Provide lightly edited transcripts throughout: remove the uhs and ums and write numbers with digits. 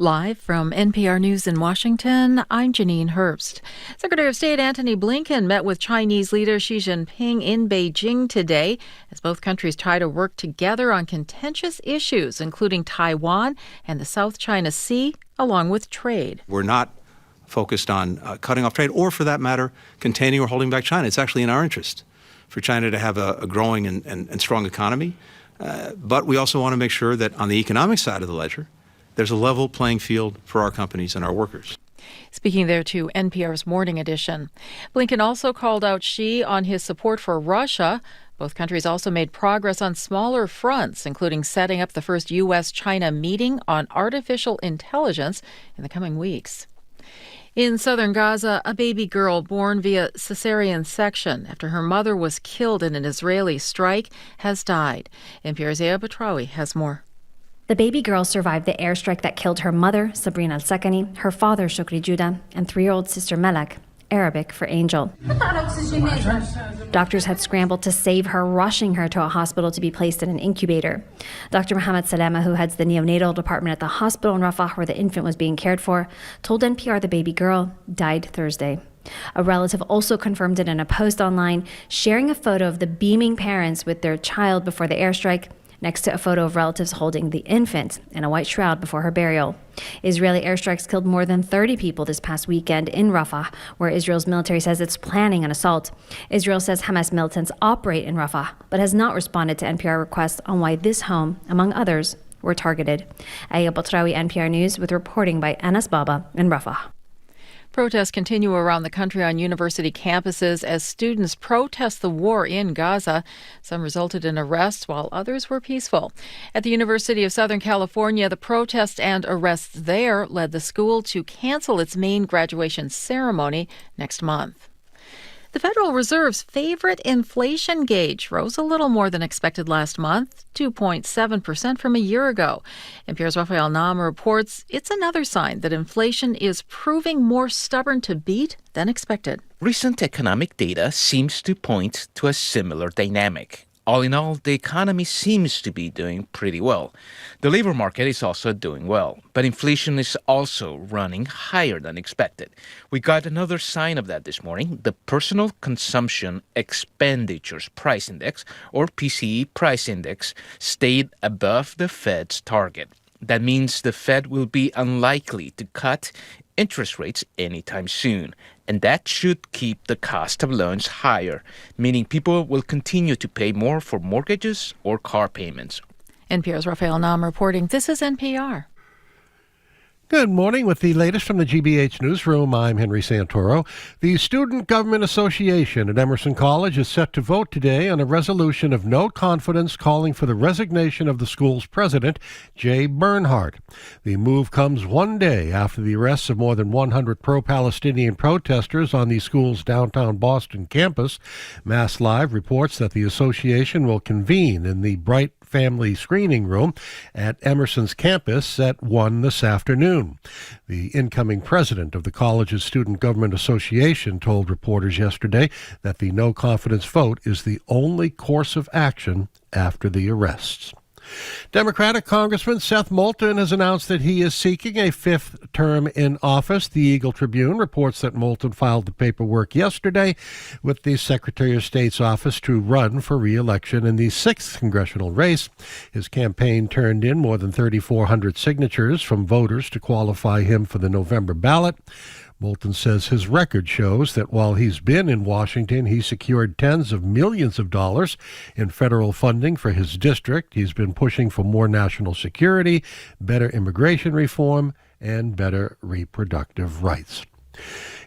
Live from NPR News in Washington, I'm Janine Herbst. Secretary of State Antony Blinken met with Chinese leader Xi Jinping in Beijing today as both countries try to work together on contentious issues, including Taiwan and the South China Sea, along with trade. We're not focused on cutting off trade or, for that matter, containing or holding back China. It's actually in our interest for China to have a growing and strong economy. But we also want to make sure that on the economic side of the ledger, there's a level playing field for our companies and our workers. Speaking there to NPR's Morning Edition. Blinken also called out Xi on his support for Russia. Both countries also made progress on smaller fronts, including setting up the first U.S.-China meeting on artificial intelligence in the coming weeks. In southern Gaza, a baby girl born via cesarean section after her mother was killed in an Israeli strike has died. NPR's Aya Batrawi has more. The baby girl survived the airstrike that killed her mother, Sabrina al-Sakani, her father, Shukri Judah, and 3-year-old sister Melek, Arabic for angel. Doctors had scrambled to save her, rushing her to a hospital to be placed in an incubator. Dr. Mohammed Salama, who heads the neonatal department at the hospital in Rafah where the infant was being cared for, told NPR the baby girl died Thursday. A relative also confirmed it in a post online, sharing a photo of the beaming parents with their child before the airstrike, next to a photo of relatives holding the infant in a white shroud before her burial. Israeli airstrikes killed more than 30 people this past weekend in Rafah, where Israel's military says it's planning an assault. Israel says Hamas militants operate in Rafah, but has not responded to NPR requests on why this home, among others, were targeted. Aya Batrawi, NPR News, with reporting by Anas Baba in Rafah. Protests continue around the country on university campuses as students protest the war in Gaza. Some resulted in arrests, while others were peaceful. At the University of Southern California, the protests and arrests there led the school to cancel its main graduation ceremony next month. The Federal Reserve's favorite inflation gauge rose a little more than expected last month, 2.7% from a year ago. NPR's Rafael Nam reports it's another sign that inflation is proving more stubborn to beat than expected. Recent economic data seems to point to a similar dynamic. All in all, the economy seems to be doing pretty well. The labor market is also doing well, but inflation is also running higher than expected. We got another sign of that this morning. The Personal Consumption Expenditures Price Index, or PCE Price Index, stayed above the Fed's target. That means the Fed will be unlikely to cut interest rates anytime soon. And that should keep the cost of loans higher, meaning people will continue to pay more for mortgages or car payments. NPR's Rafael Nam reporting. This is NPR. Good morning. With the latest from the GBH Newsroom, I'm Henry Santoro. The Student Government Association at Emerson College is set to vote today on a resolution of no confidence calling for the resignation of the school's president, Jay Bernhardt. The move comes one day after the arrests of more than 100 pro-Palestinian protesters on the school's downtown Boston campus. Mass Live reports that the association will convene in the Bright Family Screening Room at Emerson's campus at 1 this afternoon. The incoming president of the college's Student Government Association told reporters yesterday that the no confidence vote is the only course of action after the arrests. Democratic Congressman Seth Moulton has announced that he is seeking a fifth term in office. The Eagle Tribune reports that Moulton filed the paperwork yesterday with the Secretary of State's office to run for re-election in the 6th congressional race. His campaign turned in more than 3,400 signatures from voters to qualify him for the November ballot. Moulton says his record shows that while he's been in Washington, he secured tens of millions of dollars in federal funding for his district. He's been pushing for more national security, better immigration reform, and better reproductive rights.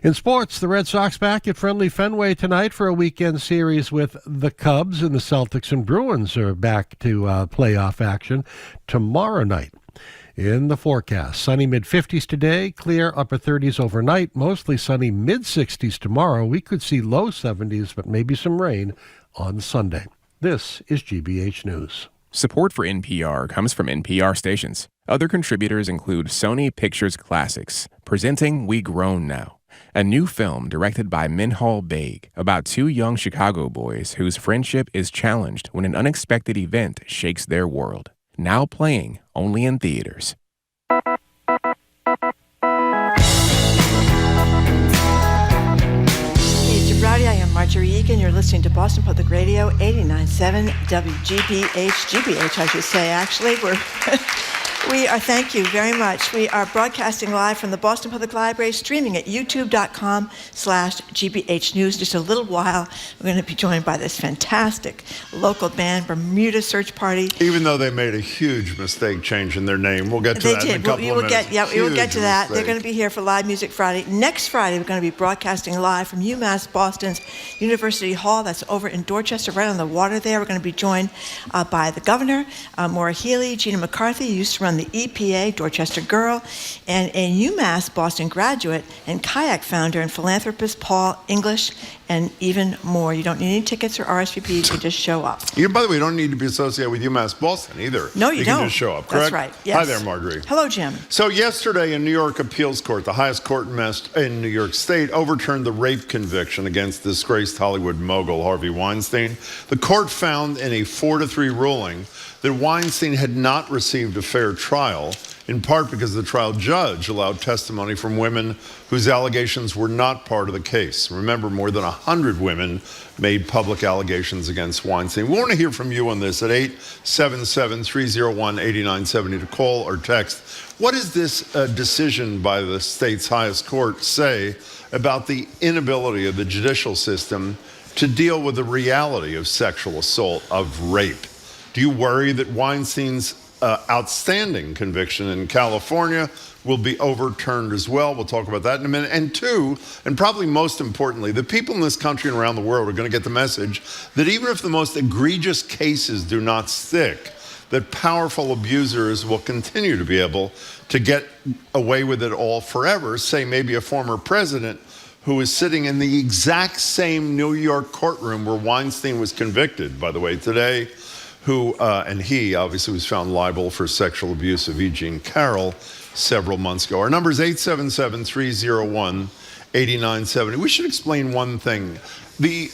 In sports, the Red Sox back at friendly Fenway tonight for a weekend series with the Cubs, and the Celtics and Bruins are back to playoff action tomorrow night. In the forecast, sunny mid-50s today, clear upper 30s overnight, mostly sunny mid-60s tomorrow. We could see low 70s, but maybe some rain on Sunday. This is GBH News. Support for NPR comes from NPR stations. Other contributors include Sony Pictures Classics, presenting We Grown Now, a new film directed by Minhal Baig about two young Chicago boys whose friendship is challenged when an unexpected event shakes their world. Now playing only in theaters. Roger Egan. You're listening to Boston Public Radio, 89.7 GBH, I should say, actually. Thank you very much. We are broadcasting live from the Boston Public Library, streaming at youtube.com/GBH News. Just a little while, we're going to be joined by this fantastic local band, Bermuda Search Party. Even though they made a huge mistake changing their name. We'll get to that in a couple of minutes. We will get to that. They're going to be here for Live Music Friday. Next Friday, we're going to be broadcasting live from UMass Boston's University Hall. That's over in Dorchester, right on the water there. We're going to be joined by the governor, Maura Healey, Gina McCarthy, who used to run the EPA, Dorchester girl, and a UMass Boston graduate and kayak founder and philanthropist, Paul English, and even more. You don't need any tickets or RSVP. You can just show up. By the way, you don't need to be associated with UMass Boston either. No, you don't. You can just show up, correct? That's right. Yes. Hi there, Marjorie. Hello, Jim. So yesterday in New York Appeals Court, the highest court in New York State, overturned the rape conviction against disgraced Hollywood mogul Harvey Weinstein. The court found in a 4-3 ruling that Weinstein had not received a fair trial, in part because the trial judge allowed testimony from women whose allegations were not part of the case. Remember, more than 100 women made public allegations against Weinstein. We want to hear from you on this at 877-301-8970 to call or text. What does this decision by the state's highest court say about the inability of the judicial system to deal with the reality of sexual assault, of rape? Do you worry that Weinstein's outstanding conviction in California will be overturned as well? We'll talk about that in a minute. And two, and probably most importantly, the people in this country and around the world are going to get the message that even if the most egregious cases do not stick, that powerful abusers will continue to be able to get away with it all forever. Say maybe a former president who is sitting in the exact same New York courtroom where Weinstein was convicted, by the way, today, and he obviously was found liable for sexual abuse of E. Jean Carroll several months ago. Our number is 877-301-8970. We should explain one thing. The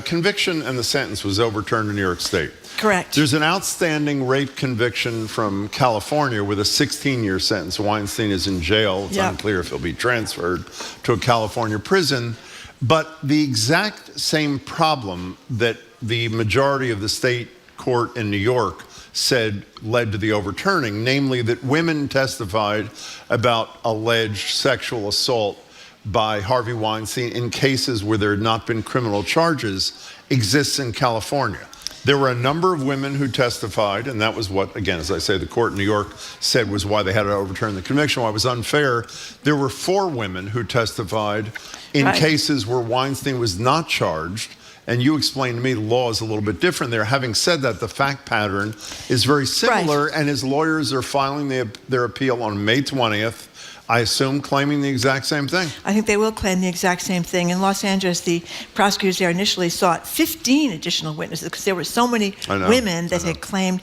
conviction and the sentence was overturned in New York State. Correct. There's an outstanding rape conviction from California with a 16-year sentence. Weinstein is in jail. It's unclear if he'll be transferred to a California prison. But the exact same problem that the majority of the state court in New York said led to the overturning, namely that women testified about alleged sexual assault by Harvey Weinstein in cases where there had not been criminal charges, exists in California. There were a number of women who testified, and that was what, again, as I say, the court in New York said was why they had to overturn the conviction, why it was unfair. There were 4 women who testified in cases where Weinstein was not charged, and you explained to me the law is a little bit different there. Having said that, the fact pattern is very similar, and his lawyers are filing their appeal on May 20th. I assume claiming the exact same thing. I think they will claim the exact same thing. In Los Angeles, the prosecutors there initially sought 15 additional witnesses because there were so many women that had claimed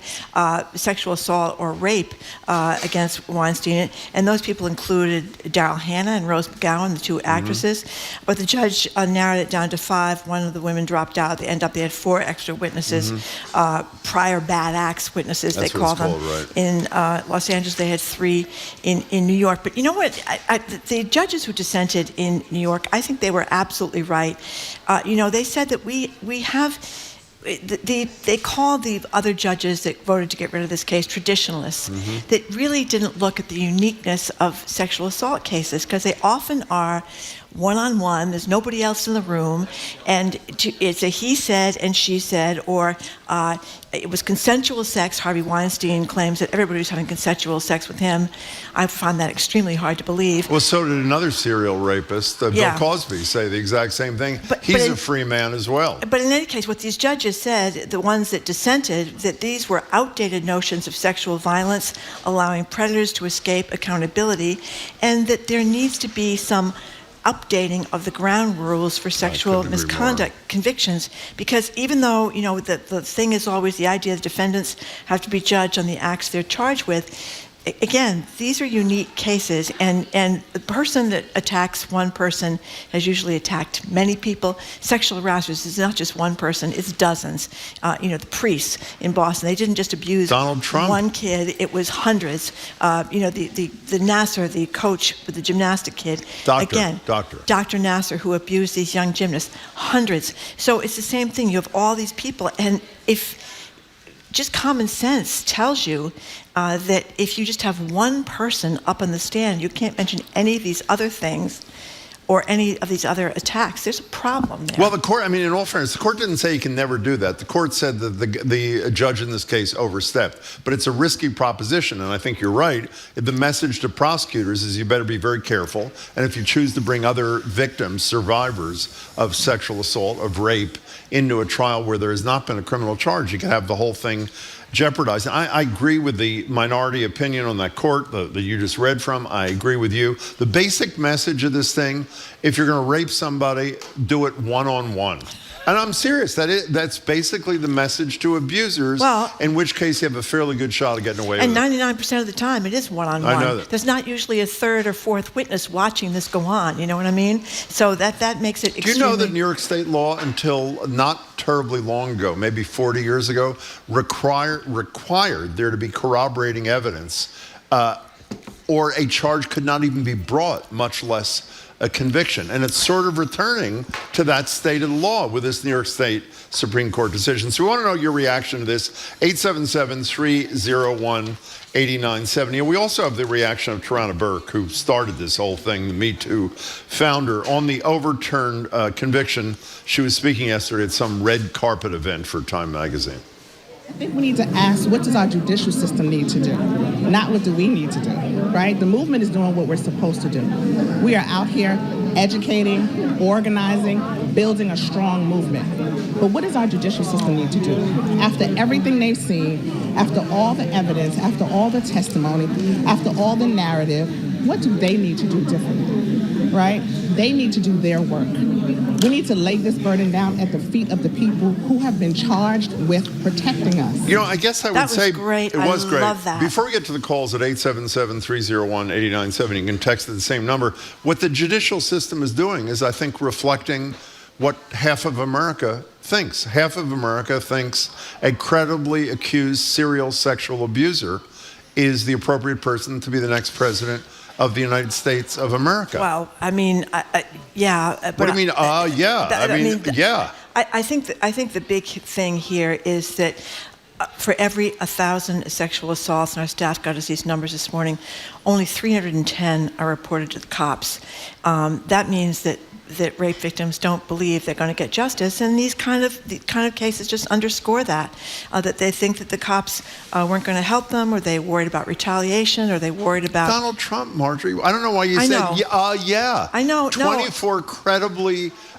sexual assault or rape against Weinstein. And those people included Daryl Hannah and Rose McGowan, the 2 actresses. But the judge narrowed it down to 5. One of the women dropped out. They had 4 extra witnesses, prior bad acts witnesses, they call them. Right. In Los Angeles, they had 3 in New York. But you know what? The judges who dissented in New York, I think they were absolutely right. They said that we have. They called the other judges that voted to get rid of this case traditionalists that really didn't look at the uniqueness of sexual assault cases because they often are one-on-one. There's nobody else in the room, and it's a he said and she said, or it was consensual sex. Harvey Weinstein claims that everybody was having consensual sex with him. I found that extremely hard to believe. Well, so did another serial rapist, Bill Cosby, say the exact same thing. He's a free man as well. But in any case, what these judges said, the ones that dissented, that these were outdated notions of sexual violence, allowing predators to escape accountability, and that there needs to be some updating of the ground rules for sexual misconduct convictions, because even though the thing is always the idea that defendants have to be judged on the acts they're charged with, again, these are unique cases, and the person that attacks one person has usually attacked many people. Sexual harassers is not just one person, it's dozens. The priests in Boston, they didn't just abuse Donald Trump. one kid, it was hundreds. The Nasser, the coach with the gymnastic kid, Dr. Nasser, who abused these young gymnasts, hundreds. So it's the same thing. You have all these people, and if just common sense tells you that if you just have one person up on the stand, you can't mention any of these other things or any of these other attacks. There's a problem there. Well, the court, in all fairness, the court didn't say you can never do that. The court said that the judge in this case overstepped. But it's a risky proposition, and I think you're right. The message to prosecutors is you better be very careful. And if you choose to bring other victims, survivors of sexual assault, of rape, into a trial where there has not been a criminal charge, you can have the whole thing jeopardized. I agree with the minority opinion on that court that you just read from. I agree with you. The basic message of this thing, if you're going to rape somebody, do it one-on-one. And I'm serious. That's basically the message to abusers, in which case you have a fairly good shot of getting away with it. And 99% of the time, it is one-on-one. I know that. There's not usually a third or fourth witness watching this go on. You know what I mean? So that makes it extremely... Do you know that New York State law, until not terribly long ago, maybe 40 years ago, required there to be corroborating evidence, or a charge could not even be brought, much less a conviction? And it's sort of returning to that state of the law with this New York State Supreme Court decision. So we want to know your reaction to this, 877-301-8970. And we also have the reaction of Tarana Burke, who started this whole thing, the Me Too founder, on the overturned conviction. She was speaking yesterday at some red carpet event for Time magazine. I think we need to ask, what does our judicial system need to do? Not what do we need to do, right? The movement is doing what we're supposed to do. We are out here educating, organizing, building a strong movement. But what does our judicial system need to do? After everything they've seen, after all the evidence, after all the testimony, after all the narrative, what do they need to do differently, right? They need to do their work. We need to lay this burden down at the feet of the people who have been charged with protecting us. I guess I would say great. It was great. I love that. Before we get to the calls at 877-301-8970, you can text at the same number. What the judicial system is doing is, I think, reflecting what half of America thinks. Half of America thinks a credibly accused serial sexual abuser is the appropriate person to be the next president of the United States of America. Well, yeah. But what do you mean, yeah? Yeah. I think the big thing here is that for every 1,000 sexual assaults, and our staff got us these numbers this morning, only 310 are reported to the cops. That means that rape victims don't believe they're going to get justice, and these kind of cases just underscore that they think that the cops weren't going to help them, or they worried about retaliation, or they worried about Donald Trump. Marjorie, I don't know why you said yeah. I know. 24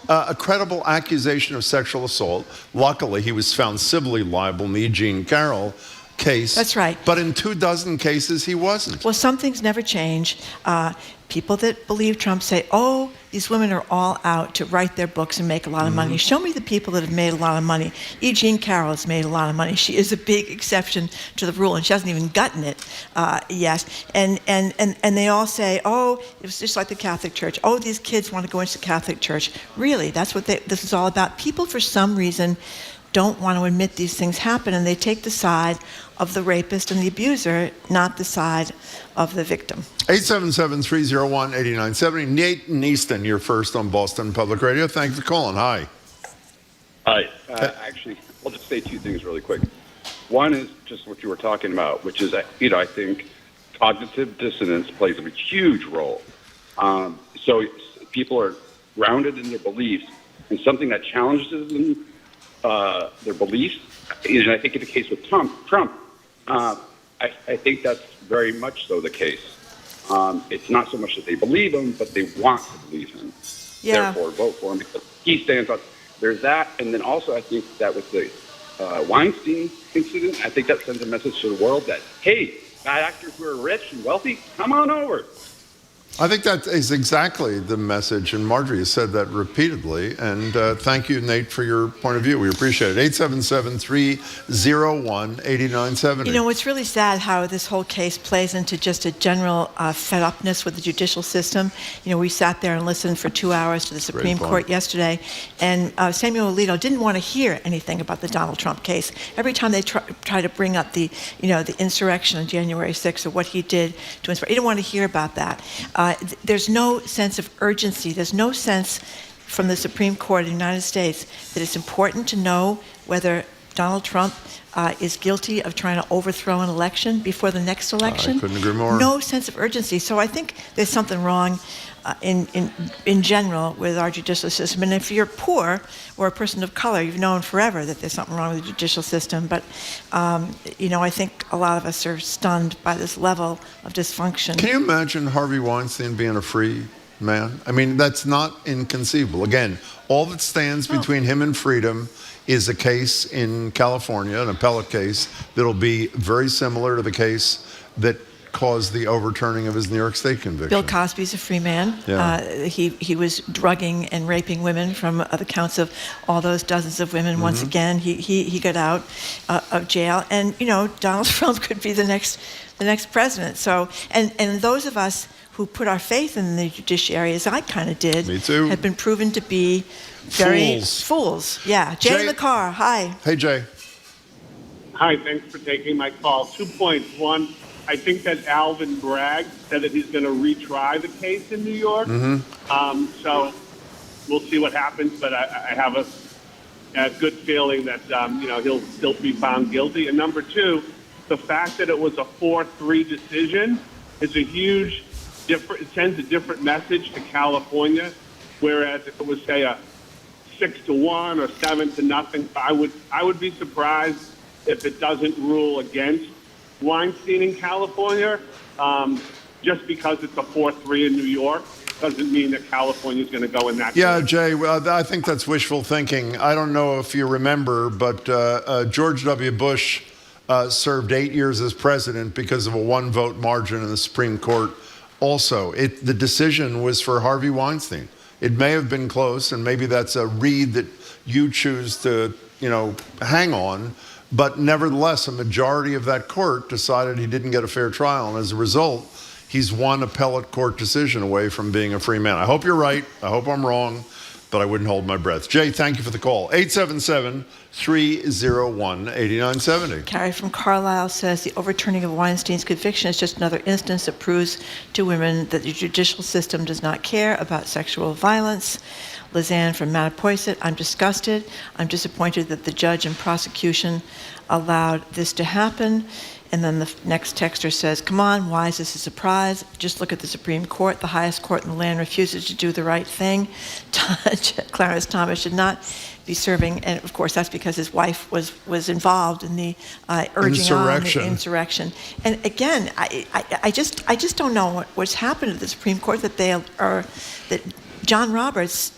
a credible accusation of sexual assault. Luckily, he was found civilly liable in the Eugene Carroll case. That's right. But in 24 cases, he wasn't. Well, some things never change. People that believe Trump say, oh, these women are all out to write their books and make a lot of money. Show me the people that have made a lot of money. Eugene Carroll has made a lot of money. She is a big exception to the rule, and she hasn't even gotten it yet. And they all say, oh, it was just like the Catholic Church. Oh, these kids want to go into the Catholic Church. Really, that's what this is all about. People, for some reason, don't want to admit these things happen, and they take the side of the rapist and the abuser, not the side of the victim. 877-301-8970. Nate and Easton, you're first on Boston Public Radio. Thank you for calling. Hi. Hi. Actually, I'll just say two things really quick. One is just what you were talking about, which is, I think cognitive dissonance plays a huge role. So people are grounded in their beliefs, and something that challenges them, their beliefs, is, I think in the case with Trump, I think that's very much so the case. It's not so much that they believe him, but they want to believe him. Yeah. Therefore, vote for him because he stands on. There's that, and then also I think that with the Weinstein incident, I think that sends a message to the world that, hey, bad actors who are rich and wealthy, come on over. I think that is exactly the message, and Marjorie has said that repeatedly. And thank you, Nate, for your point of view. We appreciate it. 877-301-8970. You know, it's really sad how this whole case plays into just a general fed-upness with the judicial system. You know, we sat there and listened for 2 hours to the Supreme Court yesterday, and Samuel Alito didn't want to hear anything about the Donald Trump case. Every time they try to bring up the insurrection on January 6th or what he did to inspire, he didn't want to hear about that. There's no sense of urgency. There's no sense from the Supreme Court of the United States that it's important to know whether Donald Trump is guilty of trying to overthrow an election before the next election. I couldn't agree more. No sense of urgency. So I think there's something wrong in general with our judicial system. And if you're poor or a person of color, you've known forever that there's something wrong with the judicial system. But, I think a lot of us are stunned by this level of dysfunction. Can you imagine Harvey Weinstein being a free man? I mean, that's not inconceivable. Again, all that stands between him and freedom is a case in California, an appellate case, that'll be very similar to the case that caused the overturning of his New York State conviction. Bill Cosby's a free man. Yeah. He was drugging and raping women from the counts of all those dozens of women. Mm-hmm. Once again, he got out of jail, and Donald Trump could be the next president. So, and those of us who put our faith in the judiciary, as I kind of did, Me too. have been proven to be very fools. Yeah, Jay in the car. Hi. Hey, Jay. Hi, thanks for taking my call. 2 points. One, I think that Alvin Bragg said that he's going to retry the case in New York. Mm-hmm. So we'll see what happens, but I have a good feeling that he'll still be found guilty. And number two, the fact that it was a 4-3 decision is a huge different. It sends a different message to California, whereas if it was say a 6-1 or 7-0, I would be surprised if it doesn't rule against Weinstein in California. Just because it's a 4-3 in New York doesn't mean that California is going to go in that Yeah, direction. Jay, I think that's wishful thinking. I don't know if you remember, but George W. Bush served 8 years as president because of a 1-vote margin in the Supreme Court. Also, the decision was for Harvey Weinstein. It may have been close, and maybe that's a read that you choose to, hang on. But nevertheless, a majority of that court decided he didn't get a fair trial. And as a result, he's one appellate court decision away from being a free man. I hope you're right. I hope I'm wrong, but I wouldn't hold my breath. Jay, thank you for the call. 877-301-8970. Carrie from Carlisle says the overturning of Weinstein's conviction is just another instance that proves to women that the judicial system does not care about sexual violence. Lizanne from Mattapoisett, I'm disgusted. I'm disappointed that the judge and prosecution allowed this to happen. And then the next texter says, come on, why is this a surprise? Just look at the Supreme Court. The highest court in the land refuses to do the right thing. Clarence Thomas should not be serving. And of course, that's because his wife was involved in the urging on the insurrection. And again, I just don't know what's happened at the Supreme Court that John Roberts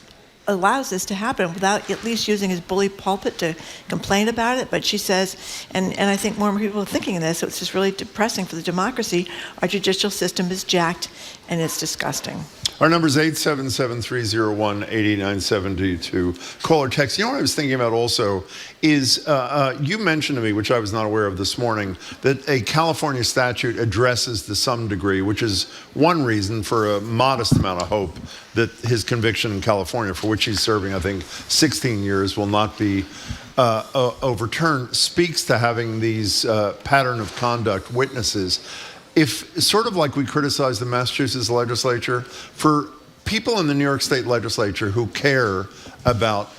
allows this to happen without at least using his bully pulpit to complain about it. But she says, and I think more and more people are thinking of this, so it's just really depressing for the democracy. Our judicial system is jacked, and it's disgusting. Our number is 877-301-8970 to call or text. You know what I was thinking about also is you mentioned to me, which I was not aware of this morning, that a California statute addresses to some degree, which is one reason for a modest amount of hope that his conviction in California, for which he's serving, I think, 16 years, will not be overturned, speaks to having these pattern of conduct witnesses. If sort of like we criticize the Massachusetts legislature, for people in the New York State legislature who care about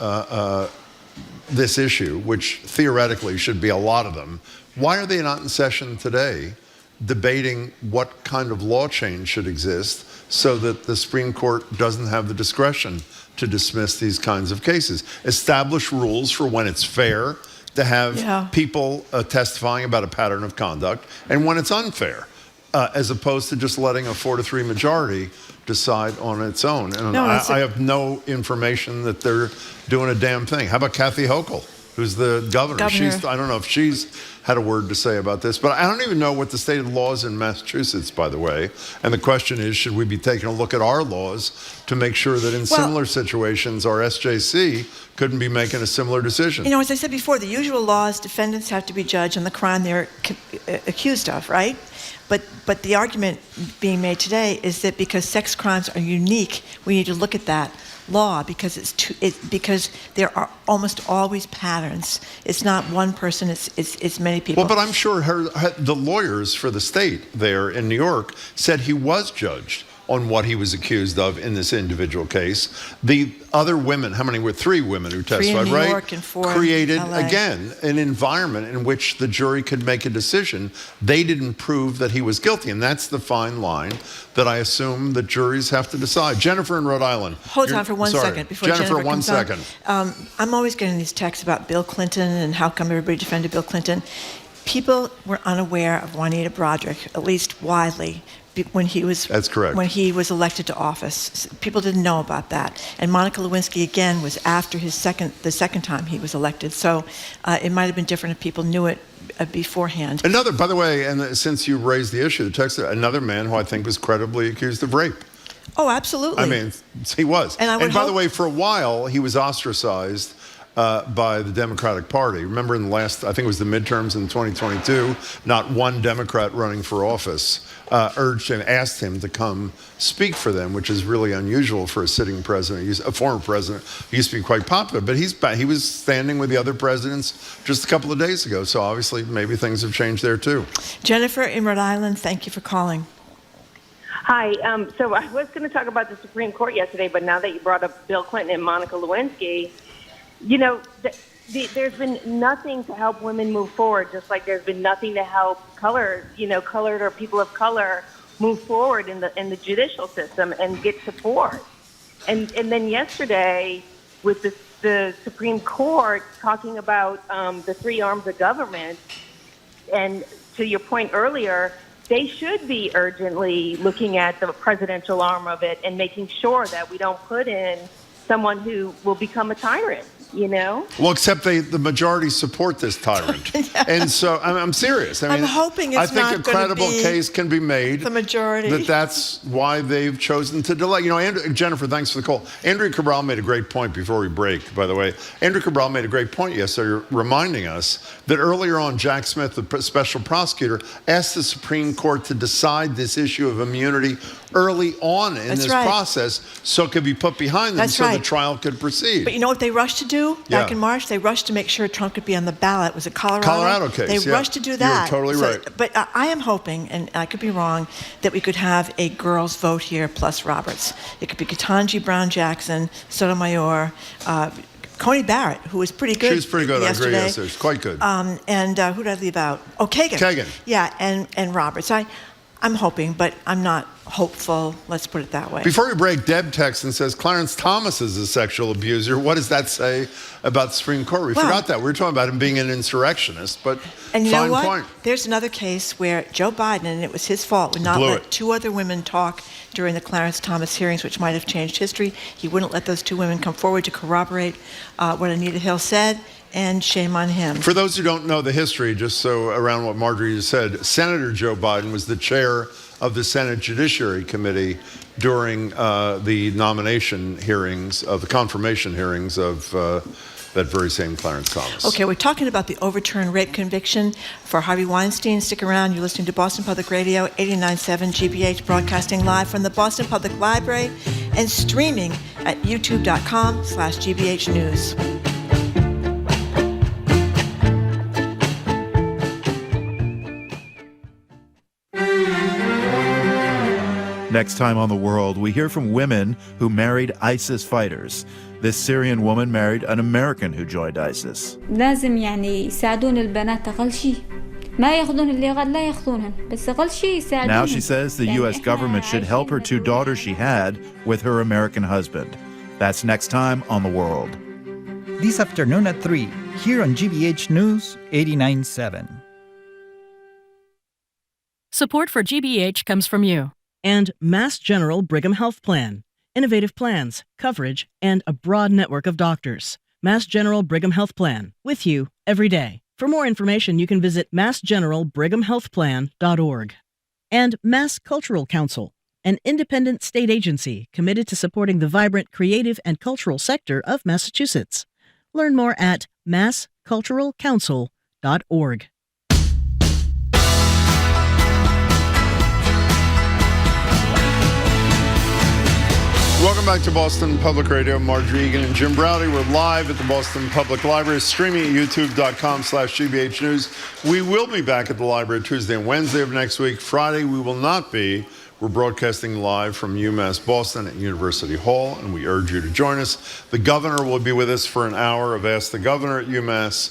this issue, which theoretically should be a lot of them, why are they not in session today debating what kind of law change should exist so that the Supreme Court doesn't have the discretion to dismiss these kinds of cases? Establish rules for when it's fair to have people testifying about a pattern of conduct and when it's unfair. As opposed to just letting a 4-3 majority decide on its own. And I have no information that they're doing a damn thing. How about Kathy Hochul, who's the governor? I don't know if she's had a word to say about this. But I don't even know what the state of the law is in Massachusetts, by the way. And the question is, should we be taking a look at our laws to make sure that in similar situations, our SJC couldn't be making a similar decision? As I said before, the usual law is defendants have to be judged on the crime they're accused of, right? But the argument being made today is that because sex crimes are unique, we need to look at that law because because there are almost always patterns. It's not one person; it's many people. Well, but I'm sure the lawyers for the state there in New York said he was judged on what he was accused of in this individual case. The other women, how many were? 3 women who testified, 3 in New York and 4 created, in LA. again, an environment in which the jury could make a decision. They didn't prove that he was guilty, and that's the fine line that I assume that juries have to decide. Jennifer in Rhode Island. Hold on for one second before Jennifer, one comes second. I'm always getting these texts about Bill Clinton and how come everybody defended Bill Clinton. People were unaware of Juanita Broderick, at least widely, when he was That's correct. when he was elected to office. People didn't know about that. And Monica Lewinsky again was after the second time he was elected. So it might have been different if people knew it beforehand. Another, by the way, and since you raised the issue, the text, another man who I think was credibly accused of rape. Oh, absolutely. I mean, he was. And by the way, for a while, he was ostracized by the Democratic Party. Remember in the last, I think it was the midterms in 2022, not one Democrat running for office urged and asked him to come speak for them, which is really unusual for a sitting president, a former president. He used to be quite popular, but he was standing with the other presidents just a couple of days ago. So obviously, maybe things have changed there too. Jennifer in Rhode Island, thank you for calling. Hi. So I was going to talk about the Supreme Court yesterday, but now that you brought up Bill Clinton and Monica Lewinsky, there's been nothing to help women move forward, just like there's been nothing to help colored or people of color move forward in the judicial system and get support. And then yesterday, with the Supreme Court talking about the 3 arms of government, and to your point earlier, they should be urgently looking at the presidential arm of it and making sure that we don't put in someone who will become a tyrant. Well, except the majority support this tyrant. Yeah. And so I'm serious. I mean, I'm hoping it's I think not a credible case can be made. The majority. That's why they've chosen to delay. Jennifer, thanks for the call. Andrew Cabral made a great point before we break, by the way. Andrew Cabral made a great point yesterday, reminding us that earlier on, Jack Smith, the special prosecutor, asked the Supreme Court to decide this issue of immunity early on in this process so it could be put behind them the trial could proceed. But you know what they rushed to do back in March? They rushed to make sure Trump could be on the ballot. Was it Colorado? Colorado case, They rushed to do that. You're totally right. But I am hoping, and I could be wrong, that we could have a girls' vote here plus Roberts. It could be Ketanji Brown Jackson, Sotomayor, Coney Barrett, who was pretty good. She was pretty good. Yesterday. I agree. Yesterday. She's quite good. And who did I leave out? Oh, Kagan. Kagan. Yeah, and Roberts. I'm hoping, but I'm not hopeful. Let's put it that way. Before we break, Deb texts and says, Clarence Thomas is a sexual abuser. What does that say about the Supreme Court? We forgot that. We were talking about him being an insurrectionist, but and you know what? Point. There's another case where Joe Biden, and it was his fault, would not let 2 other women talk during the Clarence Thomas hearings, which might have changed history. He wouldn't let those 2 women come forward to corroborate what Anita Hill said. And shame on him. For those who don't know the history, just so around what Marjorie just said, Senator Joe Biden was the chair of the Senate Judiciary Committee during the nomination hearings, of the confirmation hearings of that very same Clarence Thomas. Okay, we're talking about the overturned rape conviction for Harvey Weinstein. Stick around. You're listening to Boston Public Radio, 89.7 GBH, broadcasting live from the Boston Public Library and streaming at youtube.com/GBH News. Next time on The World, we hear from women who married ISIS fighters. This Syrian woman married an American who joined ISIS. لازم يساعدون البنات أقل شيء. ما ياخذون اللي غاد لا ياخذونهن بس أقل شيء يساعدون. Now she says the U.S. government should help her 2 daughters she had with her American husband. That's next time on The World. This afternoon at 3, here on GBH News 89.7. Support for GBH comes from you and Mass General Brigham Health Plan. Innovative plans, coverage, and a broad network of doctors. Mass General Brigham Health Plan, with you every day. For more information, you can visit massgeneralbrighamhealthplan.org. And Mass Cultural Council, an independent state agency committed to supporting the vibrant creative and cultural sector of Massachusetts. Learn more at massculturalcouncil.org. Welcome back to Boston Public Radio. Marjorie Egan and Jim Browdy. We're live at the Boston Public Library, streaming at youtube.com/GBH News. We will be back at the library Tuesday and Wednesday of next week. Friday, we will not be. We're broadcasting live from UMass Boston at University Hall, and we urge you to join us. The governor will be with us for an hour of Ask the Governor at UMass.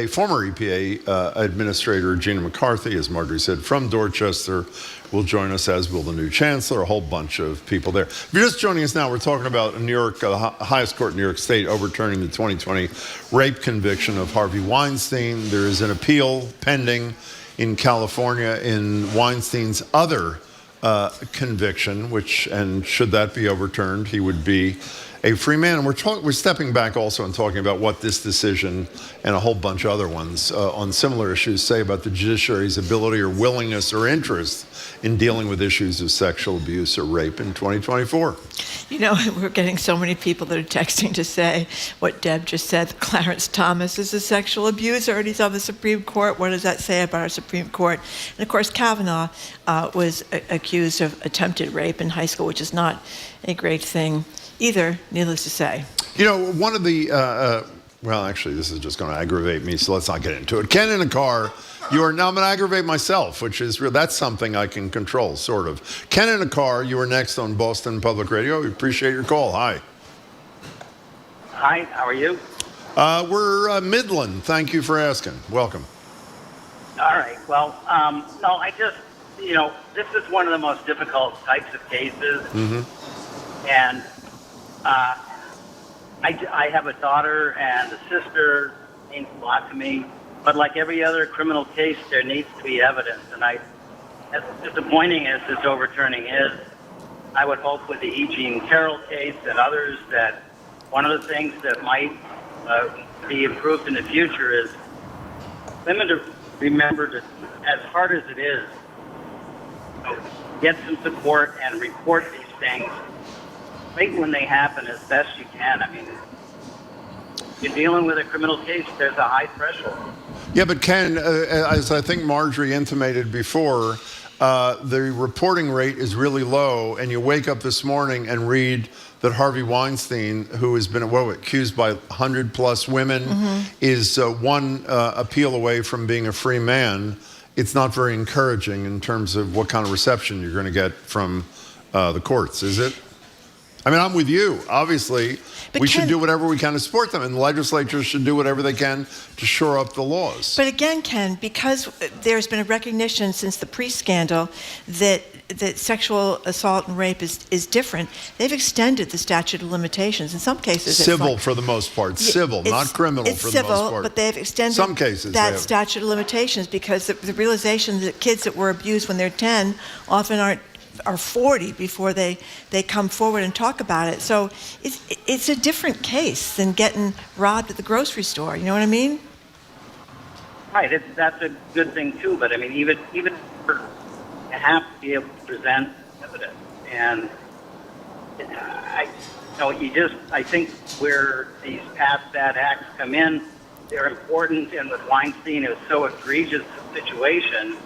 Former EPA Administrator Gina McCarthy, as Marjorie said, from Dorchester, will join us, as will the new chancellor, a whole bunch of people there. If you're just joining us now, we're talking about New York, the highest court in New York State, overturning the 2020 rape conviction of Harvey Weinstein. There is an appeal pending in California in Weinstein's other conviction, and should that be overturned, he would be a free man. And we're stepping back also and talking about what this decision and a whole bunch of other ones on similar issues say about the judiciary's ability or willingness or interest in dealing with issues of sexual abuse or rape in 2024. You know, we're getting so many people that are texting to say what Deb just said. Clarence Thomas is a sexual abuser, and he's on the Supreme Court. What does that say about our Supreme Court? And of course, Kavanaugh was accused of attempted rape in high school, which is not a great thing either, needless to say. You know, one of the, well, actually, this is just going to aggravate me, so let's not get into it. Ken in a car, now I'm going to aggravate myself, which is real. That's something I can control, sort of. Ken in a car, you are next on Boston Public Radio. We appreciate your call. Hi. Hi, how are you? We're Midland. Thank you for asking. Welcome. All right. Well, no, I just, this is one of the most difficult types of cases. Mm-hmm. And I have a daughter and a sister, means a lot to me. But like every other criminal case, there needs to be evidence. And as disappointing as this overturning is, I would hope with the E. Jean Carroll case and others that one of the things that might be improved in the future is women to remember to, as hard as it is, get some support and report these things right when they happen as best you can. I mean, you're dealing with a criminal case, there's a high threshold. Yeah, but Ken, as I think Marjorie intimated before, the reporting rate is really low, and you wake up this morning and read that Harvey Weinstein, who has been accused by 100+ women, is one appeal away from being a free man. It's not very encouraging in terms of what kind of reception you're going to get from the courts, is it? I mean, I'm with you. Obviously, we should do whatever we can to support them, and the legislatures should do whatever they can to shore up the laws. But again, Ken, because there's been a recognition since the pre-scandal that sexual assault and rape is different, they've extended the statute of limitations. In some cases, civil for the most part. Civil, not criminal for the most part. It's civil, but they've extended some cases that statute of limitations because the realization that kids that were abused when they're 10 often are 40 before they come forward and talk about it. So it's a different case than getting robbed at the grocery store. You know what I mean? Right. That's a good thing too. But I mean, even you have to be able to present evidence. And I think where these past bad acts come in, they're important. And with Weinstein, it was so egregious a situation.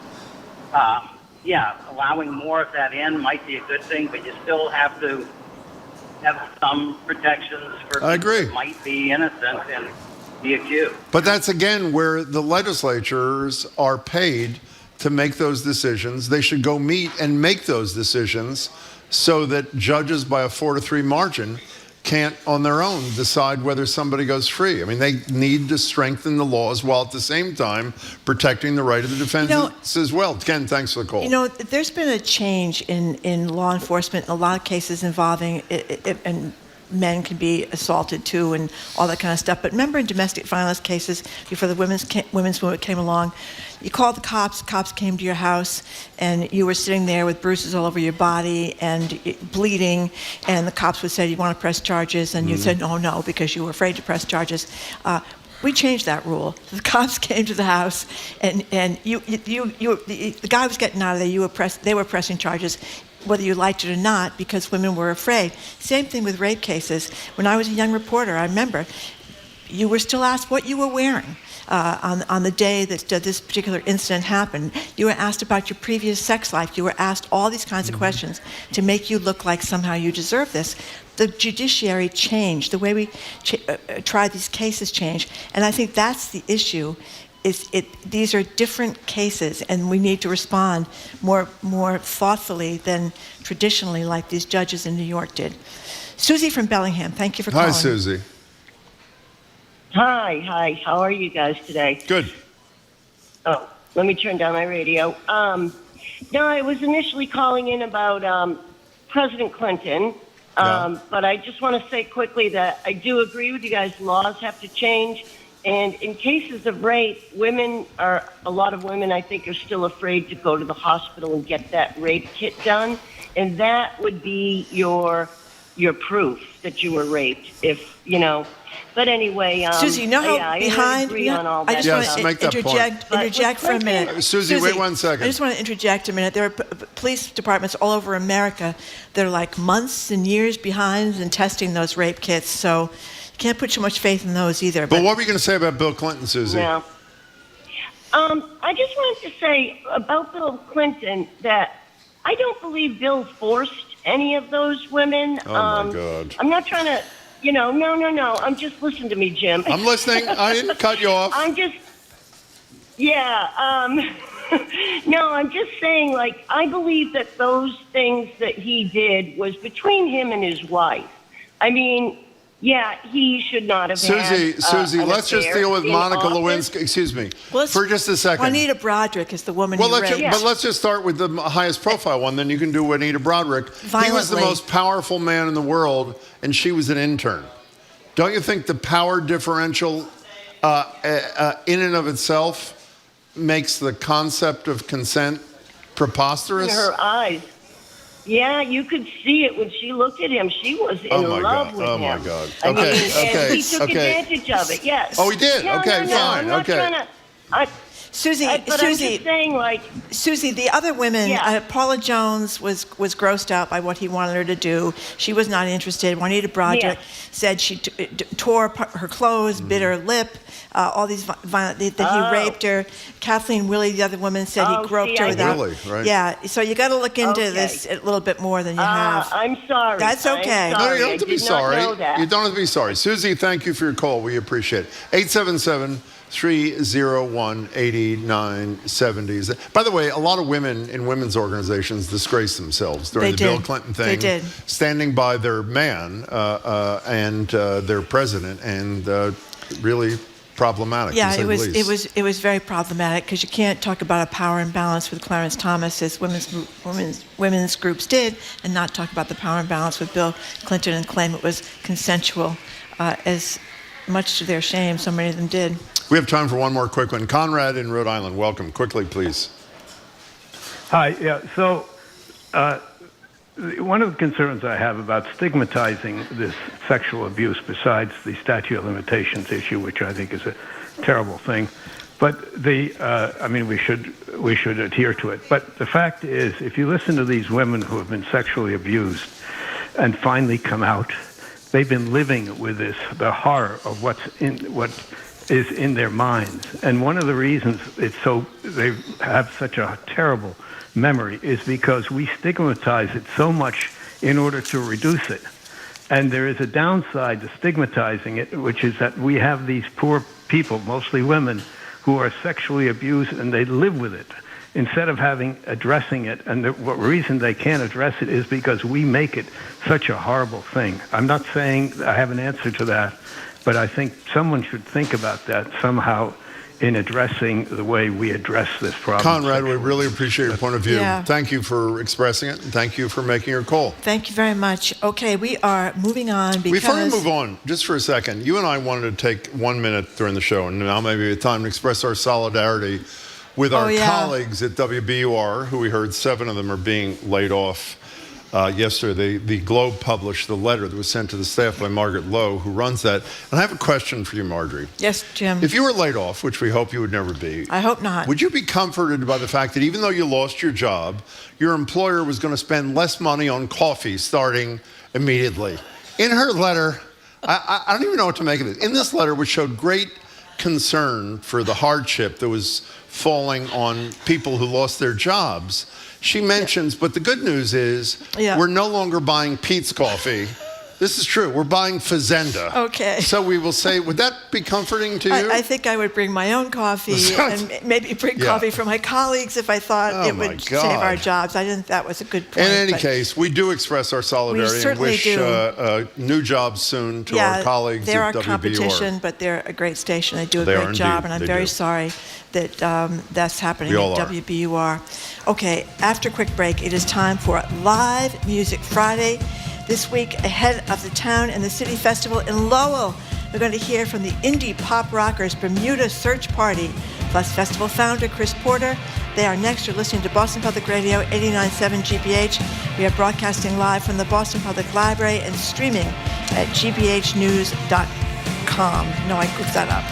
Allowing more of that in might be a good thing, but you still have to have some protections for people that might be innocent and be accused. But that's, again, where the legislatures are paid to make those decisions. They should go meet and make those decisions so that judges by a 4-3 margin can't on their own decide whether somebody goes free. I mean, they need to strengthen the laws while at the same time protecting the right of the defendants as well. Ken, thanks for the call. There's been a change in law enforcement in a lot of cases involving and men can be assaulted too and all that kind of stuff. But remember in domestic violence cases, before the women's movement came along, you called the cops came to your house, and you were sitting there with bruises all over your body and bleeding, and the cops would say, "Do you want to press charges?" And you said, "No," because you were afraid to press charges. We changed that rule. The cops came to the house, and the guy was getting out of there. They were pressing charges, whether you liked it or not, because women were afraid. Same thing with rape cases. When I was a young reporter, I remember you were still asked what you were wearing on the day that this particular incident happened. You were asked about your previous sex life. You were asked all these kinds of questions to make you look like somehow you deserve this. The judiciary changed. The way we try these cases changed. And I think that's the issue. These are different cases, and we need to respond more thoughtfully than traditionally, like these judges in New York did. Susie from Bellingham, thank you for calling. Hi, Susie. Hi. How are you guys today? Good. Oh, let me turn down my radio. No, I was initially calling in about President Clinton, but I just want to say quickly that I do agree with you guys. Laws have to change. And in cases of rape, a lot of women, I think, are still afraid to go to the hospital and get that rape kit done. And that would be your proof that you were raped, But anyway, Susie, you know how I behind? agree on all that. I just want to interject for a minute. Susie, wait 1 second. I just want to interject a minute. There are police departments all over America that are like months and years behind in testing those rape kits. So you can't put too much faith in those either. But what were you going to say about Bill Clinton, Susie? Yeah. I just wanted to say about Bill Clinton that I don't believe Bill forced any of those women. Oh, my God. I'm not trying to... no. I'm just listen to me, Jim. I'm listening. I didn't cut you off. I'm just, no, I'm just saying, I believe that those things that he did was between him and his wife. I mean, he should not have had Susie, an let's just affair deal with in Monica office. Lewinsky. Excuse me, for just a second. Juanita Broderick is the woman who raped. But let's just start with the highest profile one. Then you can do Juanita Broderick. Violently. He was the most powerful man in the world, and she was an intern. Don't you think the power differential in and of itself makes the concept of consent preposterous? In her eyes. Yeah, you could see it when she looked at him. She was in love with him. Oh, my God. And he took advantage of it, yes. Oh, he did? No, okay, no, fine. I'm not trying to... Susie, I'm just saying, Susie, the other women, Paula Jones was grossed out by what he wanted her to do. She was not interested. Juanita Broderick said she tore her clothes, bit her lip, all these violent, that he raped her. Kathleen Willey, the other woman, said he groped her without. Really, right? Yeah, so you got to look into this a little bit more than you have. I'm sorry. That's okay. No, you don't have to be sorry. Know that. You don't have to be sorry. Susie, thank you for your call. We appreciate it. 877-301-8970. By the way, a lot of women in women's organizations disgraced themselves during Bill Clinton thing. They did. Standing by their man and their president, and really problematic. Yeah, to say the least. it was very problematic because you can't talk about a power imbalance with Clarence Thomas as women's groups did, and not talk about the power imbalance with Bill Clinton and claim it was consensual, as much to their shame. So many of them did. We have time for one more quick one. Conrad in Rhode Island, welcome. Quickly, please. Hi. Yeah. So one of the concerns I have about stigmatizing this sexual abuse, besides the statute of limitations issue, which I think is a terrible thing, but we should adhere to it. But the fact is, if you listen to these women who have been sexually abused and finally come out, they've been living with the horror of what is in their minds. And one of the reasons they have such a terrible memory is because we stigmatize it so much in order to reduce it. And there is a downside to stigmatizing it, which is that we have these poor people, mostly women, who are sexually abused and they live with it instead of addressing it. And the reason they can't address it is because we make it such a horrible thing. I'm not saying I have an answer to that, but I think someone should think about that somehow in addressing the way we address this problem. Conrad, we really appreciate your point of view. Yeah. Thank you for expressing it, and thank you for making your call. Thank you very much. Okay, we are moving on because... Before we move on, just for a second, you and I wanted to take 1 minute during the show, and now maybe it's time to express our solidarity with our colleagues at WBUR, who we heard 7 of them are being laid off. yesterday. The Globe published the letter that was sent to the staff by Margaret Lowe, who runs that. And I have a question for you, Marjorie. Yes, Jim. If you were laid off, which we hope you would never be, I hope not. would you be comforted by the fact that even though you lost your job, your employer was going to spend less money on coffee starting immediately? In her letter, I don't even know what to make of it. In this letter, which showed great concern for the hardship that was falling on people who lost their jobs, she mentions, but the good news is we're no longer buying Pete's coffee. This is true. We're buying Fazenda. Okay. So we will say, would that be comforting to you? I think I would bring my own coffee and maybe bring coffee from my colleagues if I thought it would save our jobs. I didn't think that was a good point. In any case, we do express our solidarity and wish new jobs soon to our colleagues at WBUR. They're our competition, but they're a great station. They do a great job, and I'm very sorry that that's happening at WBUR. Okay, after a quick break, it is time for Live Music Friday. This week, ahead of the Town and the City Festival in Lowell, we're going to hear from the indie pop rockers Bermuda Search Party, plus festival founder Chris Porter. They are next. You're listening to Boston Public Radio 89.7 GBH. We are broadcasting live from the Boston Public Library and streaming at gbhnews.com. No, I goofed that up.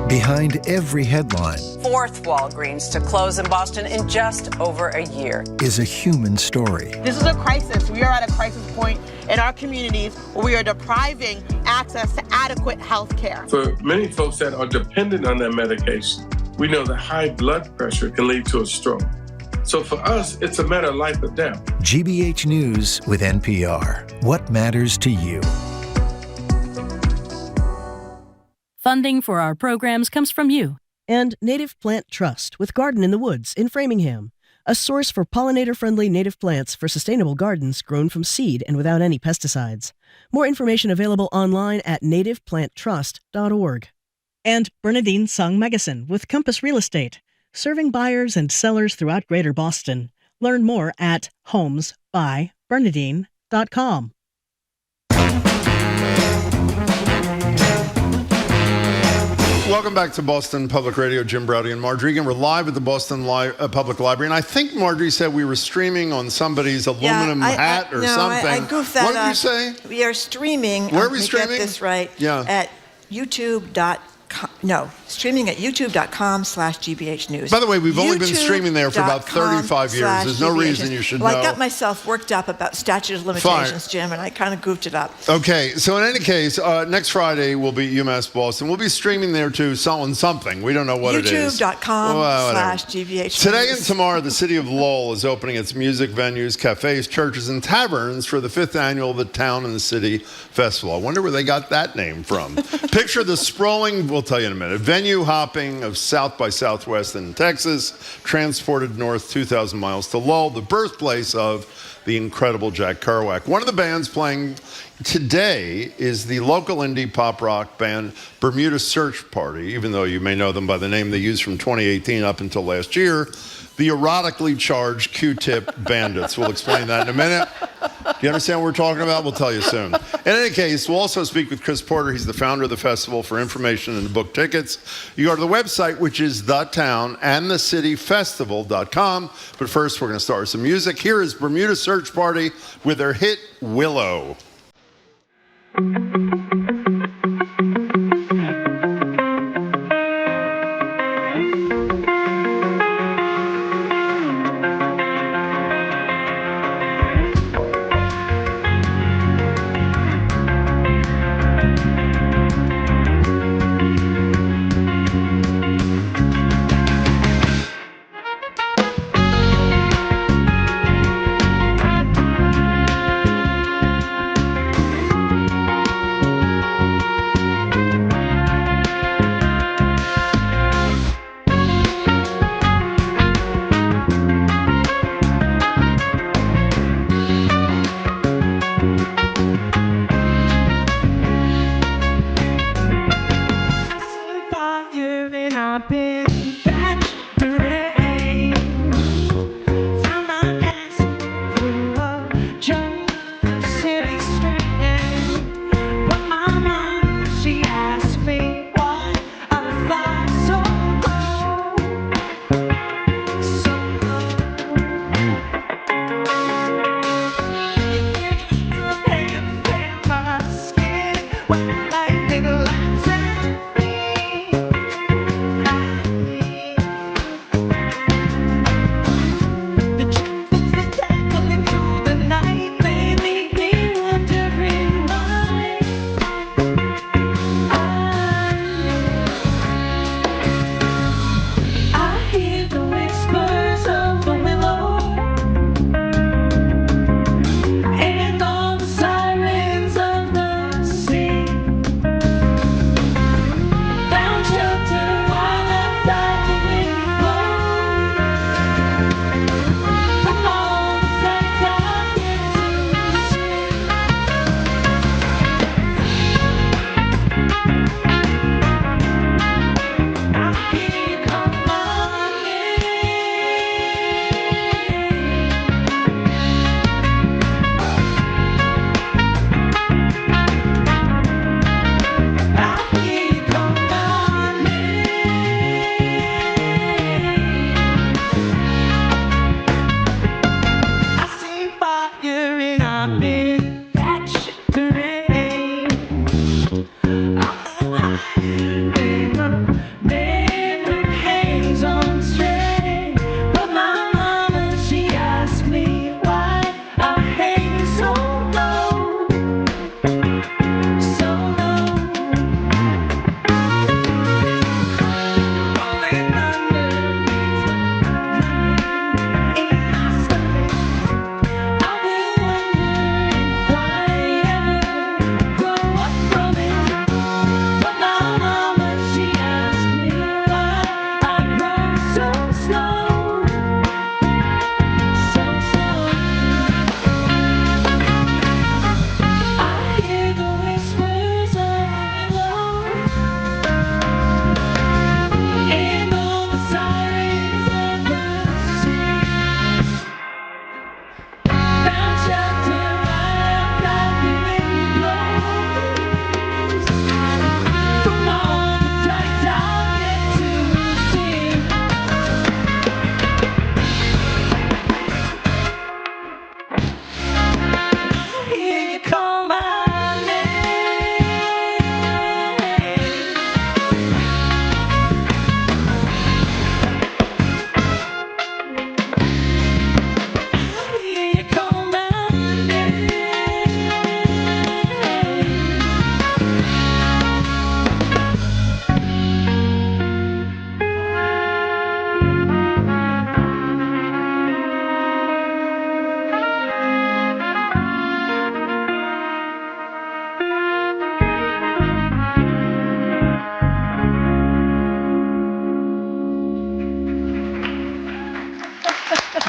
Behind every headline, fourth Walgreens to close in Boston in just over a year, is a human story. This is a crisis. We are at a crisis point in our communities where we are depriving access to adequate health care. For many folks that are dependent on their medication, we know that high blood pressure can lead to a stroke. So for us, it's a matter of life or death. GBH News with NPR. What matters to you? Funding for our programs comes from you and Native Plant Trust with Garden in the Woods in Framingham, a source for pollinator-friendly native plants for sustainable gardens grown from seed and without any pesticides. More information available online at nativeplanttrust.org. And Bernadine Sung Magazine with Compass Real Estate, serving buyers and sellers throughout Greater Boston. Learn more at homesbybernadine.com. Welcome back to Boston Public Radio. Jim Browdy and Marjorie. Again, we're live at the Boston Public Library, and I think Marjorie said we were streaming on somebody's aluminum hat or something. I goofed that up. What did up. you say? We are streaming. Where are we streaming? Get this right. Yeah. At youtube.com. No, streaming at youtube.com/GBH News. By the way, we've only been streaming there for about 35 years. There's no reason you should know. I got myself worked up about statute of limitations, Jim, and I kind of goofed it up. Okay, so in any case, next Friday will be UMass Boston. We'll be streaming there too, on something. We don't know what it is. youtube.com/GBH. Today and tomorrow, the city of Lowell is opening its music venues, cafes, churches, and taverns for the 5th annual The Town and the City Festival. I wonder where they got that name from. Picture the sprawling, we'll tell you in a minute, venue hopping of South by Southwest in Texas, transported north 2,000 miles to Lowell, the birthplace of the incredible Jack Kerouac. One of the bands playing today is the local indie pop rock band Bermuda Search Party, even though you may know them by the name they used from 2018 up until last year, the erotically charged Q-tip bandits. We'll explain that in a minute. Do you understand what we're talking about? We'll tell you soon. In any case, we'll also speak with Chris Porter. He's the founder of the festival. For information and to book tickets, you go to the website, which is thetownandthecityfestival.com. But first, we're going to start with some music. Here is Bermuda Search Party with their hit, Willow.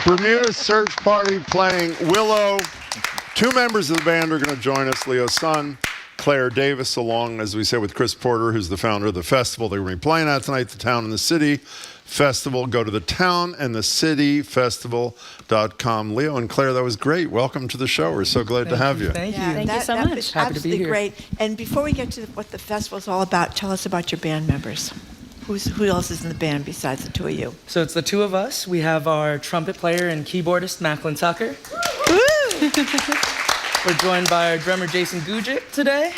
Bermuda Search Party playing Willow. Two members of the band are going to join us, Leo's son, Claire Davis, along, as we said, with Chris Porter, who's the founder of the festival they're going to be playing at tonight, the Town and the City Festival. Go to the townandthecityfestival.com. Leo and Claire, that was great. Welcome to the show. We're so glad to have you. Thank you. Thank you so much. Happy to be here. Great. And before we get to what the festival's all about, tell us about your band members. Who else is in the band besides the two of you? So it's the two of us. We have our trumpet player and keyboardist, Macklin Tucker. We're joined by our drummer, Jason Gujic, today.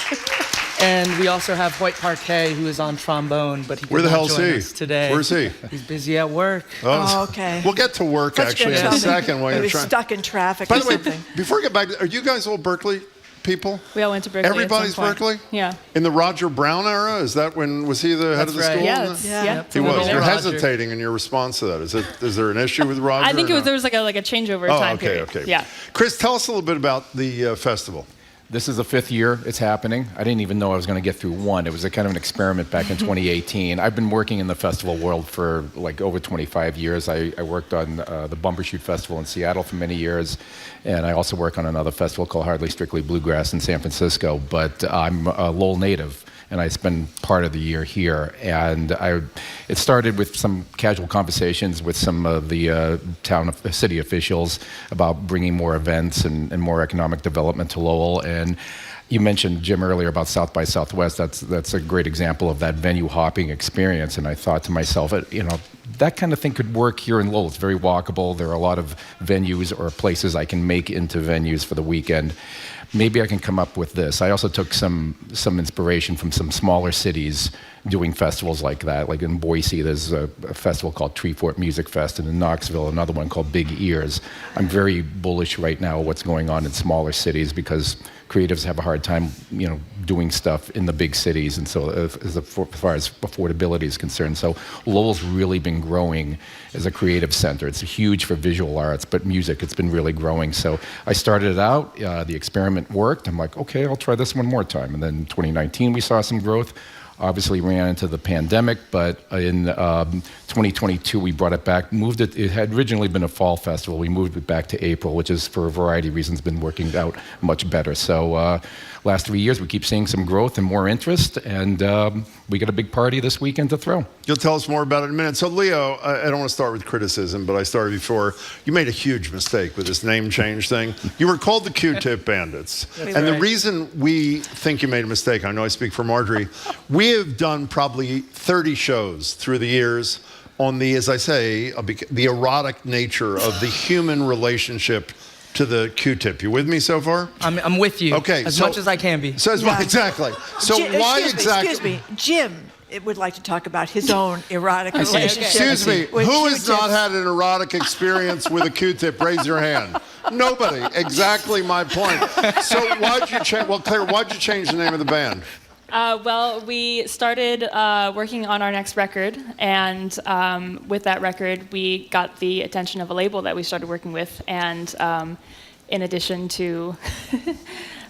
And we also have Hoyt Parquet, who is on trombone, but he Where the hell join is us today. Where's he? He's busy at work. Oh, okay. We'll get to work, actually, in a second. While you're stuck in traffic By or the way, something. before we get back, are you guys all Berkeley people? We all went to Berkeley. Everybody's Berkeley? Yeah. In the Roger Brown era? Is that when, was he the head of the school? Yeah. He was. You're hesitating in your response to that. Is there an issue with Roger? I think there was like a changeover time period. Okay. Yeah. Chris, tell us a little bit about the festival. This is the 5th year it's happening. I didn't even know I was going to get through one. It was a kind of an experiment back in 2018. I've been working in the festival world for like over 25 years. I worked on the Bumbershoot Festival in Seattle for many years, and I also work on another festival called Hardly Strictly Bluegrass in San Francisco. But I'm a Lowell native, and I spend part of the year here. And it started with some casual conversations with some of the city officials about bringing more events and more economic development to Lowell. And you mentioned, Jim, earlier about South by Southwest. That's a great example of that venue hopping experience. And I thought to myself, that kind of thing could work here in Lowell. It's very walkable. There are a lot of venues or places I can make into venues for the weekend. Maybe I can come up with this. I also took some inspiration from some smaller cities doing festivals like that. Like in Boise, there's a festival called Treefort Music Fest, and in Knoxville, another one called Big Ears. I'm very bullish right now what's going on in smaller cities because creatives have a hard time, doing stuff in the big cities, and so as far as affordability is concerned. So Lowell's really been growing as a creative center. It's huge for visual arts, but music, it's been really growing. So I started it out, the experiment worked. I'm like, okay, I'll try this one more time. And then in 2019, we saw some growth. Obviously ran into the pandemic, but in 2022 we brought it back, moved it. It had originally been a fall festival. We moved it back to April, which is for a variety of reasons been working out much better. So last 3 years we keep seeing some growth and more interest, and we got a big party this weekend to throw. You'll tell us more about it in a minute. So Leo, I don't want to start with criticism, but I started before. You made a huge mistake with this name change thing. You were called the Q-Tip Bandits. And the reason we think you made a mistake, I know I speak for Marjorie, we have done probably 30 shows through the years on the, as I say, the erotic nature of the human relationship to the Q-tip. You with me so far? I'm with you. Okay, as much as I can be. So exactly. So why exactly? Excuse me, Jim would like to talk about his own erotic relationship. Excuse me, who has not had an erotic experience with a Q-tip? Raise your hand. Nobody. Exactly my point. So why'd you change? Well, Claire, why'd you change the name of the band? Well, we started working on our next record, and with that record, we got the attention of a label that we started working with, and in addition to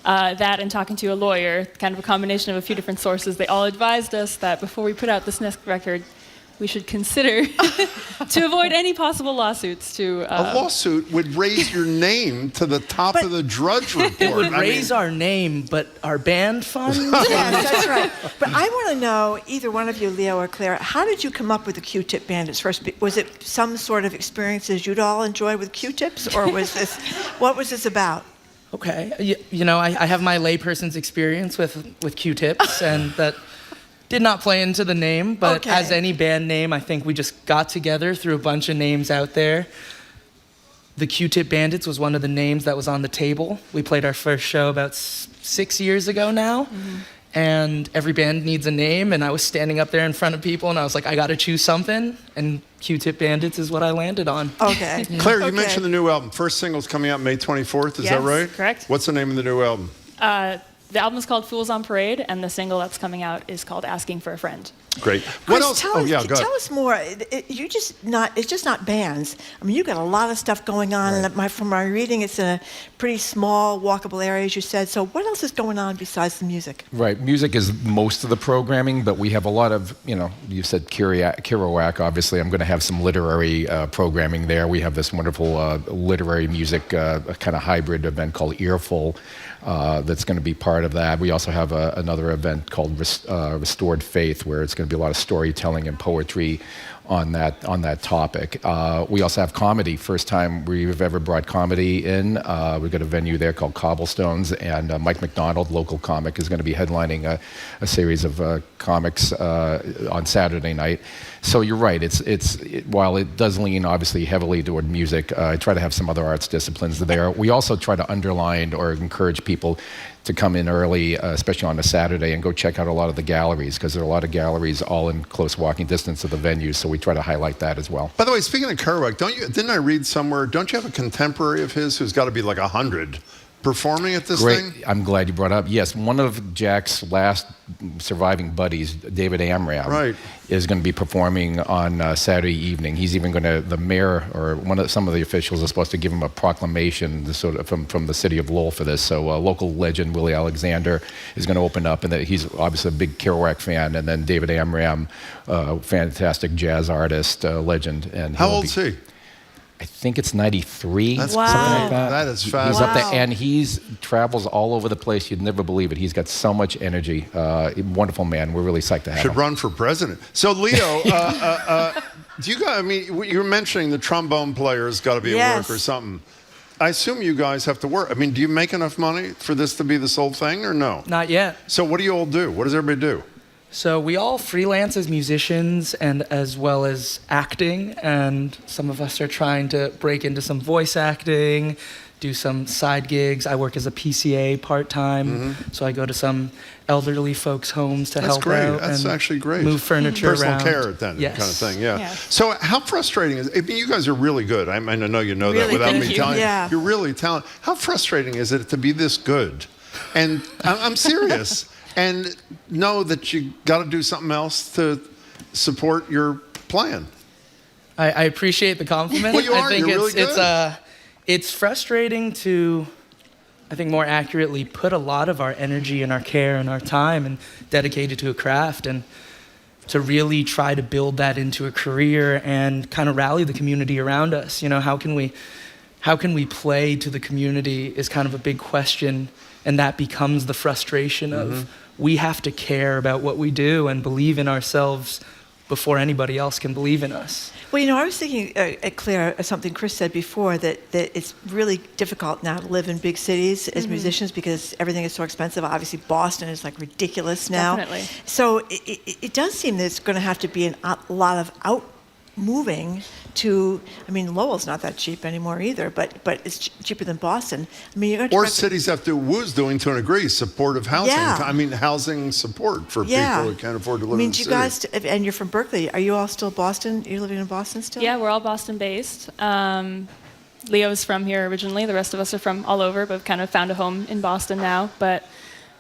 that and talking to a lawyer, kind of a combination of a few different sources, they all advised us that before we put out this next record, we should consider to avoid any possible lawsuits. A lawsuit would raise your name to the top of the Drudge Report. It would raise our name, but our band fund? Yes, that's right. But I want to know, either one of you, Leo or Claire, how did you come up with the Q-Tip Bandits first? Was it some sort of experiences you'd all enjoy with Q-tips, or what was this about? Okay, I have my layperson's experience with Q-tips, and that did not play into the name, but as any band name, I think we just got together, threw a bunch of names out there. The Q-Tip Bandits was one of the names that was on the table. We played our first show about 6 years ago now, and every band needs a name, and I was standing up there in front of people, and I was like, I gotta choose something, and Q-Tip Bandits is what I landed on. Okay. Claire, you mentioned the new album. First single's coming out May 24th, is that right? Correct. What's the name of the new album? The album is called Fools on Parade, and the single that's coming out is called Asking for a Friend. Great. What else? Go ahead. Tell us more. It's just not bands. I mean, you've got a lot of stuff going on. Right. And from my reading, it's in a pretty small, walkable area, as you said. So what else is going on besides the music? Right. Music is most of the programming, but we have a lot of, you said Kerouac, obviously. I'm going to have some literary programming there. We have this wonderful literary music kind of hybrid event called Earful that's going to be part of that. We also have another event called Restored Faith, where it's going to be a lot of storytelling and poetry on that topic. We also have comedy. First time we've ever brought comedy in. We've got a venue there called Cobblestones, and Mike McDonald, local comic, is going to be headlining a series of comics on Saturday night. So you're right. While it does lean obviously heavily toward music, I try to have some other arts disciplines there. We also try to underline or encourage people to come in early, especially on a Saturday, and go check out a lot of the galleries, because there are a lot of galleries all in close walking distance of the venue, so we try to highlight that as well. By the way, speaking of Kerouac, didn't I read somewhere, don't you have a contemporary of his who's got to be like 100 performing at this thing? I'm glad you brought up. Yes, one of Jack's last surviving buddies, David Amram, is going to be performing on Saturday evening. He's even going to, the mayor or some of the officials are supposed to give him a proclamation from the city of Lowell for this. So local legend Willie Alexander is going to open up, and he's obviously a big Kerouac fan. And then David Amram, fantastic jazz artist, legend. And how old is he? I think it's 93, That's something like that. That is fast. He's up there, and he travels all over the place. You'd never believe it. He's got so much energy. Wonderful man. We're really psyched to have him. Should run for president. So, Leo, do you guys, I mean, you're mentioning the trombone player's got to be at work or something. I assume you guys have to work. I mean, do you make enough money for this to be this whole thing, or no? Not yet. So what do you all do? What does everybody do? So we all freelance as musicians and as well as acting, and some of us are trying to break into some voice acting, do some side gigs. I work as a PCA part-time, so I go to some elderly folks' homes to help out. That's and actually great. Move furniture Personal around. care then, kind of thing, yeah. So how frustrating is it? I mean, you guys are really good. I know you know that without me telling you. You're really talented. How frustrating is it to be this good? And I'm serious. And know that you got to do something else to support your plan. I appreciate the compliment. Well, you are. I think You're really good. It's frustrating to, I think more accurately, put a lot of our energy and our care and our time and dedicate it to a craft, and to really try to build that into a career and kind of rally the community around us. You know, how can we play to the community is kind of a big question, and that becomes the frustration of we have to care about what we do and believe in ourselves before anybody else can believe in us. Well, you know, I was thinking, Claire, something Chris said before, that it's really difficult now to live in big cities as musicians because everything is so expensive. Obviously, Boston is like ridiculous now. Definitely. So it does seem that it's going to have to be a lot of moving to, I mean, Lowell's not that cheap anymore either, but it's cheaper than Boston. I mean, you're or cities have to, WU's doing to a degree, supportive housing. Yeah. I mean, housing support for people who can't afford to live in the city. I mean, do you guys, and you're from Berkeley, are you all still Boston? You're living in Boston still? Yeah, we're all Boston-based. Leo's from here originally. The rest of us are from all over, but kind of found a home in Boston now. But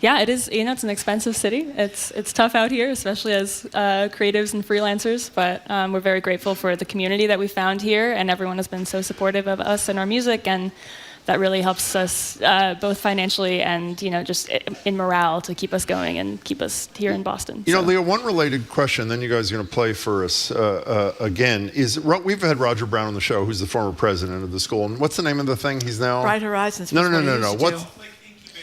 yeah, it is. You know, it's an expensive city. It's tough out here, especially as creatives and freelancers. But we're very grateful for the community that we found here, and everyone has been so supportive of us and our music, and that really helps us both financially and just in morale to keep us going and keep us here in Boston. You know, Leo, one related question, then you guys are going to play for us again, is we've had Roger Brown on the show, who's the former president of the school. And what's the name of the thing he's now? Bright Horizons. No. What's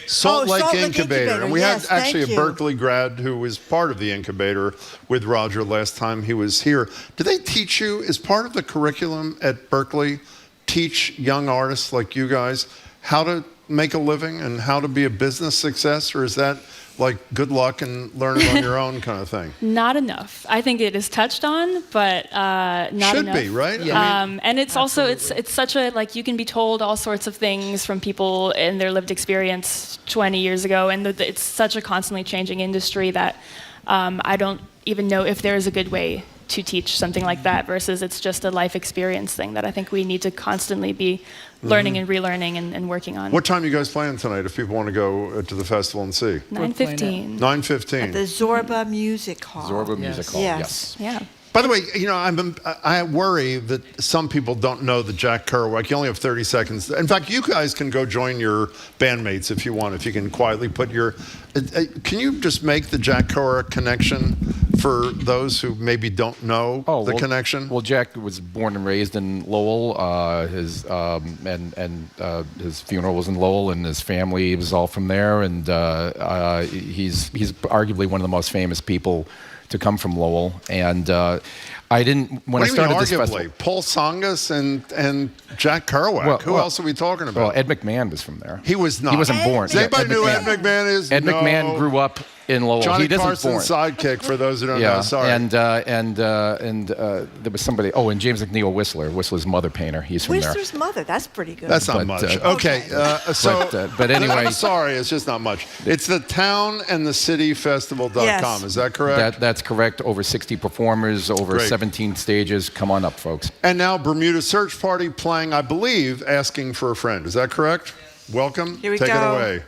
Salt Lake Incubator. And we had actually a Berkeley grad who was part of the incubator with Roger last time he was here. Do they teach you, as part of the curriculum at Berkeley, teach young artists like you guys how to make a living and how to be a business success? Or is that like good luck and learn it on your own kind of thing? Not enough. I think it is touched on, but not enough. Should be, right? Yeah. I mean, and it's also, it's such a, like, you can be told all sorts of things from people in their lived experience 20 years ago, and it's such a constantly changing industry that I don't even know if there is a good way to teach something like that versus it's just a life experience thing that I think we need to constantly be learning and relearning and working on. What time are you guys playing tonight if people want to go to the festival and see? 9:15. 9:15. At the Zorba Music Hall. Zorba Music Hall, yes. Yeah. By the way, you know, I worry that some people don't know the Jack Kerouac. You only have 30 seconds. In fact, you guys can go join your bandmates if you want. If you can quietly put your... can you just make the Jack Kerouac connection for those who maybe don't know the connection? Well, Jack was born and raised in Lowell. His funeral was in Lowell, and his family was all from there. And he's arguably one of the most famous people to come from Lowell, and I didn't when I started this festival. Paul Sangas and Jack Kerouac. Who else are we talking about? Well, Ed McMahon was from there. He was not. He wasn't born. Does anybody know who Ed McMahon is? Ed McMahon grew up in Lowell. Johnny he Carson's sidekick, for those who don't know. Sorry. And there was somebody. Oh, and James McNeil Whistler's mother painter. He's from there. Whistler's mother. That's pretty good. That's not much. Okay. But anyway, I'm sorry. It's just not much. It's the townandthecityfestival.com. Is that correct? That's correct. Over 60 performers, over 17 stages. Come on up, folks. And now Bermuda Search Party playing, I believe, Asking for a Friend. Is that correct? Welcome. Here we Take go. it away.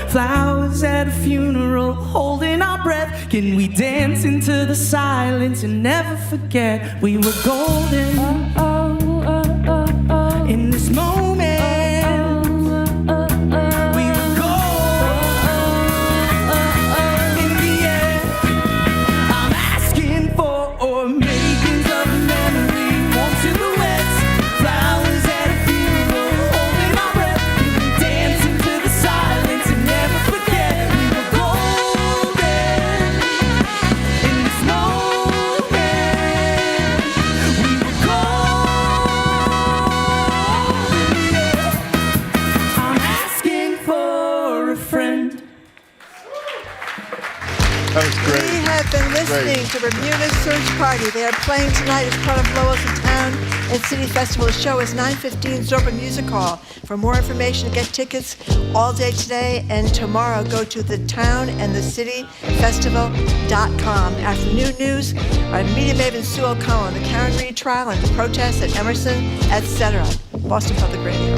Flowers at a funeral, holding our breath. Can we dance into the silence and never forget we were golden in this moment? We were gold in the end. I'm asking for makings of memory, warm silhouettes, flowers at a funeral, holding our breath. That was great. We have been listening to Bermuda's Search Party. They are playing tonight as part of Lowell's in Town and City Festival. The show is 9:15 Zorba Music Hall. For more information, get tickets all day today and tomorrow. Go to thetownandthecityfestival.com. Afternoon news, our media maven Sue O'Connell, the Karen Reed trial and protests at Emerson, etc. Boston Public Radio.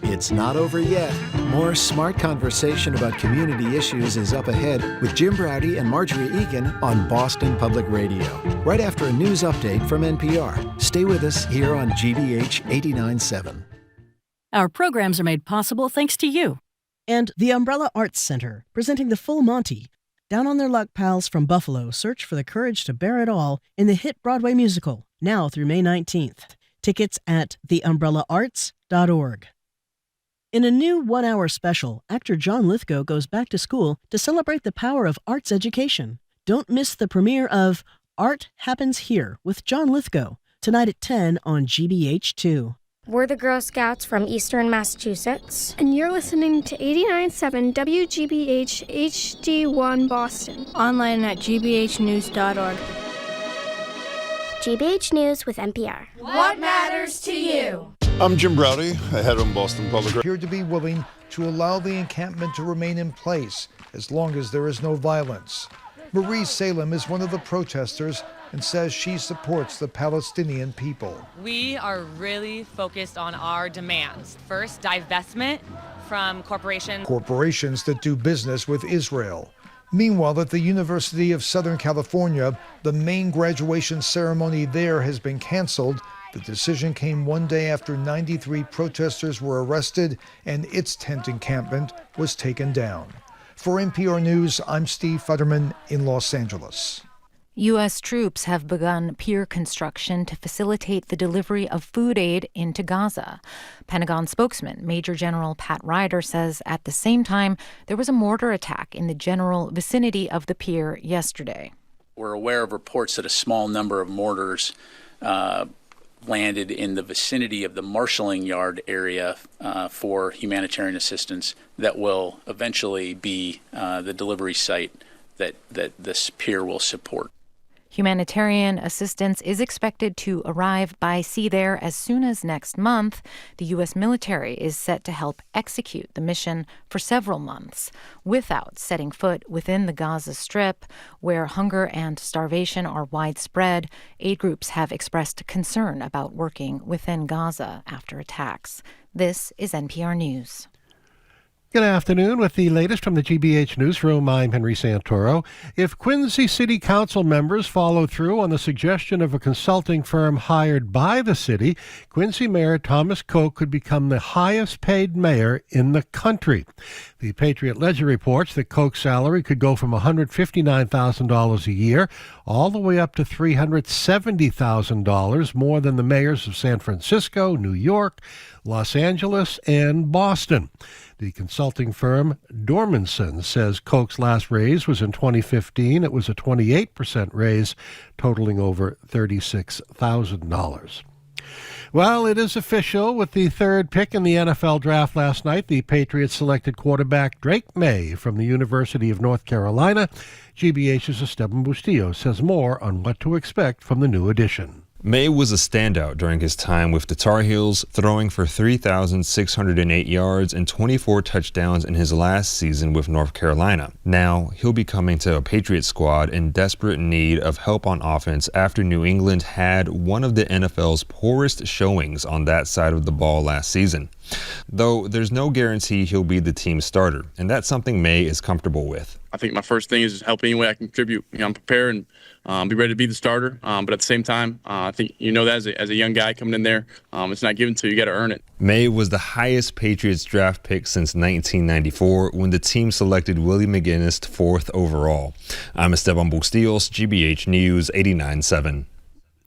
It's not over yet. More smart conversation about community issues is up ahead with Jim Braude and Marjorie Egan on Boston Public Radio. Right after a news update from NPR. Stay with us here on GBH 89.7. Our programs are made possible thanks to you. And the Umbrella Arts Center, presenting the Full Monty. Down on their luck, pals from Buffalo search for the courage to bear it all in the hit Broadway musical, now through May 19th. Tickets at theumbrellaarts.org. In a new one-hour special, actor John Lithgow goes back to school to celebrate the power of arts education. Don't miss the premiere of Art Happens Here with John Lithgow, tonight at 10 on GBH2. We're the Girl Scouts from Eastern Massachusetts. And you're listening to 89.7 WGBH HD1 Boston. Online at gbhnews.org. GBH News with NPR. What matters to you? I'm Jim Braude, ahead on Boston Public Radio. Appeared to be willing to allow the encampment to remain in place as long as there is no violence. Marie Salem is one of the protesters and says she supports the Palestinian people. We are really focused on our demands. First, divestment from corporations that do business with Israel. Meanwhile, at the University of Southern California, the main graduation ceremony there has been canceled. The decision came one day after 93 protesters were arrested and its tent encampment was taken down. For NPR News, I'm Steve Futterman in Los Angeles. U.S. troops have begun pier construction to facilitate the delivery of food aid into Gaza. Pentagon spokesman Major General Pat Ryder says at the same time there was a mortar attack in the general vicinity of the pier yesterday. We're aware of reports that a small number of mortars landed in the vicinity of the marshalling yard area for humanitarian assistance that will eventually be the delivery site that this pier will support. Humanitarian assistance is expected to arrive by sea there as soon as next month. The U.S. military is set to help execute the mission for several months without setting foot within the Gaza Strip, where hunger and starvation are widespread. Aid groups have expressed concern about working within Gaza after attacks. This is NPR News. Good afternoon. With the latest from the GBH Newsroom, I'm Henry Santoro. If Quincy City Council members follow through on the suggestion of a consulting firm hired by the city, Quincy Mayor Thomas Koch could become the highest paid mayor in the country. The Patriot Ledger reports that Koch's salary could go from $159,000 a year all the way up to $370,000, more than the mayors of San Francisco, New York, Los Angeles, and Boston. The consulting firm Dormanson says Koch's last raise was in 2015. It was a 28% raise, totaling over $36,000. Well, it is official. With the third pick in the NFL draft last night, the Patriots selected quarterback Drake May from the University of North Carolina. GBH's Esteban Bustillos has more on what to expect from the new addition. May was a standout during his time with the Tar Heels, throwing for 3,608 yards and 24 touchdowns in his last season with North Carolina. Now, he'll be coming to a Patriots squad in desperate need of help on offense after New England had one of the NFL's poorest showings on that side of the ball last season. Though there's no guarantee he'll be the team's starter, and that's something May is comfortable with. I think my first thing is just help any way I can contribute. I'm prepared and be ready to be the starter. But at the same time, I think that as a young guy coming in there, it's not given to you. You got to earn it. May was the highest Patriots draft pick since 1994 when the team selected Willie McGinnis 4th overall. I'm Esteban Bustillos, GBH News 89.7.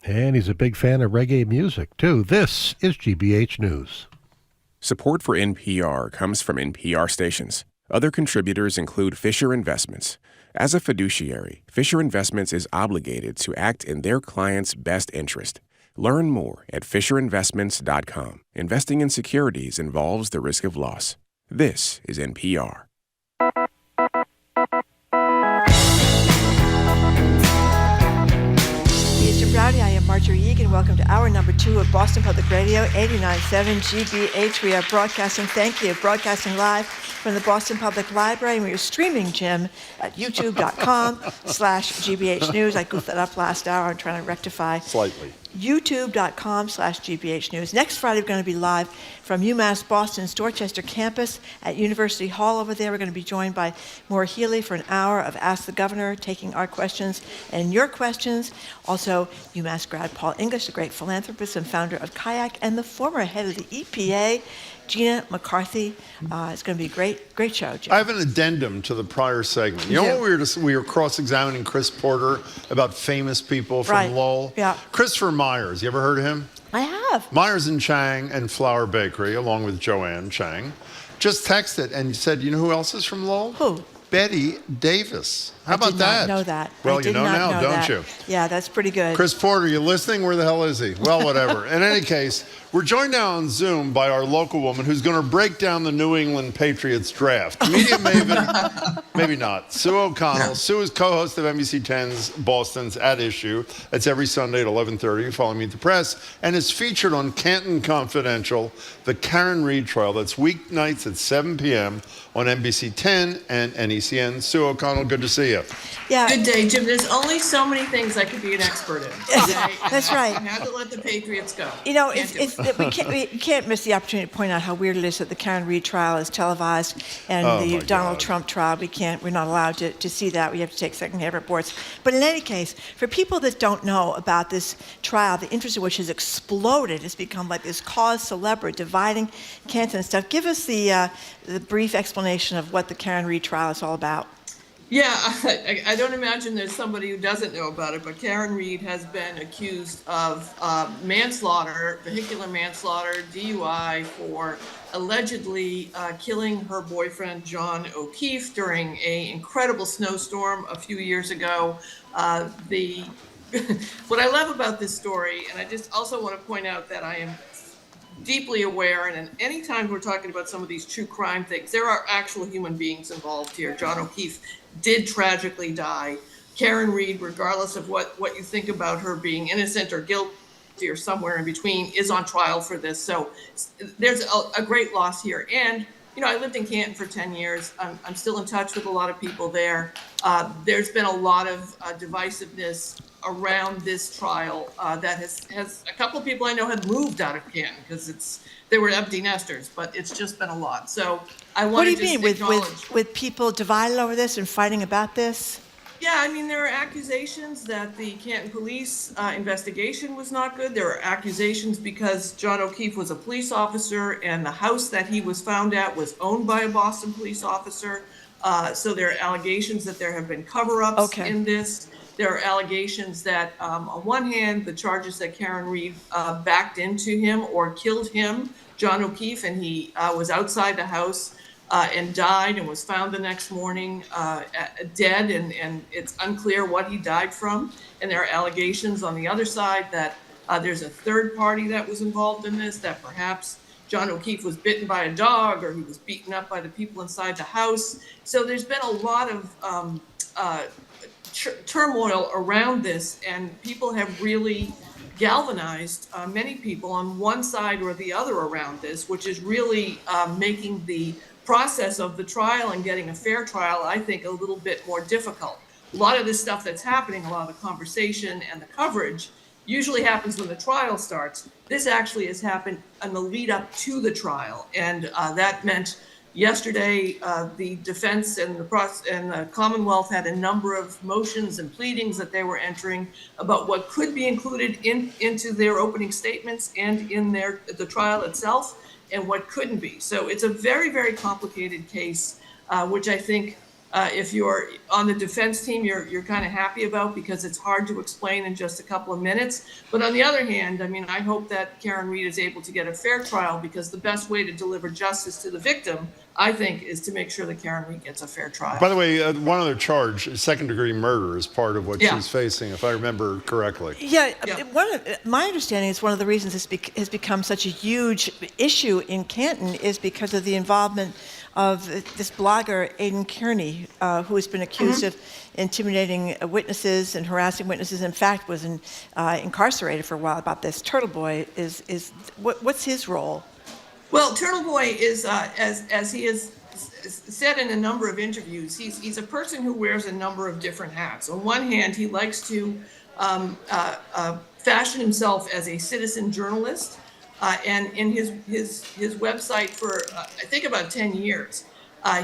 And he's a big fan of reggae music, too. This is GBH News. Support for NPR comes from NPR stations. Other contributors include Fisher Investments. As a fiduciary, Fisher Investments is obligated to act in their clients' best interest. Learn more at FisherInvestments.com. Investing in securities involves the risk of loss. This is NPR. Mr. Browdy, I am Marjorie Egan. Welcome to hour number 2 of Boston Public Radio, 89.7 GBH. We are broadcasting live from the Boston Public Library. And we are streaming, Jim, at youtube.com/GBH News. I goofed that up last hour. I'm trying to rectify. Slightly. youtube.com/GBH News. Next Friday, we're going to be live from UMass Boston's Dorchester campus at University Hall over there. We're going to be joined by Maura Healey for an hour of Ask the Governor, taking our questions and your questions. Also, UMass grad Paul English, the great philanthropist and founder of Kayak, and the former head of the EPA, Gina McCarthy. It's going to be a great show, Jim. I have an addendum to the prior segment. You know what we were cross-examining Chris Porter about famous people from Lowell? Yeah. Christopher Myers, you ever heard of him? I have. Myers and Chang and Flower Bakery, along with Joanne Chang, just texted and said, you know who else is from Lowell? Who? Betty Davis. How about that? that? I did not know that. Well, you know now, don't you? Yeah, that's pretty good. Chris Porter, you listening? Where the hell is he? Well, whatever. In any case, we're joined now on Zoom by our local woman who's going to break down the New England Patriots draft. Comedian maven, maybe not, Sue O'Connell. Sue is co-host of NBC 10's Boston's At Issue. That's every Sunday at 11:30. Follow Meet the Press. And is featured on Canton Confidential, the Karen Reed trial. That's weeknights at 7 p.m. on NBC 10 and NECN. Sue O'Connell, good to see you. Yeah. Good day, Jim. There's only so many things I could be an expert in. Okay? That's right. I had to let the Patriots go. You know, we can't miss the opportunity to point out how weird it is that the Karen Reed trial is televised and the Donald Trump trial, we're not allowed to see that. We have to take second-hand reports. But in any case, for people that don't know about this trial, the interest in which has exploded, has become like this cause célèbre, dividing Canton and stuff. Give us the brief explanation of what the Karen Reed trial is all about. Yeah, I don't imagine there's somebody who doesn't know about it, but Karen Reed has been accused of manslaughter, vehicular manslaughter, DUI, for allegedly killing her boyfriend, John O'Keefe, during an incredible snowstorm a few years ago. What I love about this story, and I just also want to point out that I am deeply aware, and anytime we're talking about some of these true crime things, there are actual human beings involved here. John O'Keefe did tragically die. Karen Reed, regardless of what you think about her being innocent or guilty or somewhere in between, is on trial for this. So there's a great loss here. And, you know, I lived in Canton for 10 years. I'm still in touch with a lot of people there. There's been a lot of divisiveness around this trial that has a couple of people I know have moved out of Canton because they were empty nesters, but it's just been a lot. So I want to just acknowledge. What do you mean with people divided over this and fighting about this? Yeah, I mean, there are accusations that the Canton police investigation was not good. There are accusations because John O'Keefe was a police officer and the house that he was found at was owned by a Boston police officer. So there are allegations that there have been cover-ups in this. There are allegations that, on one hand, the charges that Karen Reed backed into him or killed him, John O'Keefe, and he was outside the house and died and was found the next morning dead, and it's unclear what he died from. And there are allegations on the other side that there's a third party that was involved in this, that perhaps John O'Keefe was bitten by a dog or he was beaten up by the people inside the house. So there's been a lot of turmoil around this, and people have really galvanized many people on one side or the other around this, which is really making the process of the trial and getting a fair trial, I think, a little bit more difficult. A lot of this stuff that's happening, a lot of the conversation and the coverage usually happens when the trial starts. This actually has happened in the lead up to the trial, and that meant yesterday, the defense and the Commonwealth had a number of motions and pleadings that they were entering about what could be included into their opening statements and in the trial itself, and what couldn't be. So it's a very, very complicated case, which I think if you're on the defense team, you're kind of happy about, because it's hard to explain in just a couple of minutes. But on the other hand, I mean, I hope that Karen Read is able to get a fair trial, because the best way to deliver justice to the victim, I think, is to make sure that Karen Read gets a fair trial. By the way, one other charge, second-degree murder, is part of what she's facing, if I remember correctly. Yeah, my understanding is one of the reasons this has become such a huge issue in Canton is because of the involvement of this blogger, Aidan Kearney, who has been accused of intimidating witnesses and harassing witnesses. In fact, was incarcerated for a while about this. Turtle Boy what's his role? Well, Turtle Boy is, as he has said in a number of interviews, he's a person who wears a number of different hats. On one hand, he likes to fashion himself as a citizen journalist. And in his website for, I think, about 10 years,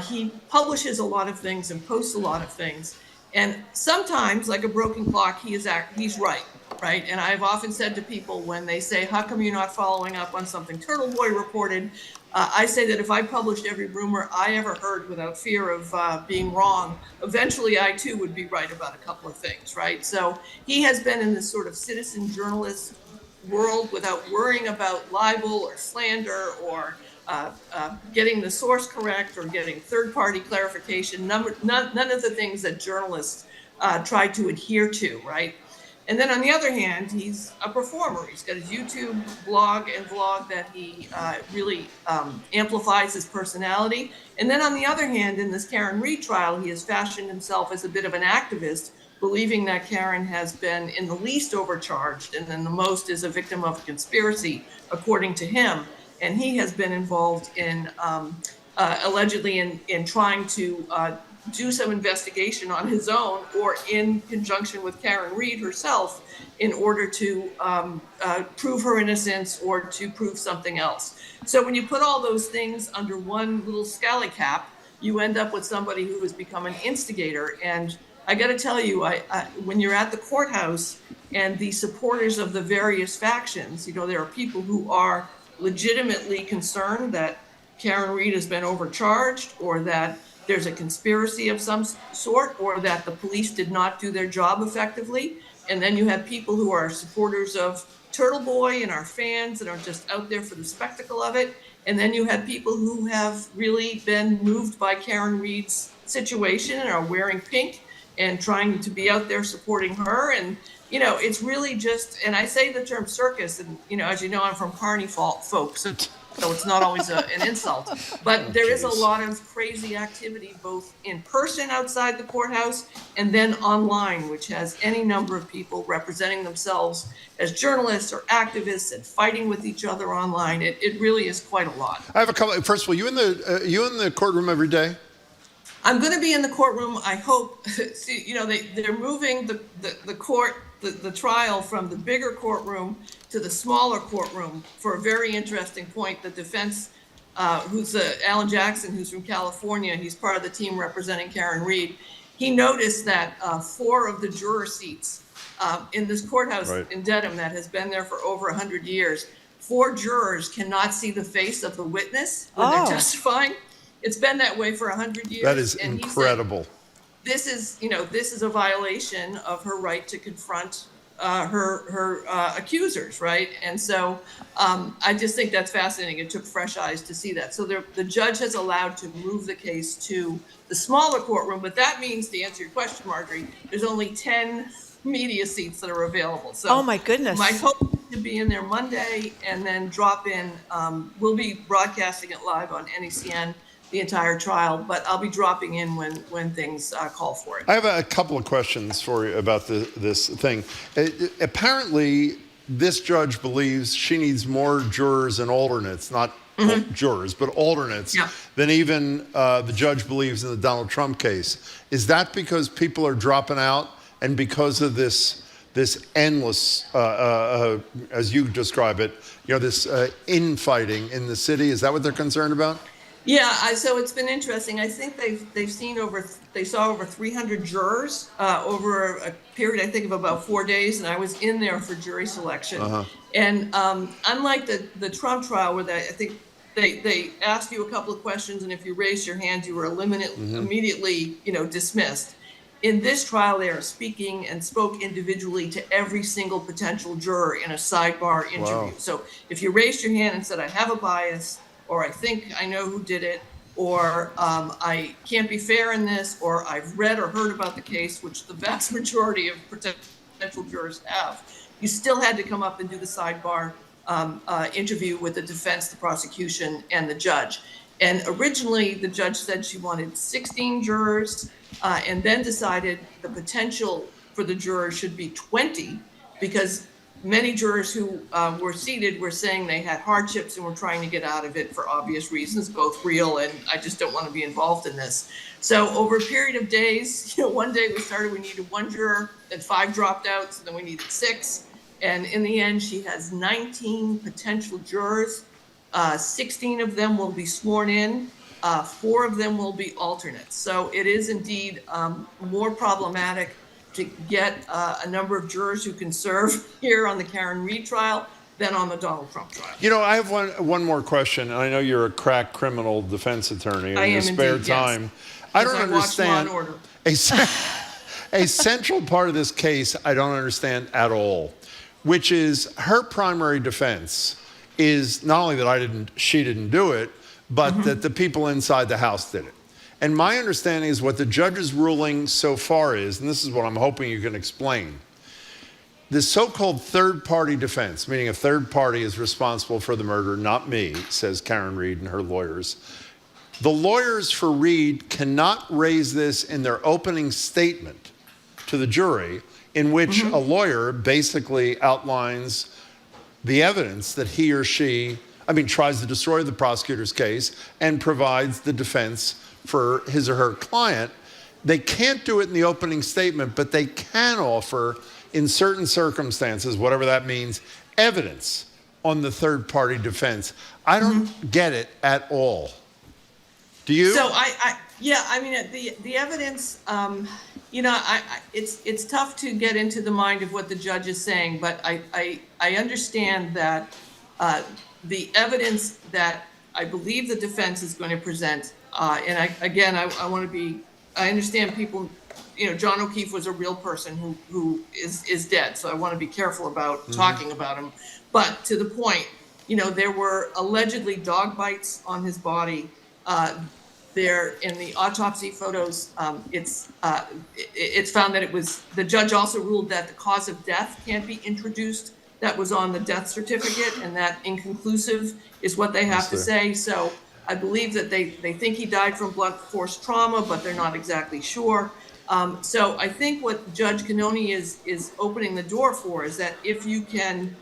he publishes a lot of things and posts a lot of things. And sometimes, like a broken clock, he's right? And I've often said to people when they say, how come you're not following up on something Turtle Boy reported? I say that if I published every rumor I ever heard without fear of being wrong, eventually I too would be right about a couple of things, right? So he has been in this sort of citizen journalist world without worrying about libel or slander or getting the source correct or getting third-party clarification, none of the things that journalists try to adhere to, right? And then on the other hand, he's a performer. He's got his YouTube blog and vlog that he really amplifies his personality. And then on the other hand, in this Karen Read trial, he has fashioned himself as a bit of an activist, believing that Karen has been in the least overcharged and then the most is a victim of a conspiracy, according to him. And he has been involved in, allegedly in trying to do some investigation on his own or in conjunction with Karen Read herself in order to prove her innocence or to prove something else. So when you put all those things under one little scally cap, you end up with somebody who has become an instigator. And I got to tell you, when you're at the courthouse and the supporters of the various factions, you know, there are people who are legitimately concerned that Karen Read has been overcharged or that there's a conspiracy of some sort or that the police did not do their job effectively. And then you have people who are supporters of Turtle Boy and are fans and are just out there for the spectacle of it. And then you have people who have really been moved by Karen Read's situation and are wearing pink and trying to be out there supporting her. And, you know, it's really just, and I say the term circus, and, you know, as you know, I'm from Kearney folks, so it's not always an insult. But there is a lot of crazy activity, both in person outside the courthouse and then online, which has any number of people representing themselves as journalists or activists and fighting with each other online. It really is quite a lot. I have a couple. First of all, you in the courtroom every day? I'm going to be in the courtroom, I hope. See, you know, they're moving the trial from the bigger courtroom to the smaller courtroom for a very interesting point. The defense, who's Alan Jackson, who's from California, he's part of the team representing Karen Read. He noticed that 4 of the juror seats in this courthouse in Dedham that has been there for over 100 years, 4 jurors cannot see the face of the witness when they're testifying. It's been that way for 100 years. That is incredible. This is a violation of her right to confront her accusers, right? And so I just think that's fascinating. It took fresh eyes to see that. So the judge has allowed to move the case to the smaller courtroom, but that means, to answer your question, Marjorie, there's only 10 media seats that are available. So oh my goodness. My hope is to be in there Monday and then drop in. We'll be broadcasting it live on NECN the entire trial, but I'll be dropping in when things call for it. I have a couple of questions for you about this thing. Apparently, this judge believes she needs more jurors and alternates, not jurors, but alternates, than even the judge believes in the Donald Trump case. Is that because people are dropping out and because of this endless, as you describe it, you know, this infighting in the city? Is that what they're concerned about? Yeah, so it's been interesting. I think they saw over 300 jurors over a period, I think, of about 4 days, and I was in there for jury selection. And unlike the Trump trial, where I think they asked you a couple of questions, and if you raised your hand, you were immediately, dismissed. In this trial, they are speaking and spoke individually to every single potential juror in a sidebar interview. Wow. So if you raised your hand and said, I have a bias, or I think I know who did it, or I can't be fair in this, or I've read or heard about the case, which the vast majority of potential jurors have, you still had to come up and do the sidebar interview with the defense, the prosecution, and the judge. And originally, the judge said she wanted 16 jurors, and then decided the potential for the jurors should be 20, because many jurors who were seated were saying they had hardships and were trying to get out of it for obvious reasons, both real and I just don't want to be involved in this. So over a period of days, one day we needed 1 juror, then 5 dropped out, so then we needed 6. And in the end, she has 19 potential jurors. 16 of them will be sworn in. 4 of them will be alternates. So it is indeed more problematic to get a number of jurors who can serve here on the Karen Reed trial than on the Donald Trump trial. I have one more question. And I know you're a crack criminal defense attorney in your spare time. Yes. I don't understand. Watch Law and Order. A central part of this case I don't understand at all, which is her primary defense is not only that she didn't do it, but that the people inside the house did it. And my understanding is what the judge's ruling so far is, and this is what I'm hoping you can explain. The so-called third-party defense, meaning a third party is responsible for the murder, not me, says Karen Reed and her lawyers. The lawyers for Reed cannot raise this in their opening statement to the jury, in which a lawyer basically outlines the evidence that he or she, tries to destroy the prosecutor's case and provides the defense for his or her client. They can't do it in the opening statement, but they can offer, in certain circumstances, whatever that means, evidence on the third-party defense. I don't get it at all. Do you? So the evidence, it's tough to get into the mind of what the judge is saying, but I understand that the evidence that I believe the defense is going to present, and I understand people, John O'Keefe was a real person who is dead, so I want to be careful about talking about him. But to the point, there were allegedly dog bites on his body. There in the autopsy photos, it's found that it was, the judge also ruled that the cause of death can't be introduced. That was on the death certificate, and that inconclusive is what they have to say. So I believe that they think he died from blunt force trauma, but they're not exactly sure. So I think what Judge Cannoni is opening the door for is that if you can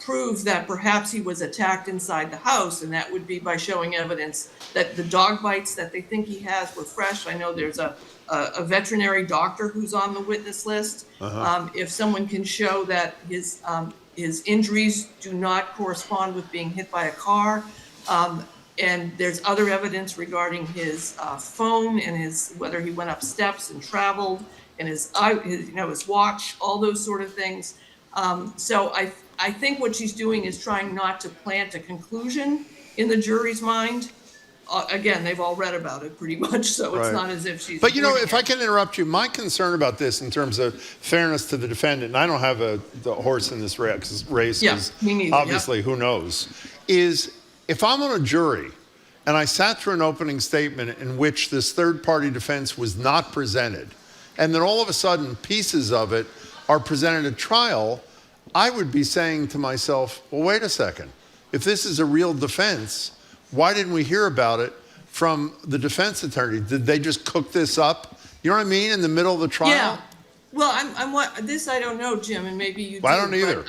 prove that perhaps he was attacked inside the house, and that would be by showing evidence that the dog bites that they think he has were fresh. I know there's a veterinary doctor who's on the witness list. If someone can show that his injuries do not correspond with being hit by a car, and there's other evidence regarding his phone and whether he went up steps and traveled, and his watch, all those sort of things. So I think what she's doing is trying not to plant a conclusion in the jury's mind. Again, they've all read about it pretty much, so it's not as if she's... But if I can interrupt you, my concern about this in terms of fairness to the defendant, and I don't have the horse in this race, because obviously who knows, is if I'm on a jury and I sat through an opening statement in which this third-party defense was not presented, and then all of a sudden pieces of it are presented at trial, I would be saying to myself, well, wait a second. If this is a real defense, why didn't we hear about it from the defense attorney? Did they just cook this up? You know what I mean? In the middle of the trial? Yeah. Well, I don't know, Jim, and maybe you do. I don't either.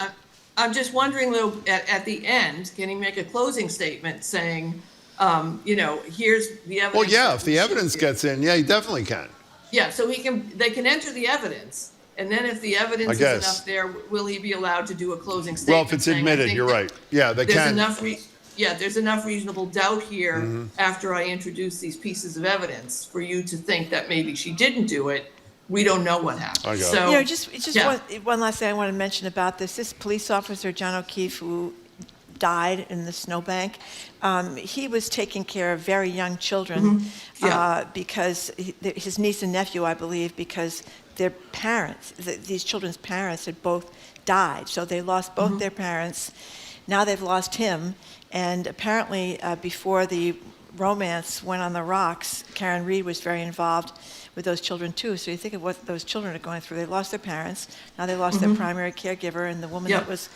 I'm just wondering, though, at the end, can he make a closing statement saying, here's the evidence? Well, yeah, if the evidence gets in, yeah, he definitely can. Yeah, so they can enter the evidence, and then if the evidence is enough there, will he be allowed to do a closing statement? Well, if it's admitted, you're right. Yeah, they can. There's enough reasonable doubt here after I introduce these pieces of evidence for you to think that maybe she didn't do it. We don't know what happened. Just one last thing I want to mention about this. This police officer, John O'Keefe, who died in the snowbank. He was taking care of very young children because his niece and nephew, I believe, because their parents, these children's parents, had both died. So they lost both their parents. Now they've lost him. And apparently, before the romance went on the rocks, Karen Reed was very involved with those children too. So you think of what those children are going through. They lost their parents. Now they lost their primary caregiver and the woman that was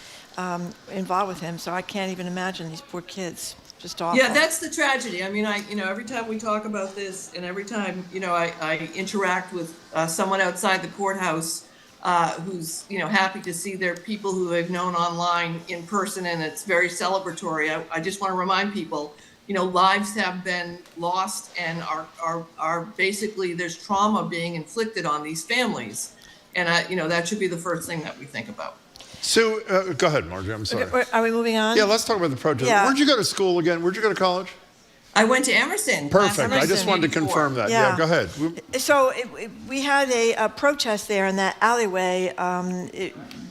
involved with him. So I can't even imagine these poor kids. Just awful. Yeah, that's the tragedy. I mean, every time we talk about this, and every time, I interact with someone outside the courthouse who's, happy to see their people who they've known online in person, and it's very celebratory. I just want to remind people, lives have been lost, and are basically, there's trauma being inflicted on these families, and that should be the first thing that we think about. So, go ahead, Marjorie. I'm sorry. Okay, are we moving on? Yeah, let's talk about the protest. Yeah. Where'd you go to school again? Where'd you go to college? I went to Emerson. Perfect. I just wanted to confirm that. Yeah, go ahead. So we had a protest there in that alleyway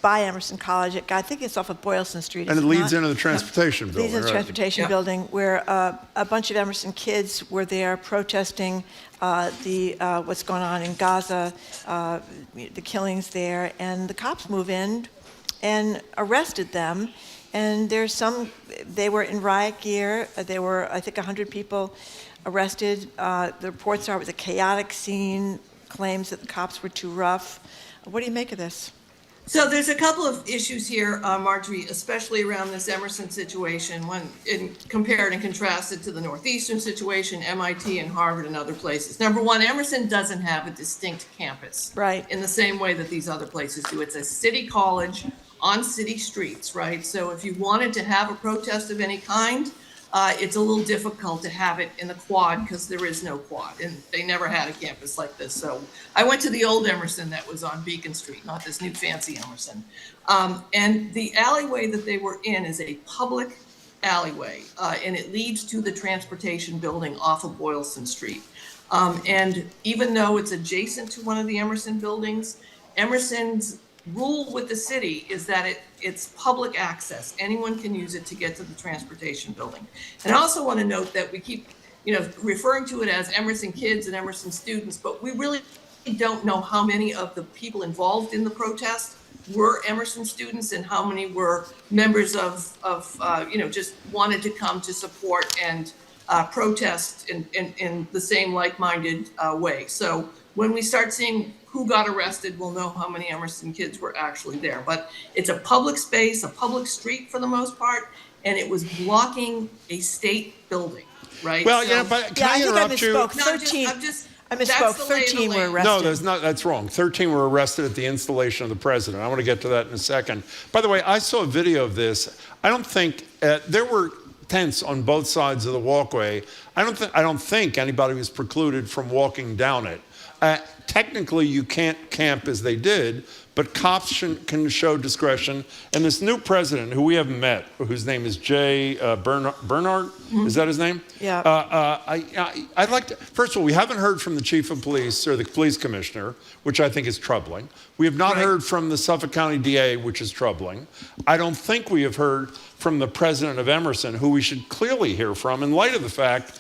by Emerson College. I think it's off of Boylston Street. And it leads into the transportation building. Leads into the transportation building, where a bunch of Emerson kids were there protesting what's going on in Gaza, the killings there, and the cops move in and arrested them. And they were in riot gear. There were, I think, 100 people arrested. The reports are it was a chaotic scene, claims that the cops were too rough. What do you make of this? So there's a couple of issues here, Marjorie, especially around this Emerson situation, compared and contrasted to the Northeastern situation, MIT and Harvard and other places. Number one, Emerson doesn't have a distinct campus, right? In the same way that these other places do. It's a city college on city streets, right? So if you wanted to have a protest of any kind, it's a little difficult to have it in the quad because there is no quad, and they never had a campus like this. So I went to the old Emerson that was on Beacon Street, not this new fancy Emerson. And the alleyway that they were in is a public alleyway, and it leads to the transportation building off of Boylston Street. And even though it's adjacent to one of the Emerson buildings, Emerson's rule with the city is that it's public access. Anyone can use it to get to the transportation building. And I also want to note that we keep, referring to it as Emerson kids and Emerson students, but we really don't know how many of the people involved in the protest were Emerson students and how many were members of just wanted to come to support and protest in the same like-minded way. So when we start seeing who got arrested, we'll know how many Emerson kids were actually there. But it's a public space, a public street for the most part, and it was blocking a state building, right? Well, but can I interrupt you? I misspoke. 13 were arrested. No, that's wrong. 13 were arrested at the installation of the president. I want to get to that in a second. By the way, I saw a video of this. I don't think there were tents on both sides of the walkway. I don't think anybody was precluded from walking down it. Technically, you can't camp as they did, but cops can show discretion. And this new president, who we haven't met, whose name is Jay Bernhardt, is that his name? Yeah. I'd like to, first of all, we haven't heard from the chief of police or the police commissioner, which I think is troubling. We have not heard from the Suffolk County DA, which is troubling. I don't think we have heard from the president of Emerson, who we should clearly hear from in light of the fact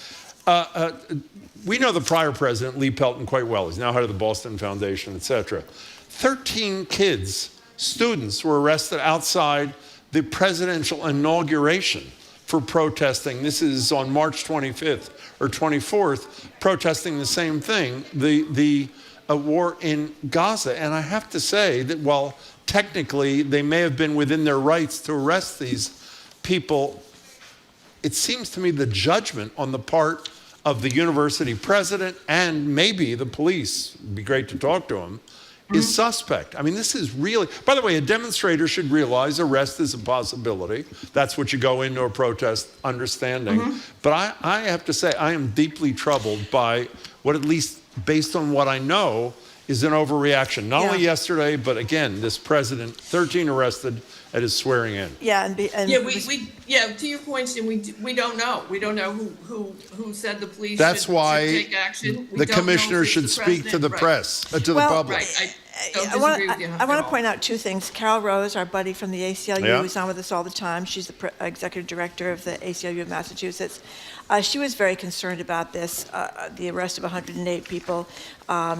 we know the prior president, Lee Pelton, quite well. He's now head of the Boston Foundation, et cetera. 13 kids, students, were arrested outside the presidential inauguration for protesting. This is on March 25th or 24th, protesting the same thing, the war in Gaza. And I have to say that while technically they may have been within their rights to arrest these people, it seems to me the judgment on the part of the university president and maybe the police, it'd be great to talk to them, is suspect. I mean, this is really, by the way, a demonstrator should realize arrest is a possibility. That's what you go into a protest understanding. But I have to say, I am deeply troubled by what, at least based on what I know, is an overreaction. Not only yesterday, but again, this president, 13 arrested at his swearing in. Yeah, to your point, Jim, we don't know. We don't know who said the police That's should why take action. The commissioner should speak to the press, to the public. Right. I want to point out two things. Carol Rose, our buddy from the ACLU, is on with us all the time. She's the executive director of the ACLU of Massachusetts. She was very concerned about this, the arrest of 108 people.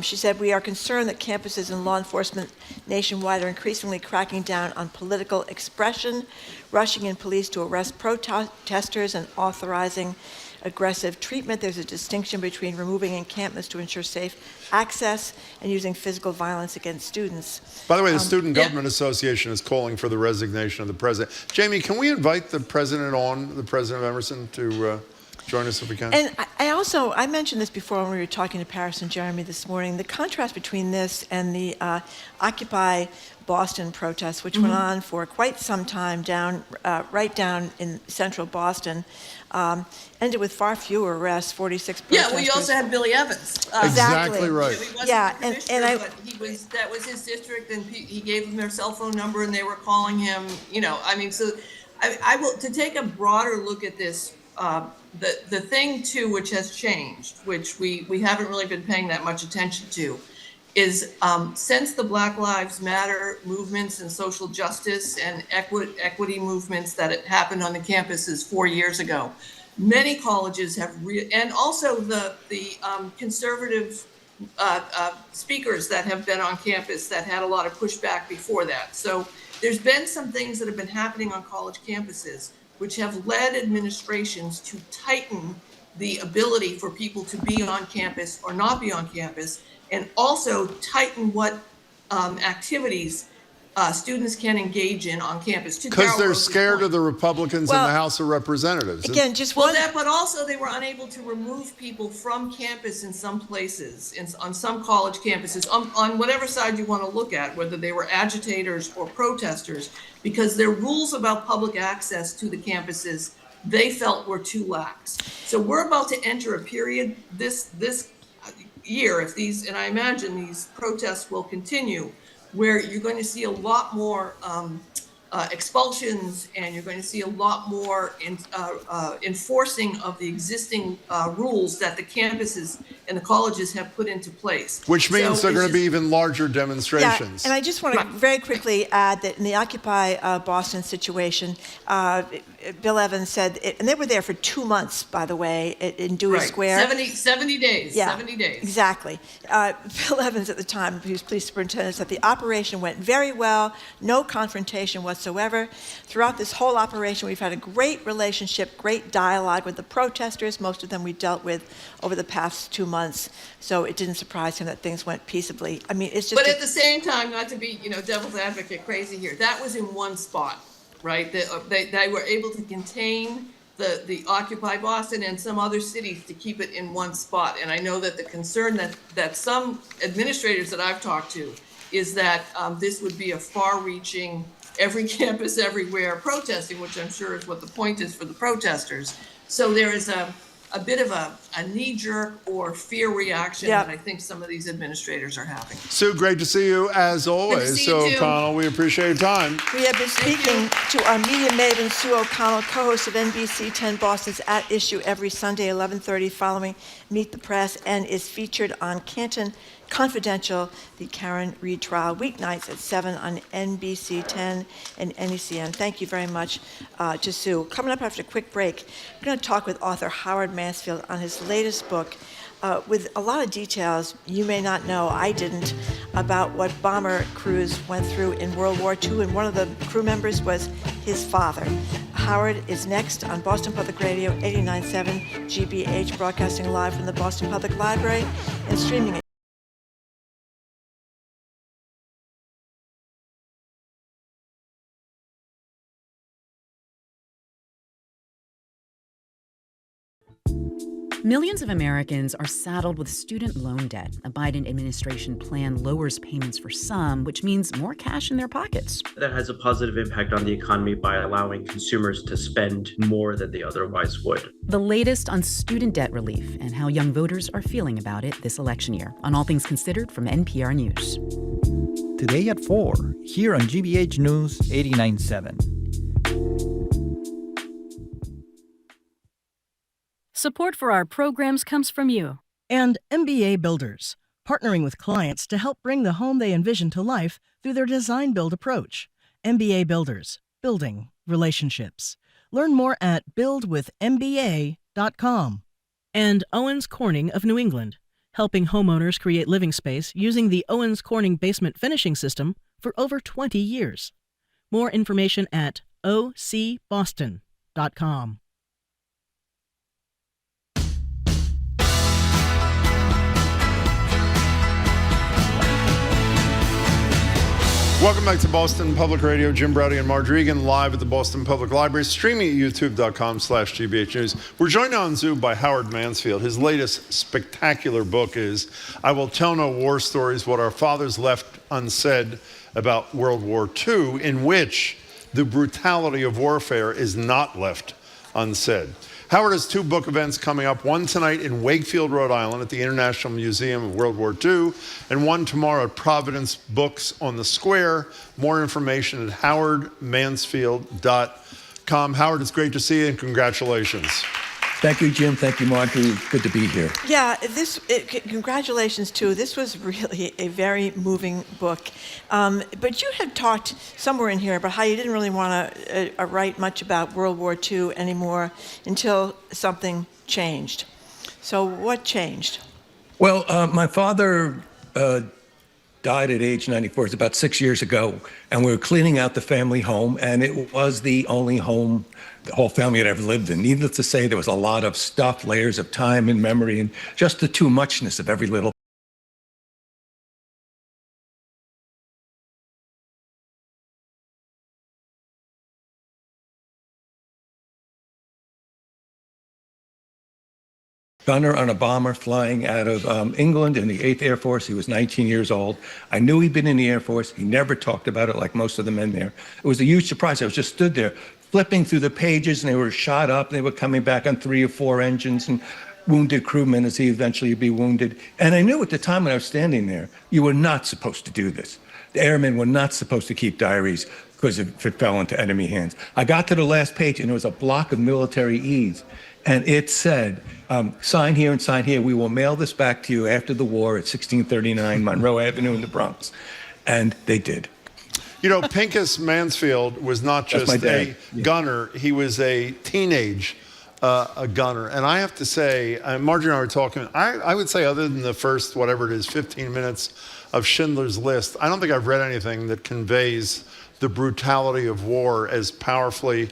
She said, "We are concerned that campuses and law enforcement nationwide are increasingly cracking down on political expression, rushing in police to arrest protesters and authorizing aggressive treatment. There's a distinction between removing encampments to ensure safe access and using physical violence against students." By the way, the Student Government Association is calling for the resignation of the president. Jamie, can we invite the president of Emerson, to join us if we can? And I mentioned this before when we were talking to Paris and Jeremy this morning, the contrast between this and the Occupy Boston protests, which went on for quite some time right down in central Boston, ended with far fewer arrests, 46 protesters. Yeah, we also had Billy Evans. Exactly right. That was his district, and he gave them their cell phone number, and they were calling him. So I will, to take a broader look at this. The thing too, which has changed, which we haven't really been paying that much attention to, is since the Black Lives Matter movements and social justice and equity movements that happened on the campuses 4 years ago, many colleges have, and also the conservative speakers that have been on campus that had a lot of pushback before that. So there's been some things that have been happening on college campuses which have led administrations to tighten the ability for people to be on campus or not be on campus, and also tighten what activities students can engage in on campus. Because they're scared of the Republicans in the House of Representatives. Again, but also they were unable to remove people from campus in some places, on some college campuses, on whatever side you want to look at, whether they were agitators or protesters, because their rules about public access to the campuses they felt were too lax. So we're about to enter a period this year, and I imagine these protests will continue, where you're going to see a lot more expulsions, and you're going to see a lot more enforcing of the existing rules that the campuses and the colleges have put into place. Which means they're going to be even larger demonstrations. Yeah, and I just want to very quickly add that in the Occupy Boston situation, Bill Evans said, and they were there for 2 months, by the way, in Dewey Square. 70 days. Yeah, 70 days. Exactly. Bill Evans at the time, he was police superintendent, said the operation went very well, no confrontation whatsoever. Throughout this whole operation, we've had a great relationship, great dialogue with the protesters, most of them we dealt with over the past 2 months. So it didn't surprise him that things went peaceably. I mean, it's just. But at the same time, not to be, devil's advocate crazy here, that was in one spot. Right, they were able to contain the Occupy Boston and some other cities to keep it in one spot. And I know that the concern that some administrators that I've talked to is that this would be a far-reaching, every campus, everywhere protesting, which I'm sure is what the point is for the protesters. So there is a bit of a knee-jerk or fear reaction that I think some of these administrators are having. Sue, great to see you as always. Sue O'Connell, we appreciate your time. We have been speaking to our media maven, Sue O'Connell, co-host of NBC 10 Boston's At Issue every Sunday, 11:30, following Meet the Press, and is featured on Canton Confidential, the Karen Reed trial, weeknights at 7 on NBC 10 and NECN. Thank you very much to Sue. Coming up after a quick break, we're going to talk with author Howard Mansfield on his latest book with a lot of details you may not know, I didn't, about what bomber crews went through in World War II, and one of the crew members was his father. Howard is next on Boston Public Radio 89.7 GBH, broadcasting live from the Boston Public Library and streaming it. Millions of Americans are saddled with student loan debt. A Biden administration plan lowers payments for some, which means more cash in their pockets. That has a positive impact on the economy by allowing consumers to spend more than they otherwise would. The latest on student debt relief and how young voters are feeling about it this election year on All Things Considered from NPR News. Today at 4, here on GBH News 89.7. Support for our programs comes from you. And MBA Builders. partnering with clients to help bring the home they envision to life through their design-build approach. MBA Builders, building relationships. Learn more at buildwithmba.com. And Owens Corning of New England, helping homeowners create living space using the Owens Corning basement finishing system for over 20 years. More information at ocboston.com. Welcome back to Boston Public Radio. Jim Browdy and Margery Egan live at the Boston Public Library, streaming at youtube.com/GBH News. We're joined on Zoom by Howard Mansfield. His latest spectacular book is I Will Tell No War Stories, What Our Fathers Left Unsaid About World War II, in which the brutality of warfare is not left unsaid. Howard has two book events coming up, one tonight in Wakefield, Rhode Island at the International Museum of World War II, and one tomorrow at Providence Books on the Square. More information at howardmansfield.com. Howard, it's great to see you, and congratulations. Thank you, Jim. Thank you, Margery. Good to be here. Yeah, congratulations, too. This was really a very moving book. But you had talked somewhere in here about how you didn't really want to write much about World War II anymore until something changed. So what changed? Well, my father died at age 94. It's about 6 years ago, and we were cleaning out the family home, and it was the only home the whole family had ever lived in. Needless to say, there was a lot of stuff, layers of time and memory, and just the too muchness of every little. Gunner on a bomber flying out of England in the 8th Air Force. He was 19 years old. I knew he'd been in the Air Force. He never talked about it like most of the men there. It was a huge surprise. I was just stood there flipping through the pages, and they were shot up. They were coming back on 3 or 4 engines, and wounded crewmen as he eventually would be wounded. And I knew at the time when I was standing there, you were not supposed to do this. The airmen were not supposed to keep diaries because if it fell into enemy hands. I got to the last page, and there was a block of military ease. And it said, sign here and sign here. We will mail this back to you after the war at 1639 Monroe Avenue in the Bronx. And they did. You know, Pincus Mansfield was not just a gunner. He was a teenage gunner. And I have to say, Marjorie and I were talking, I would say other than the first, whatever it is, 15 minutes of Schindler's List, I don't think I've read anything that conveys the brutality of war as powerfully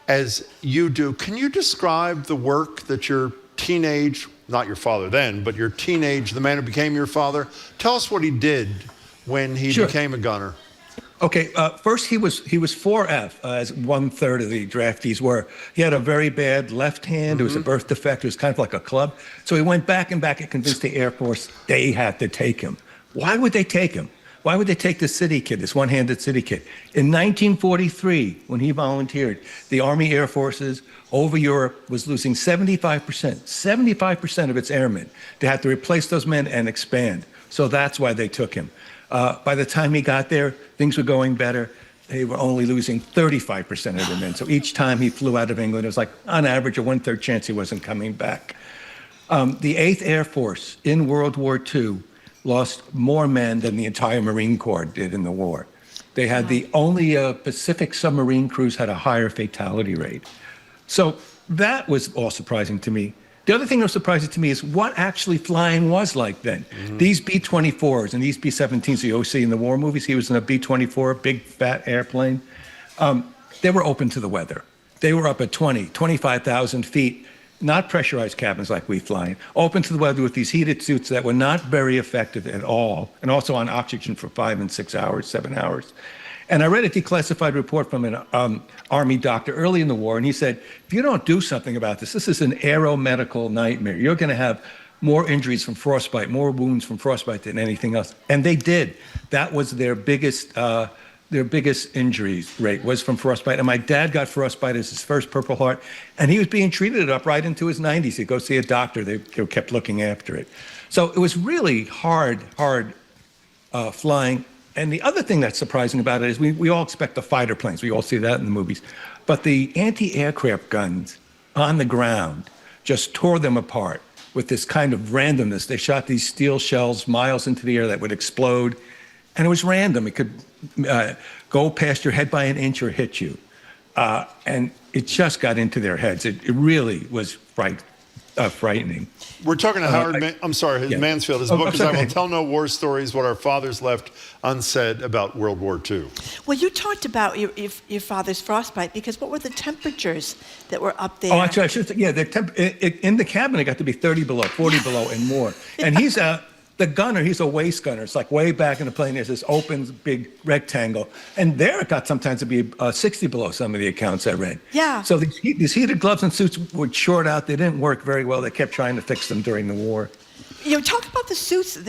as you do. Can you describe the work that your teenage, not your father then, but your teenage, the man who became your father, tell us what he did when he became a gunner. Okay, first he was 4F, as 1/3 of the draftees were. He had a very bad left hand. It was a birth defect. It was kind of like a club. So he went back and convinced the Air Force they had to take him. Why would they take him? Why would they take this city kid, this one-handed city kid? In 1943, when he volunteered, the Army Air Forces over Europe was losing 75% of its airmen. They had to replace those men and expand. So that's why they took him. By the time he got there, things were going better. They were only losing 35% of the men. So each time he flew out of England, it was like, on average, a 1/3 chance he wasn't coming back. The 8th Air Force in World War II lost more men than the entire Marine Corps did in the war. They had the only Pacific submarine crews had a higher fatality rate. So that was all surprising to me. The other thing that was surprising to me is what actually flying was like then. These B-24s and these B-17s you always see in the war movies, he was in a B-24, big fat airplane. They were open to the weather. They were up at 25,000 feet, not pressurized cabins like we fly in, open to the weather with these heated suits that were not very effective at all, and also on oxygen for 5 and 6 hours, 7 hours. And I read a declassified report from an Army doctor early in the war, and he said, if you don't do something about this, this is an aeromedical nightmare. You're going to have more injuries from frostbite, more wounds from frostbite than anything else. And they did. That was their biggest injuries rate was from frostbite. And my dad got frostbite as his first Purple Heart, and he was being treated up right into his 90s. He'd go see a doctor. They kept looking after it. So it was really hard flying. And the other thing that's surprising about it is we all expect the fighter planes. We all see that in the movies. But the anti-aircraft guns on the ground just tore them apart. with this kind of randomness. They shot these steel shells miles into the air that would explode, and it was random. It could go past your head by an inch or hit you. And it just got into their heads. It really was frightening. We're talking to Howard, Mansfield. His book is I Will Tell No War Stories, What Our Fathers Left Unsaid About World War II. Well, you talked about your father's frostbite, because what were the temperatures that were up there? Oh, actually, I should say, in the cabin, it got to be 30 below, 40 below, and more. And he's the gunner, he's a waist gunner. It's like way back in the plane, there's this open, big rectangle. And there it got sometimes to be 60 below, some of the accounts I read. Yeah. So these heated gloves and suits would short out. They didn't work very well. They kept trying to fix them during the war. You know, talk about the suits. How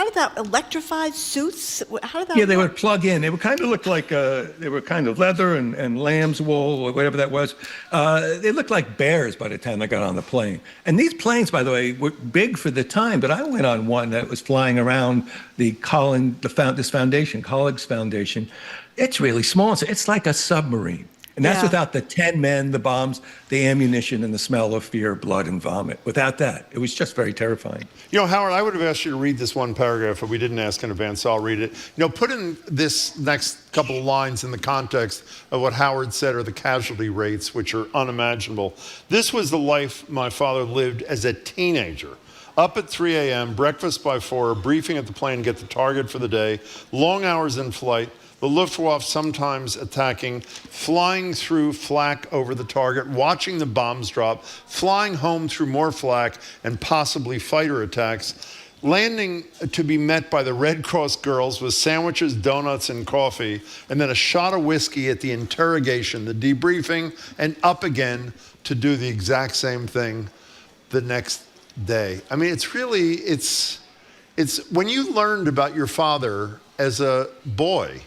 did that electrified suits? How did that? Yeah, they would plug in. They would kind of look like they were kind of leather and lamb's wool or whatever that was. They looked like bears by the time they got on the plane. And these planes, by the way, were big for the time. But I went on one that was flying around this foundation, College Foundation. It's really small. It's like a submarine. And that's without the 10 men, the bombs, the ammunition, and the smell of fear, blood, and vomit. Without that, it was just very terrifying. You know, Howard, I would have asked you to read this one paragraph, but we didn't ask in advance, so I'll read it. You know, put in this next couple of lines in the context of what Howard said are the casualty rates, which are unimaginable. This was the life my father lived as a teenager. Up at 3 a.m., breakfast by 4, briefing at the plane, get the target for the day, long hours in flight, the Luftwaffe sometimes attacking, flying through flak over the target, watching the bombs drop, flying home through more flak and possibly fighter attacks, landing to be met by the Red Cross girls with sandwiches, donuts, and coffee, and then a shot of whiskey at the interrogation, the debriefing, and up again to do the exact same thing the next day. I mean, it's when you learned about your father as a boy,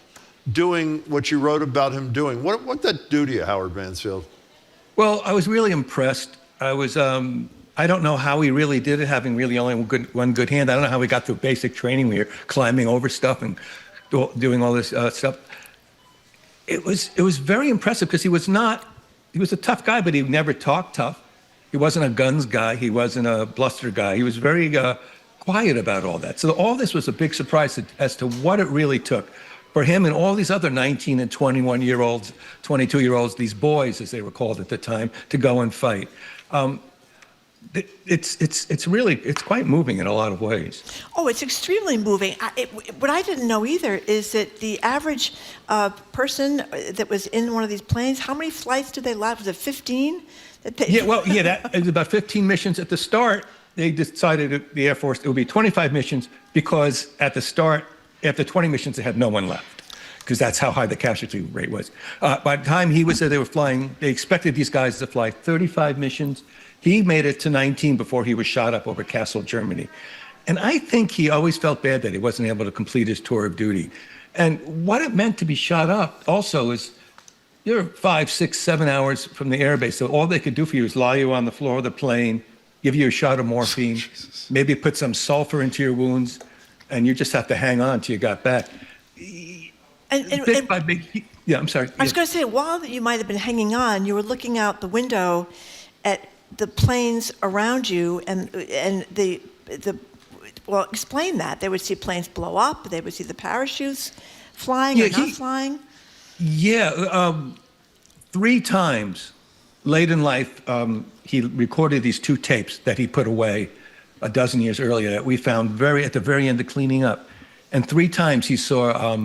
doing what you wrote about him doing. What did that do to you, Howard Mansfield? Well, I was really impressed. I don't know how he really did it, having really only one good hand. I don't know how he got through basic training. We were climbing over stuff and doing all this stuff. It was very impressive because he was a tough guy, but he never talked tough. He wasn't a guns guy. He wasn't a bluster guy. He was very quiet about all that. So all this was a big surprise as to what it really took for him and all these other 19 and 21-year-olds, 22-year-olds, these boys, as they were called at the time, to go and fight. It's quite moving in a lot of ways. Oh, it's extremely moving. What I didn't know either is that the average person that was in one of these planes, how many flights did they last? Was it 15? It was about 15 missions at the start. They decided, the Air Force, it would be 25 missions because at the start, after 20 missions, they had no one left because that's how high the casualty rate was. By the time he was there, they were flying, they expected these guys to fly 35 missions. He made it to 19 before he was shot up over Kassel, Germany. And I think he always felt bad that he wasn't able to complete his tour of duty. And what it meant to be shot up also is you're 5, 6, 7 hours from the airbase. So all they could do for you is lie you on the floor of the plane, give you a shot of morphine, maybe put some sulfur into your wounds, and you just have to hang on till you got back. I'm sorry. I was going to say, while you might have been hanging on, you were looking out the window at the planes around you, and well, explain that. They would see planes blow up. They would see the parachutes flying or not flying. Yeah, 3 times late in life, he recorded these 2 tapes that he put away a dozen years earlier that we found at the very end of cleaning up. And 3 times he saw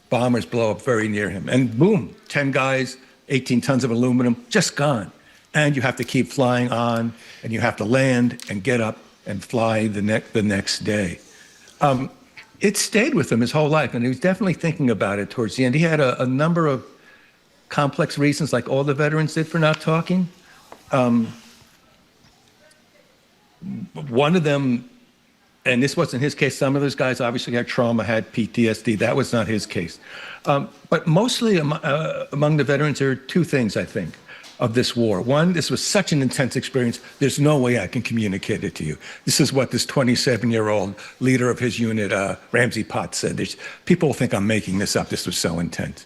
bombers blow up very near him. And boom, 10 guys, 18 tons of aluminum, just gone. And you have to keep flying on, and you have to land and get up and fly the next day. It stayed with him his whole life, and he was definitely thinking about it towards the end. He had a number of complex reasons, like all the veterans did, for not talking. One of them, and this wasn't his case, some of those guys obviously had trauma, had PTSD. That was not his case. But mostly among the veterans, there are 2 things, I think, of this war. One, this was such an intense experience, there's no way I can communicate it to you. This is what this 27-year-old leader of his unit, Ramsey Potts, said. People think I'm making this up. This was so intense.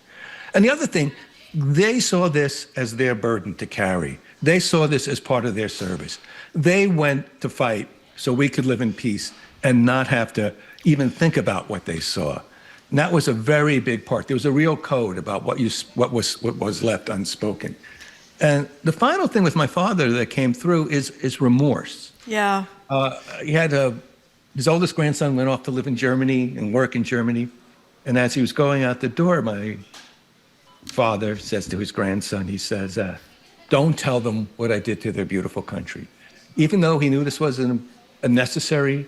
And the other thing, they saw this as their burden to carry. They saw this as part of their service. They went to fight so we could live in peace and not have to even think about what they saw. And that was a very big part. There was a real code about what was left unspoken. And the final thing with my father that came through is remorse. Yeah. He had his oldest grandson went off to live in Germany and work in Germany. And as he was going out the door, my father says to his grandson, he says, don't tell them what I did to their beautiful country. Even though he knew this was a necessary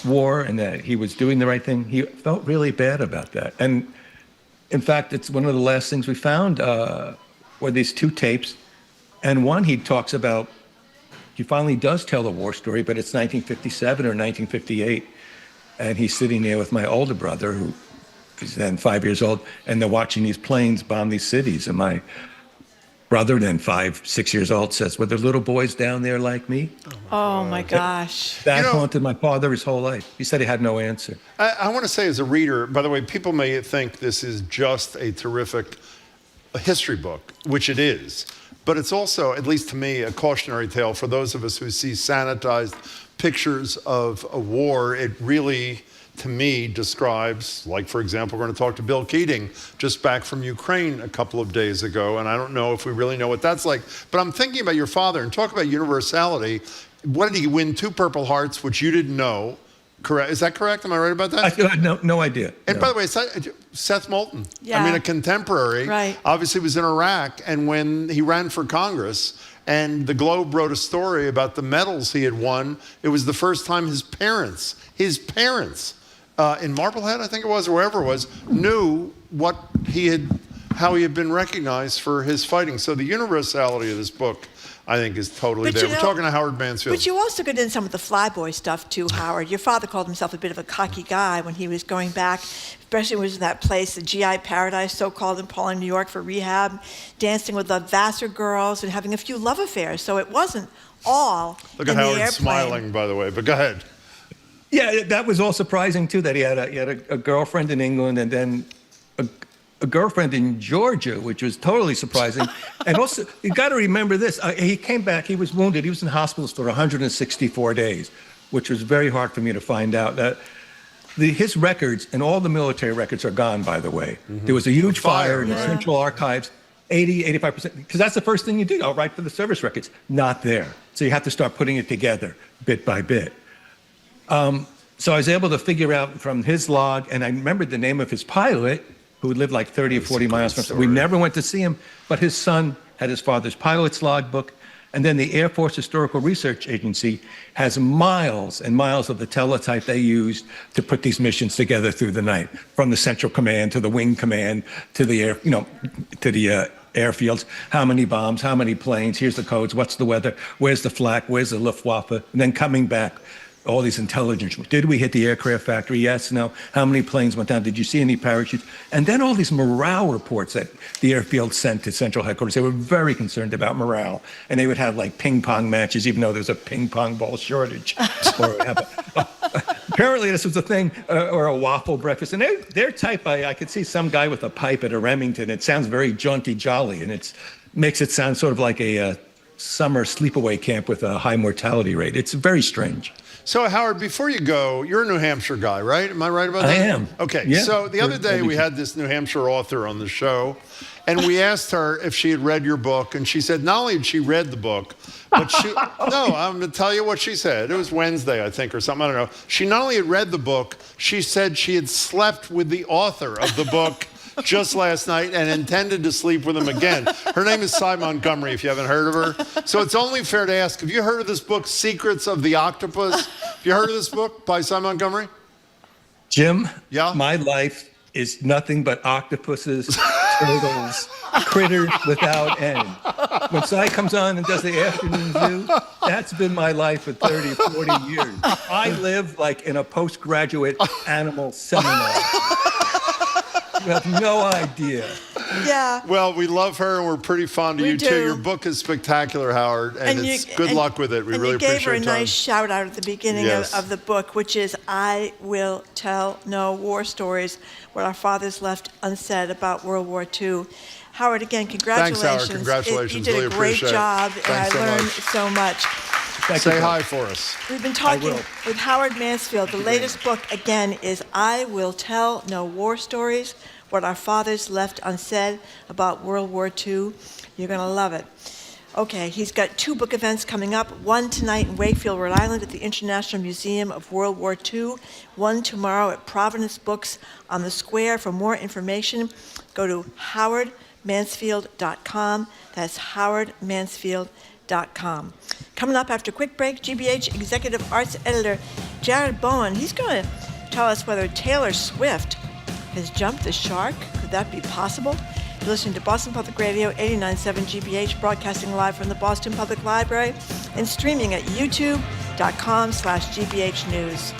war and that he was doing the right thing, he felt really bad about that. And in fact, it's one of the last things we found were these two tapes. And one, he talks about, he finally does tell the war story, but it's 1957 or 1958. And he's sitting there with my older brother, who is then 5 years old, and they're watching these planes bomb these cities. And my brother, then 5, 6 years old, says, were there little boys down there like me? Oh my gosh. That haunted my father his whole life. He said he had no answer. I want to say as a reader, by the way, people may think this is just a terrific history book, which it is. But it's also, at least to me, a cautionary tale for those of us who see sanitized pictures of a war. It really, to me, describes, like, for example, we're going to talk to Bill Keating, just back from Ukraine a couple of days ago, and I don't know if we really know what that's like. But I'm thinking about your father, and talk about universality. What did he win? 2 Purple Hearts, which you didn't know. Correct? Is that correct? Am I right about that? I had no idea. And by the way, Seth Moulton, Yeah. I mean, a contemporary, Right. obviously was in Iraq, and when he ran for Congress, and the Globe wrote a story about the medals he had won, it was the first time his parents, in Marblehead, I think it was, or wherever it was, knew how he had been recognized for his fighting. So the universality of this book, I think, is totally there. We're talking to Howard Mansfield. But you also get in some of the flyboy stuff too, Howard. Your father called himself a bit of a cocky guy when he was going back, especially when he was in that place, the GI Paradise, so-called, in Pauling, New York, for rehab, dancing with the Vassar girls and having a few love affairs. So it wasn't all Look in at the Howard airplane. smiling, by the way, but go ahead. Yeah, that was all surprising, too, that he had a girlfriend in England and then a girlfriend in Georgia, which was totally surprising. And also, you got to remember this. He came back, he was wounded. He was in hospitals for 164 days, which was very hard for me to find out. His records, and all the military records are gone, by the way. Mm-hmm. There was a huge fire in the Central Archives, 85%, because that's the first thing you do. I'll write for the service records. Not there. So you have to start putting it together bit by bit. So I was able to figure out from his log, and I remembered the name of his pilot, who lived like 30 or 40 miles from us. We never went to see him, but his son had his father's pilot's logbook. And then the Air Force Historical Research Agency has miles and miles of the teletype they used to put these missions together through the night, from the Central Command to the Wing Command to the airfields. How many bombs, how many planes, here's the codes, what's the weather, where's the flak, where's the Luftwaffe, and then coming back, all these intelligence. Did we hit the aircraft factory? Yes, no. How many planes went down? Did you see any parachutes? And then all these morale reports that the airfield sent to central headquarters. They were very concerned about morale. And they would have like ping pong matches, even though there's a ping pong ball shortage. Apparently this was a thing, or a waffle breakfast. And their type, I could see some guy with a pipe at a Remington. It sounds very jaunty jolly, and it makes it sound sort of like a summer sleepaway camp with a high mortality rate. It's very strange. So, Howard, before you go, you're a New Hampshire guy, right? Am I right about that? I am. Okay. Yeah. So the other day we had this New Hampshire author on the show, and we asked her if she had read your book, and she said not only had she read the book, but I'm going to tell you what she said. It was Wednesday, I think, or something. I don't know. She not only had read the book, she said she had slept with the author of the book just last night and intended to sleep with him again. Her name is Cy Montgomery, if you haven't heard of her. So it's only fair to ask, have you heard of this book, Secrets of the Octopus? Have you heard of this book by Cy Montgomery? Jim, yeah? My life is nothing but octopuses, turtles, critters without end. When Cy comes on and does the afternoon zoo, that's been my life for 30, 40 years. I live like in a postgraduate animal seminar. You have no idea. Yeah. Well, we love her, and we're pretty fond of you, do. too. Your book is spectacular, Howard, and good luck with it. We really appreciate it. And you gave her a nice shout-out at the beginning of the book, which is, I will tell no war stories, what our fathers left unsaid about World War II. Howard, again, congratulations. Thanks, Howard. Congratulations. You did really a great appreciate job, it. and I Thanks learned so so much. Say hi for us. We've been talking with Howard Mansfield. The latest book, again, is I Will Tell No War Stories, What Our Fathers Left Unsaid About World War II. You're going to love it. Okay, he's got 2 book events coming up, one tonight in Wakefield, Rhode Island at the International Museum of World War II, one tomorrow at Providence Books on the Square. For more information, go to howardmansfield.com. That's howardmansfield.com. Coming up after a quick break, GBH Executive Arts Editor Jared Bowen. He's going to tell us whether Taylor Swift has jumped the shark. Could that be possible? You're listening to Boston Public Radio, 89.7 GBH, broadcasting live from the Boston Public Library and streaming at youtube.com/GBH News.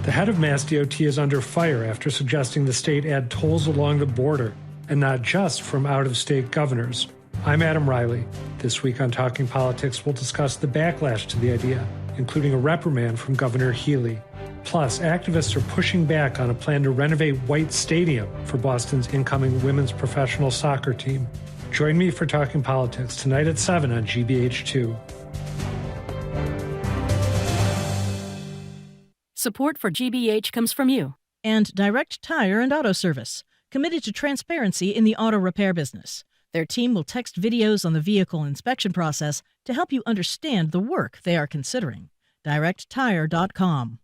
The head of Mass DOT is under fire after suggesting the state add tolls along the border, and not just from out-of-state governors. I'm Adam Riley. This week on Talking Politics, we'll discuss the backlash to the idea, including a reprimand from Governor Healy. Plus, activists are pushing back on a plan to renovate White Stadium for Boston's incoming women's professional soccer team. Join me for Talking Politics tonight at 7 on GBH2. Support for GBH comes from you and Direct Tire and Auto Service, committed to transparency in the auto repair business. Their team will text videos on the vehicle inspection process to help you understand the work they are considering. DirectTire.com.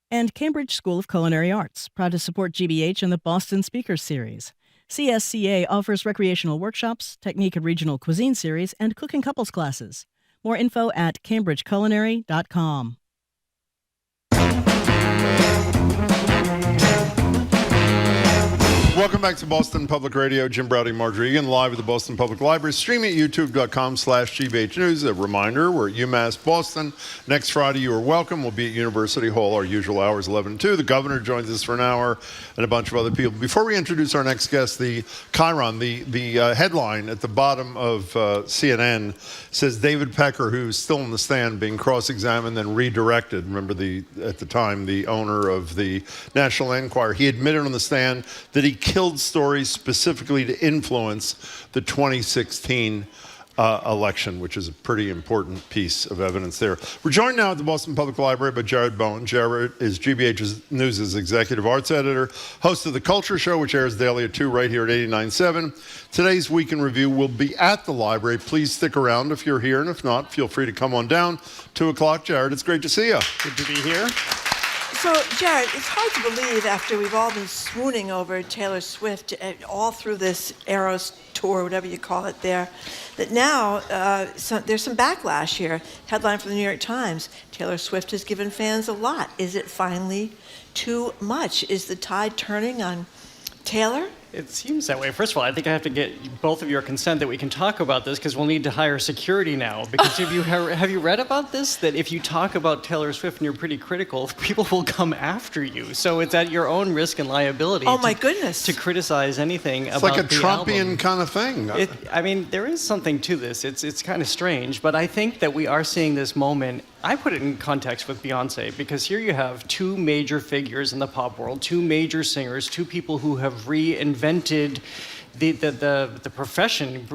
And Cambridge School of Culinary Arts, proud to support GBH and the Boston Speakers Series. CSCA offers recreational workshops, technique and regional cuisine series, and cooking couples classes. More info at cambridgeculinary.com. Welcome back to Boston Public Radio. Jim Browdy, Marjorie Egan, live at the Boston Public Library, streaming at youtube.com/GBH News. A reminder, we're at UMass Boston. Next Friday, you are welcome. We'll be at University Hall, our usual hours, 11 to 2. The governor joins us for an hour and a bunch of other people. Before we introduce our next guest, the Chiron, the headline at the bottom of CNN says David Pecker, who's still in the stand, being cross-examined and redirected. Remember, at the time, the owner of the National Enquirer, he admitted on the stand that he killed stories specifically to influence the 2016 election, which is a pretty important piece of evidence there. We're joined now at the Boston Public Library by Jared Bowen. Jared is GBH News' Executive Arts Editor, host of The Culture Show, which airs daily at 2 right here at 89.7. Today's Week in Review will be at the library. Please stick around if you're here, and if not, feel free to come on down. 2 o'clock, Jared, it's great to see you. Good to be here. So, Jared, it's hard to believe after we've all been swooning over Taylor Swift all through this Eras tour, whatever you call it there, that now there's some backlash here. Headline from the New York Times, Taylor Swift has given fans a lot. Is it finally too much? Is the tide turning on Taylor? It seems that way. First of all, I think I have to get both of your consent that we can talk about this, because we'll need to hire security now. Because have you read about this? That if you talk about Taylor Swift and you're pretty critical, people will come after you. So it's at your own risk and liability. Oh my goodness! To criticize anything it's about like a the Trumpian album. kind of thing. I mean, there is something to this. It's kind of strange, but I think that we are seeing this moment. I put it in context with Beyonce, because here you have 2 major figures in the pop world, 2 major singers, 2 people who have reinvented the profession,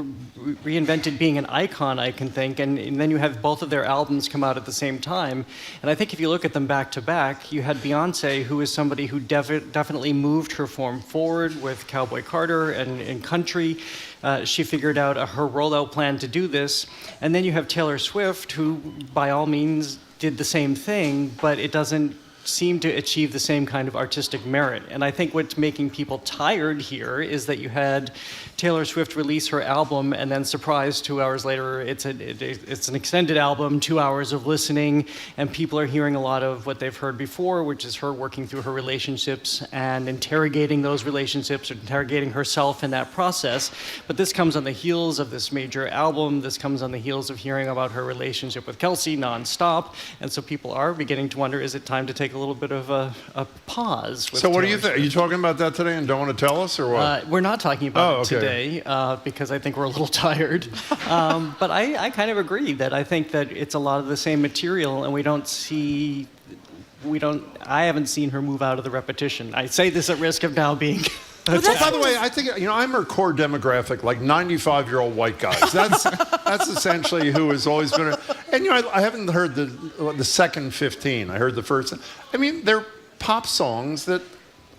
reinvented being an icon, I can think, and then you have both of their albums come out at the same time. And I think if you look at them back to back, you had Beyonce, who is somebody who definitely moved her form forward with Cowboy Carter and country. She figured out her rollout plan to do this. And then you have Taylor Swift, who by all means did the same thing, but it doesn't seem to achieve the same kind of artistic merit. And I think what's making people tired here is that you had Taylor Swift release her album, and then surprise, 2 hours later, it's an extended album, 2 hours of listening, and people are hearing a lot of what they've heard before, which is her working through her relationships and interrogating those relationships, or interrogating herself in that process. But this comes on the heels of this major album. This comes on the heels of hearing about her relationship with Kelsey nonstop. And so people are beginning to wonder, is it time to take take a little bit of a pause. With So what do you Taylor think? Are you talking about that today and don't want to tell us, or what? We're not talking about it today because I think we're a little tired. But I kind of agree that I think that it's a lot of the same material, and I haven't seen her move out of the repetition. I say this at risk of now being... By the way, I think, I'm her core demographic, like 95-year-old white guys. That's essentially who has always been. And, I haven't heard the second 15. I heard the first. I mean, they're pop songs that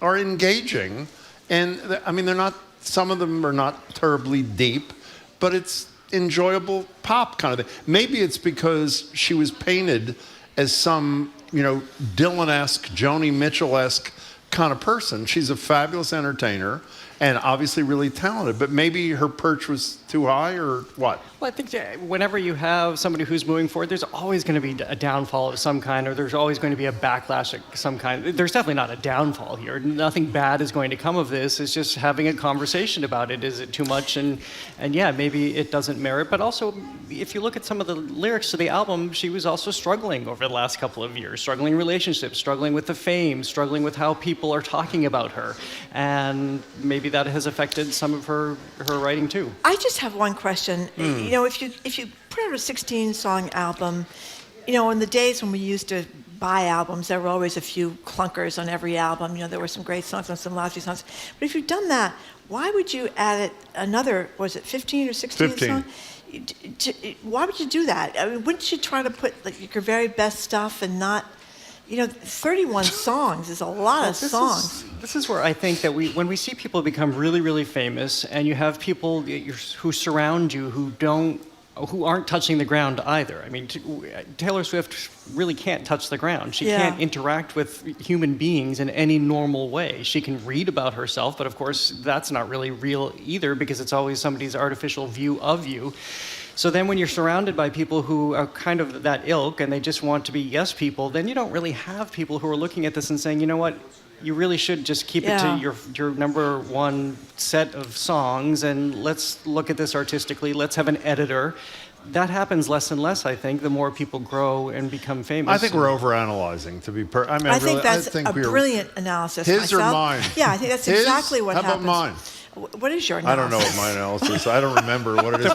are engaging. And, they're not, some of them are not terribly deep, but it's enjoyable pop kind of thing. Maybe it's because she was painted as some, Dylan-esque, Joni Mitchell-esque kind of person. She's a fabulous entertainer and obviously really talented, but maybe her perch was too high, or what? Well, I think whenever you have somebody who's moving forward, there's always going to be a downfall of some kind, or there's always going to be a backlash of some kind. There's definitely not a downfall here. Nothing bad is going to come of this. It's just having a conversation about it. Is it too much? And yeah, maybe it doesn't merit. But also, if you look at some of the lyrics to the album, she was also struggling over the last couple of years, struggling in relationships, struggling with the fame, struggling with how people are talking about her. And maybe that has affected some of her writing too. I just have one question. If you put out a 16-song album, in the days when we used to buy albums, there were always a few clunkers on every album. There were some great songs and some lousy songs. But if you've done that, why would you add another, was it 15 or 16 songs? Why would you do that? Wouldn't you try to put your very best stuff and not... 31 songs is a lot of songs. This is where I think that when we see people become really, really famous, and you have people who surround you who aren't touching the ground either. I mean, Taylor Swift really can't touch the ground. She can't interact with human beings in any normal way. She can read about herself, but of course, that's not really real either, because it's always somebody's artificial view of you. So then when you're surrounded by people who are kind of that ilk and they just want to be yes people, then you don't really have people who are looking at this and saying, you know what, you really should just keep it to your number one set of songs, and let's look at this artistically. Let's have an editor. That happens less and less, I think, the more people grow and become famous. I think we're overanalyzing, to be I think that's a brilliant analysis. His or mine? Yeah, I think that's exactly what happens. How about mine? What is your analysis? I don't know what my analysis is. I don't remember what it is.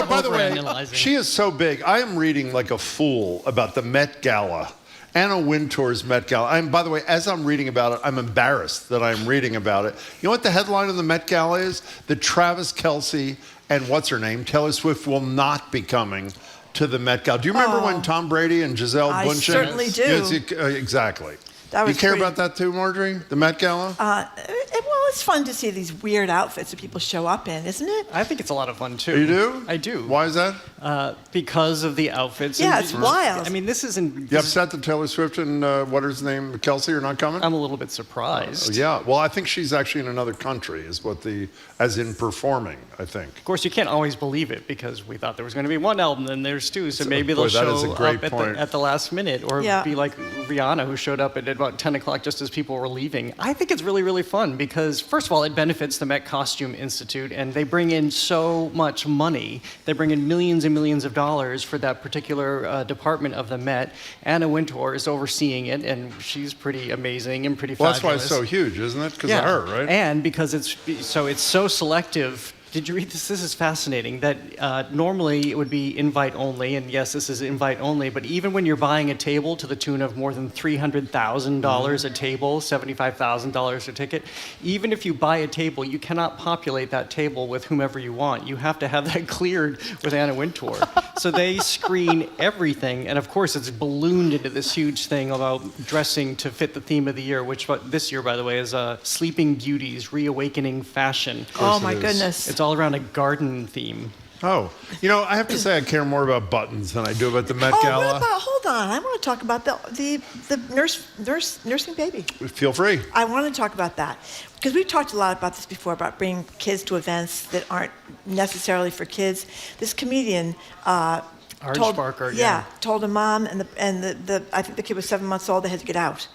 By the way, she is so big. I am reading like a fool about the Met Gala. Anna Wintour's Met Gala. By the way, as I'm reading about it, I'm embarrassed that I'm reading about it. You know what the headline of the Met Gala is? That Travis Kelce and what's her name, Taylor Swift, will not be coming to the Met Gala. Do you remember when Tom Brady and Gisele Bündchen? I certainly do. Yes, exactly. You care about that too, Marjorie? The Met Gala? Well, it's fun to see these weird outfits that people show up in, isn't it? I think it's a lot of fun too. You do? I do. Why is that? Because of the outfits. Yeah, it's wild. I mean, this isn't... You upset that Taylor Swift and what is his name, Kelce, are not coming? I'm a little bit surprised. Yeah, well, I think she's actually in another country, as in performing, I think. Of course, you can't always believe it, because we thought there was going to be one album, then there's two, so maybe they'll show up at the last minute, or be like Rihanna, who showed up at about 10 o'clock just as people were leaving. I think it's really, really fun, because first of all, it benefits the Met Costume Institute, and they bring in so much money. They bring in millions and millions of dollars for that particular department of the Met. Anna Wintour is overseeing it, and she's pretty amazing and pretty fabulous. Well, that's why it's so huge, isn't it? Because of her, right? And because it's so selective. Did you read this? This is fascinating. That normally it would be invite only, and yes, this is invite only. But even when you're buying a table to the tune of more than $300,000 a table, $75,000 a ticket, even if you buy a table, you cannot populate that table with whomever you want. You have to have that cleared with Anna Wintour. So they screen everything, and of course, it's ballooned into this huge thing about dressing to fit the theme of the year, which this year, by the way, is Sleeping Beauties, Reawakening Fashion. Oh my goodness! It's all around a garden theme. Oh, I have to say I care more about buttons than I do about the Met Gala. Hold on, I want to talk about the nursing baby. Feel free. I want to talk about that, because we've talked a lot about this before, about bringing kids to events that aren't necessarily for kids. This comedian told a mom, and I think the kid was 7 months old, they had to get out.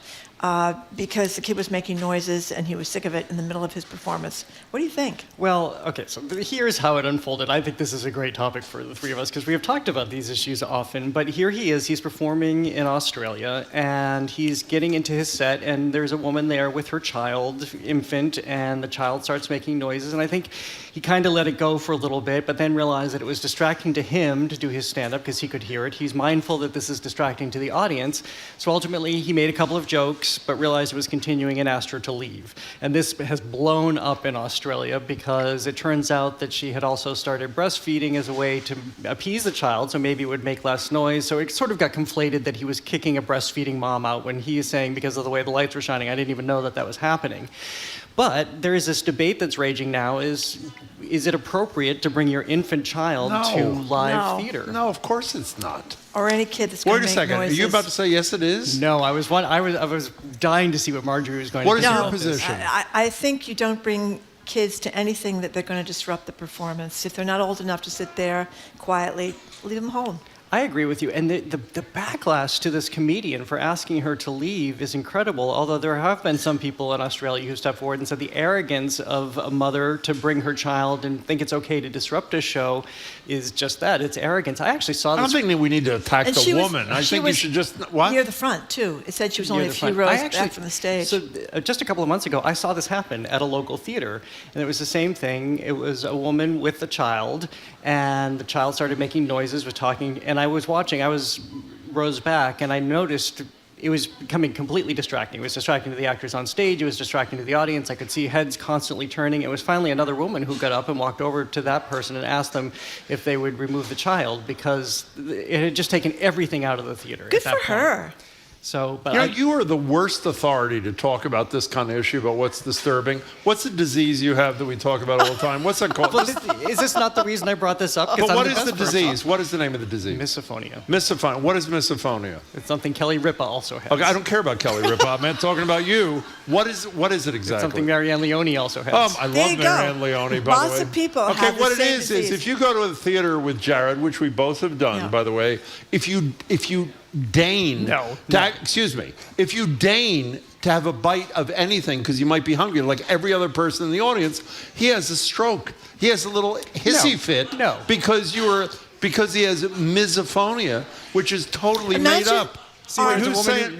because the kid was making noises and he was sick of it in the middle of his performance. What do you think? Well, okay, so here's how it unfolded. I think this is a great topic for the three of us because we have talked about these issues often, but here he is, he's performing in Australia and he's getting into his set and there's a woman there with her child, infant, and the child starts making noises, and I think he kind of let it go for a little bit, but then realized that it was distracting to him to do his stand-up because he could hear it. He's mindful that this is distracting to the audience, so ultimately he made a couple of jokes, but realized it was continuing and asked her to leave. And this has blown up in Australia because it turns out that she had also started breastfeeding as a way to appease the child, so maybe it would make less noise. So it sort of got conflated that he was kicking a breastfeeding mom out when he is saying, because of the way the lights were shining, I didn't even know that that was happening. But there is this debate that's raging now, is it appropriate to bring your infant child to live theater? No, of course it's not. Or any kid that's going to make noises. Wait a second. Are you about to say yes, it is? No, I was dying to see what Marjorie was going to say. What is your position? I think you don't bring kids to anything that they're going to disrupt the performance. If they're not old enough to sit there quietly, leave them home. I agree with you. And the backlash to this comedian for asking her to leave is incredible, although there have been some people in Australia who stepped forward and said the arrogance of a mother to bring her child and think it's okay to disrupt a show is just that. It's arrogance. I actually saw this. I don't think that we need to attack the woman. I think you should just... What? Near the front, too. It said she was only a few rows back from the stage. So just a couple of months ago, I saw this happen at a local theater. And it was the same thing. It was a woman with a child, and the child started making noises, was talking, and I was watching, rose back, and I noticed it was becoming completely distracting. It was distracting to the actors on stage, it was distracting to the audience, I could see heads constantly turning. It was finally another woman who got up and walked over to that person and asked them if they would remove the child, because it had just taken everything out of the theater. Good for her. So, but you are the worst authority to talk about this kind of issue, about what's disturbing. What's the disease you have that we talk about all the time? What's that called? Is this not the reason I brought this up? But what is the disease? What is the name of the disease? Misophonia. Misophonia. What is misophonia? It's something Kelly Ripa also has. Okay, I don't care about Kelly Ripa. I'm talking about you. What is it exactly? It's something Marianne Leone also has. I love Marianne Leone, by the way. Lots of people have the what it same is disease. if you go to a theater with Jared, which we both have done, by the way, if you deign excuse me, if you deign to have a bite of anything because you might be hungry, like every other person in the audience, he has a stroke. He has a little hissy fit because he has misophonia, which is totally made up. See,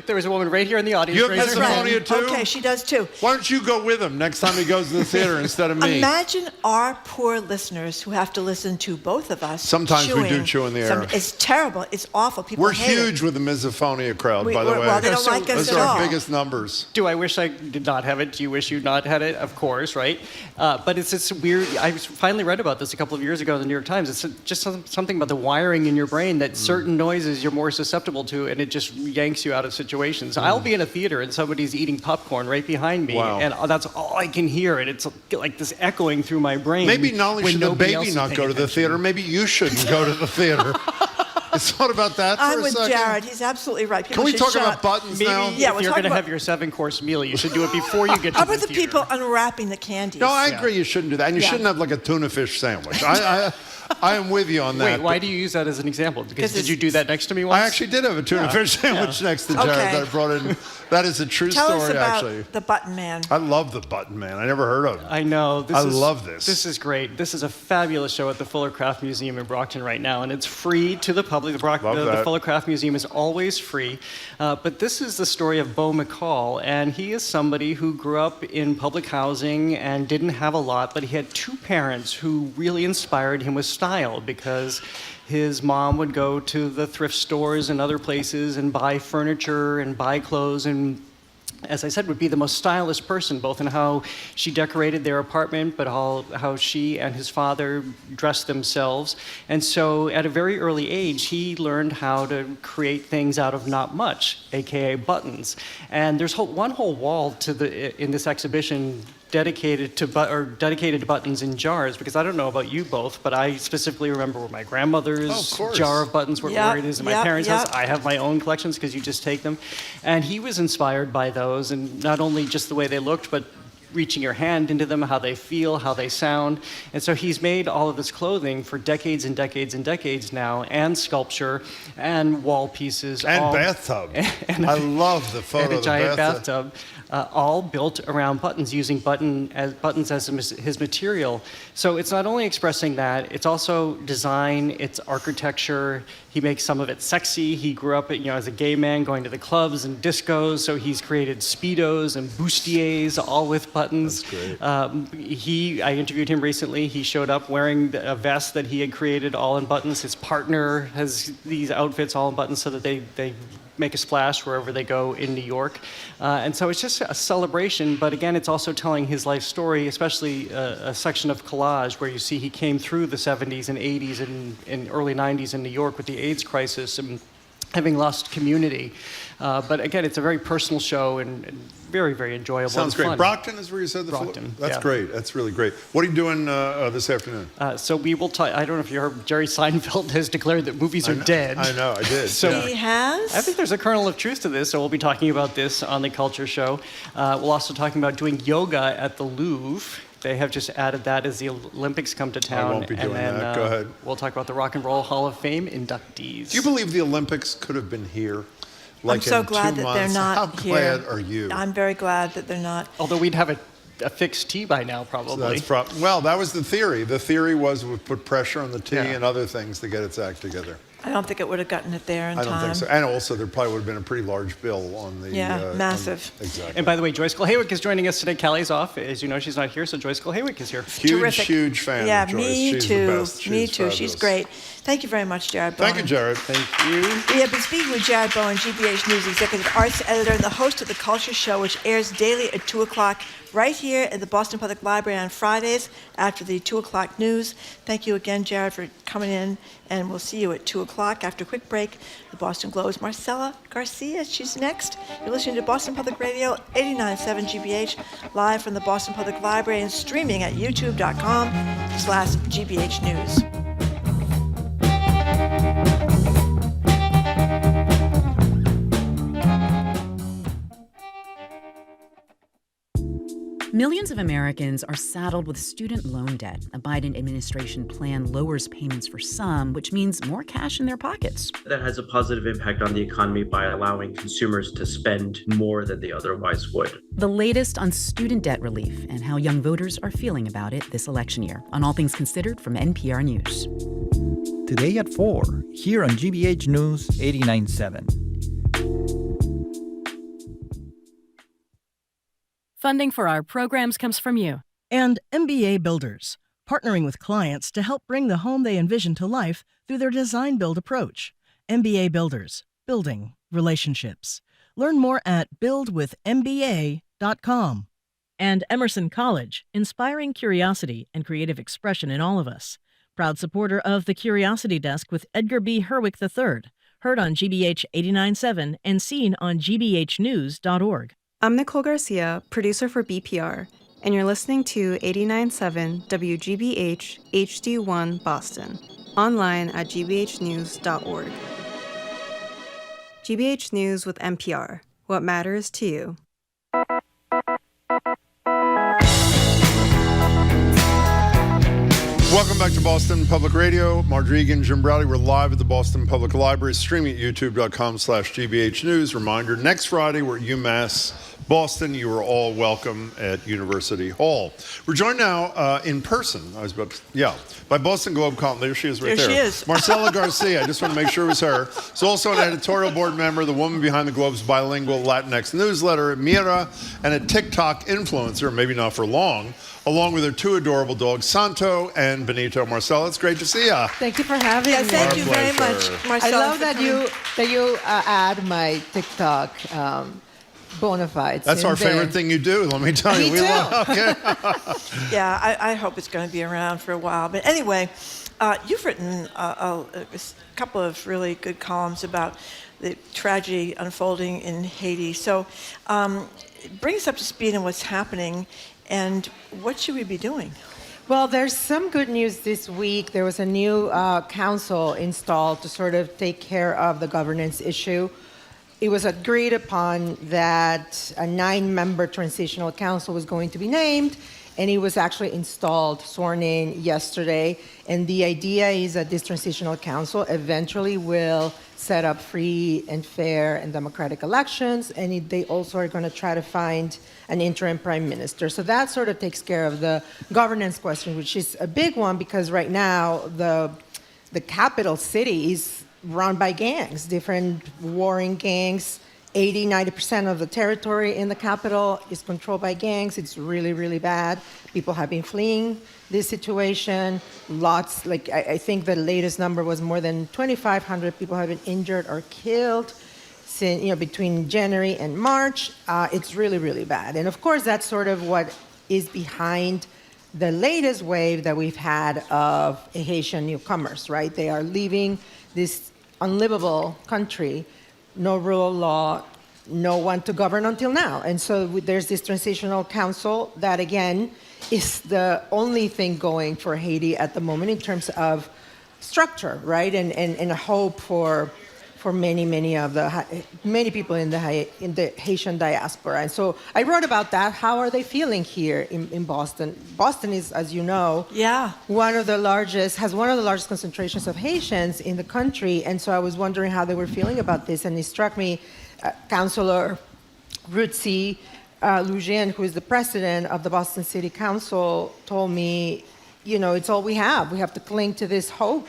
there was a woman right here in the audience. You have misophonia too? Okay, she does too. Why don't you go with him next time he goes to the theater instead of me? Imagine our poor listeners who have to listen to both of us. Sometimes we do chew in the air. It's terrible. It's awful. People We're hate huge with the misophonia crowd, by the way. Well, they don't like us Those at are all. our biggest numbers. Do I wish I did not have it? Do you wish you'd not had it? Of course, right? But it's this weird. I finally read about this a couple of years ago in the New York Times. It's just something about the wiring in your brain that certain noises you're more susceptible to, and it just yanks you out of situations. I'll be in a theater and somebody's eating popcorn right behind me, and that's all I can hear. And it's like this echoing through my brain. Maybe not only should the baby not go to the theater, maybe you shouldn't go to the theater. It's not about that for I'm a with second. Jared. He's absolutely right. People Can we should talk shut about up. buttons Maybe now? Yeah, if you're going to have your 7-course meal, you should do it before you get to How the about the theater. people unwrapping the candies? No, I agree you shouldn't do that. And you shouldn't have like a tuna fish sandwich. I am with you on that. Wait, why do you use that as an example? Because did you do that next to me once? I actually did have a tuna fish sandwich next to Jared that I brought in. That is a true Tell story, us about actually. the Button Man. I love the Button Man. I never heard of it. I know. I love this. This is great. This is a fabulous show at the Fuller Craft Museum in Brockton right now, and it's free to the public. The Fuller Craft Museum is always free. But this is the story of Beau McCall, and he is somebody who grew up in public housing and didn't have a lot, but he had two parents who really inspired him with style, because his mom would go to the thrift stores and other places and buy furniture and buy clothes, and as I said, would be the most stylish person, both in how she decorated their apartment, but how she and his father dressed themselves. And so at a very early age, he learned how to create things out of not much, aka buttons. And there's one whole wall in this exhibition dedicated to buttons in jars, because I don't know about you both, but I specifically remember where my grandmother's jar of buttons were, where it is in my parents' house. I have my own collections because you just take them. And he was inspired by those, and not only just the way they looked, but reaching your hand into them, how they feel, how they sound. And so he's made all of this clothing for decades and decades and decades now, and sculpture, and wall pieces. And bathtub. I love the photo and a of the giant bathtub. all built around buttons, using buttons as his material. So it's not only expressing that, it's also design, it's architecture. He makes some of it sexy. He grew up, as a gay man going to the clubs and discos, so he's created Speedos and bustiers, all with buttons. That's great. I interviewed him recently. He showed up wearing a vest that he had created all in buttons. His partner has these outfits all in buttons so that they make a splash wherever they go in New York. And so it's just a celebration, but again, it's also telling his life story, especially a section of collage where you see he came through the 70s and 80s and early 90s in New York with the AIDS crisis and having lost community. But again, it's a very personal show and very, very enjoyable. Sounds great. Fun. Brockton is where you said the Brockton. That's Yeah. great. That's really great. What are you doing this afternoon? So we will talk. I don't know if you heard, Jerry Seinfeld has declared that movies are dead. I know, I did. So He has? I think there's a kernel of truth to this, so we'll be talking about this on the Culture Show. We'll also talking about doing yoga at the Louvre. They have just added that as the Olympics come to town. I won't be doing and then, that. Go ahead. We'll talk about the Rock and Roll Hall of Fame inductees. Do you believe the Olympics could have been here? Like I'm so in glad 2 that months? they're not How here. glad are you? I'm very glad that they're not. Although we'd have a fixed T by now, probably. Well, that was the theory. The theory was we put pressure on the T Yeah. and other things to get its act together. I don't think it would have gotten it there in time. I don't think so. And also, there probably would have been a pretty large bill on the... Yeah, massive. Exactly. And by the way, Joyce Cole-Haywick is joining us today. Callie's off. As you know, she's not here, so Joyce Cole-Haywick is here. Huge, huge fan Yeah, of Joyce. me She's too. the best. Me She's too. fabulous. She's great. Thank you very much, Jared Thank Bowen. you, Jared. Thank you. We have been speaking with Jared Bowen, GBH News Executive Arts Editor and the host of The Culture Show, which airs daily at 2 o'clock right here at the Boston Public Library on Fridays after the 2 o'clock news. Thank you again, Jared, for coming in, and we'll see you at 2 o'clock after a quick break. The Boston Globe's Marcella Garcia, she's next. You're listening to Boston Public Radio, 89.7 GBH, live from the Boston Public Library and streaming at youtube.com/GBH News. Millions of Americans are saddled with student loan debt. A Biden administration plan lowers payments for some, which means more cash in their pockets. That has a positive impact on the economy by allowing consumers to spend more than they otherwise would. The latest on student debt relief and how young voters are feeling about it this election year on All Things Considered from NPR News. Today at 4, here on GBH News 89.7. Funding for our programs comes from you. And MBA Builders, partnering with clients to help bring the home they envision to life through their design-build approach. MBA Builders, building relationships. Learn more at buildwithmba.com. And Emerson College, inspiring curiosity and creative expression in all of us. Proud supporter of the Curiosity Desk with Edgar B. Herwick III. Heard on GBH 89.7 and seen on gbhnews.org. I'm Nicole Garcia, producer for BPR, and you're listening to 89.7 WGBH HD1 Boston, online at gbhnews.org. GBH News with NPR, what matters to you. Welcome back to Boston Public Radio. Margery Egan, Jim Browdy. We're live at the Boston Public Library, streaming at youtube.com/GBH News. Reminder, next Friday we're at UMass Boston. You are all welcome at University Hall. We're joined now in person, by Boston Globe column. There she is right there. There she is. Marcella Garcia. I just want to make sure it was her. She's also an editorial board member, the woman behind the Globe's bilingual Latinx newsletter, Mira, and a TikTok influencer, maybe not for long, along with her 2 adorable dogs, Santo and Benito. Marcella, it's great to see you. Thank you for having me. Thank you very much, Marcella. I love that you add my TikTok bona fides. That's our favorite thing you do, let me tell you. Me too. Okay. Yeah, I hope it's going to be around for a while. But anyway, you've written a couple of really good columns about the tragedy unfolding in Haiti. So bring us up to speed on what's happening and what should we be doing? Well, there's some good news this week. There was a new council installed to sort of take care of the governance issue. it was agreed upon that a 9-member transitional council was going to be named, and it was actually installed, sworn in yesterday. And the idea is that this transitional council eventually will set up free and fair and democratic elections, and they also are going to try to find an interim prime minister. So that sort of takes care of the governance question, which is a big one because right now the capital city is run by gangs, different warring gangs. 80-90% of the territory in the capital is controlled by gangs. It's really, really bad. People have been fleeing this situation. Lots, I think the latest number was more than 2,500 people have been injured or killed since, between January and March. It's really, really bad. And of course, that's sort of what is behind the latest wave that we've had of Haitian newcomers, right? They are leaving this unlivable country. No rule of law, no one to govern until now. And so there's this transitional council that, again, is the only thing going for Haiti at the moment in terms of structure, right? And a hope for many people in the Haitian diaspora. And so I wrote about that. How are they feeling here in Boston? Boston is, as you know, has one of the largest concentrations of Haitians in the country. And so I was wondering how they were feeling about this. And it struck me, Councilor Rutzi Lujan, who is the president of the Boston City Council, told me, it's all we have. We have to cling to this hope.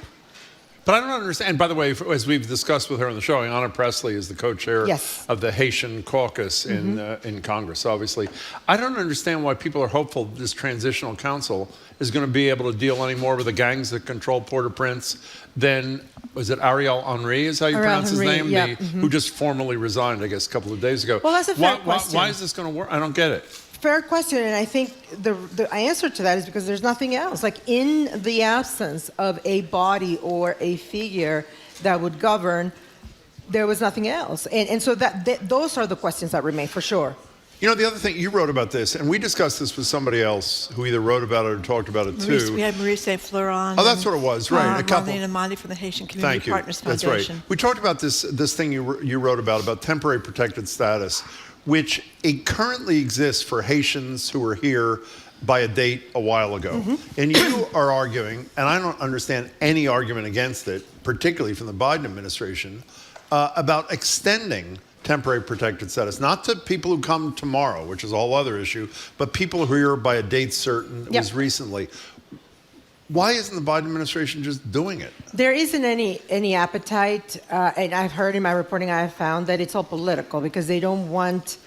But I don't understand. By the way, as we've discussed with her on the show, Anna Presley is the co-chair of the Haitian caucus in Congress, obviously. I don't understand why people are hopeful this transitional council is going to be able to deal any more with the gangs that control Port-au-Prince than, was it Ariel Henry, is how you pronounce his name? Who just formally resigned, I guess, a couple of days ago. Well, that's a fair question. Why is this going to work? I don't get it. Fair question, and I think the answer to that is because there's nothing else. Like, in the absence of a body or a figure that would govern, there was nothing else. And so those are the questions that remain, for sure. The other thing, you wrote about this, and we discussed this with somebody else who either wrote about it or talked about it too. We had Marie St. Fleur. Oh, that's what it was, right. A couple. Marlene Amandi from the Haitian Community Partners Foundation. That's right. We talked about this thing you wrote about temporary protected status, which it currently exists for Haitians who were here by a date a while ago. And you are arguing, and I don't understand any argument against it, particularly from the Biden administration, about extending temporary protected status, not to people who come tomorrow, which is a whole other issue, but people who are here by a date certain, it was recently. Why isn't the Biden administration just doing it? There isn't any appetite, and I've heard in my reporting, I have found that it's all political because they don't want,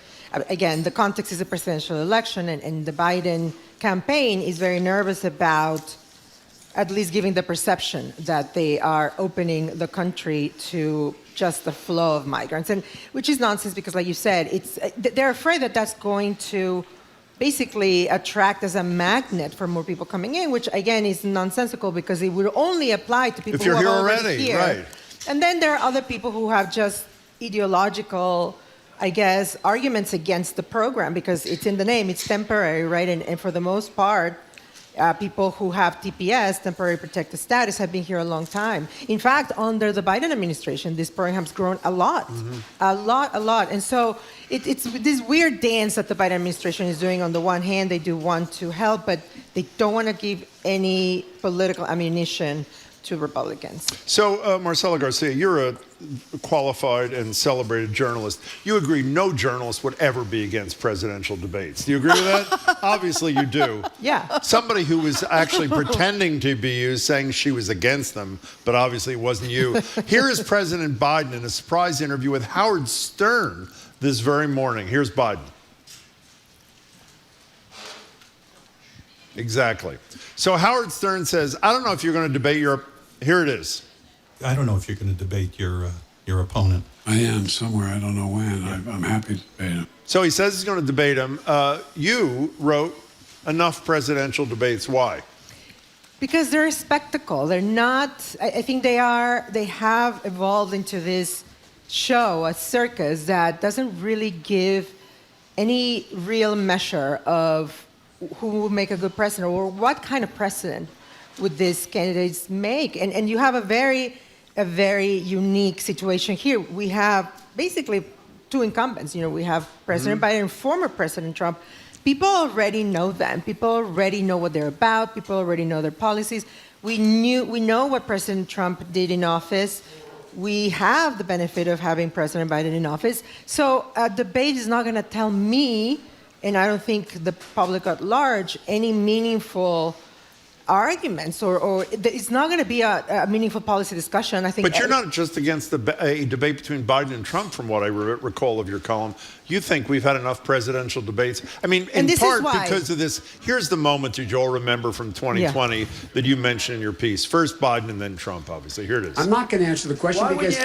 again, the context is a presidential election, and the Biden campaign is very nervous about at least giving the perception that they are opening the country to just the flow of migrants, and which is nonsense because, like you said, they're afraid that that's going to basically attract as a magnet for more people coming in, which again is nonsensical because it would only apply to people who are already here. Right. And then there are other people who have just ideological, I guess, arguments against the program because it's in the name, it's temporary, right? And for the most part, people who have TPS, temporary protected status, have been here a long time. In fact, under the Biden administration, this program has grown a lot, a lot. And so it's this weird dance that the Biden administration is doing. On the one hand, they do want to help, but they don't want to give any political ammunition to Republicans. So, Marcela Garcia, you're a qualified and celebrated journalist. You agree no journalist would ever be against presidential debates. Do you agree with that? Obviously you do. Yeah. Somebody who was actually pretending to be you, saying she was against them, but obviously it wasn't you. Here is President Biden in a surprise interview with Howard Stern this very morning. Here's Biden. Exactly. So Howard Stern says, I don't know if you're going to debate your... Here it is. I don't know if you're going to debate your opponent. I am somewhere. I don't know when. Yeah. I'm happy to debate him. So he says he's going to debate him. You wrote enough presidential debates. Why? Because they're a spectacle. They're not... I think they have evolved into this show, a circus, that doesn't really give any real measure of who will make a good president or what kind of president would these candidates make. And you have a very unique situation here. We have basically two incumbents. We have President Biden and former President Trump. People already know them. People already know what they're about. People already know their policies. We know what President Trump did in office. We have the benefit of having President Biden in office. So a debate is not going to tell me, and I don't think the public at large, any meaningful arguments, or it's not going to be a meaningful policy discussion. I think. But you're not just against a debate between Biden and Trump, from what I recall of your column. You think we've had enough presidential debates? I mean, in part because of this. Here's the moment that you'll remember from 2020 that you mentioned in your piece. First Biden and then Trump, obviously. Here it is. I'm not going to answer the question because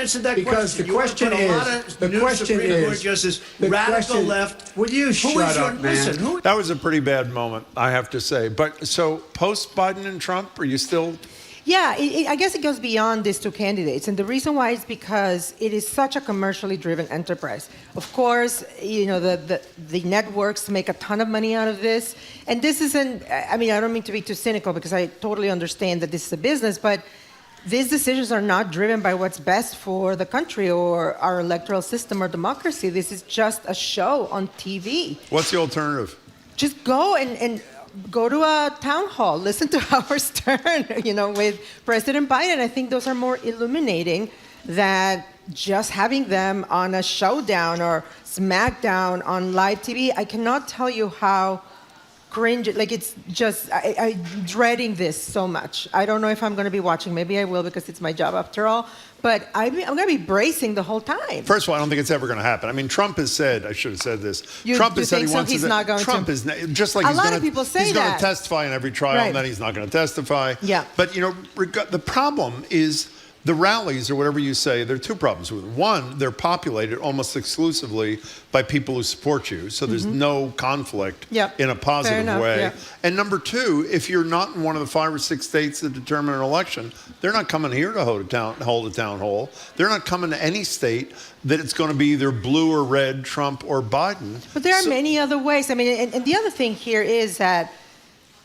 the question is Justice radical left. Will you shut up, man? That was a pretty bad moment, I have to say. But so post Biden and Trump, are you still? Yeah, I guess it goes beyond these two candidates. And the reason why is because it is such a commercially driven enterprise. Of course, the networks make a ton of money out of this. And this isn't, I don't mean to be too cynical because I totally understand that this is a business, but these decisions are not driven by what's best for the country or our electoral system or democracy. This is just a show on TV. What's the alternative? Just go and go to a town hall, listen to Howard Stern, with President Biden. I think those are more illuminating than just having them on a showdown or smackdown on live TV. I cannot tell you how cringe, it's just, I'm dreading this so much. I don't know if I'm going to be watching. Maybe I will because it's my job after all. But I'm going to be bracing the whole time. First of all, I don't think it's ever going to happen. I mean, Trump has said, I should have said this. Trump has said he wants he's not going Trump to. is just like a lot of people say he's that. going to testify in every trial, and then he's not going to testify. Yeah. But the problem is the rallies or whatever you say. There are two problems with it. One, they're populated almost exclusively by people who support you, so there's no conflict in a positive way. Yeah. And number two, if you're not in one of the 5 or 6 states that determine an election, they're not coming here to hold a town hall. They're not coming to any state that it's going to be either blue or red, Trump or Biden. But there are many other ways. And the other thing here is that,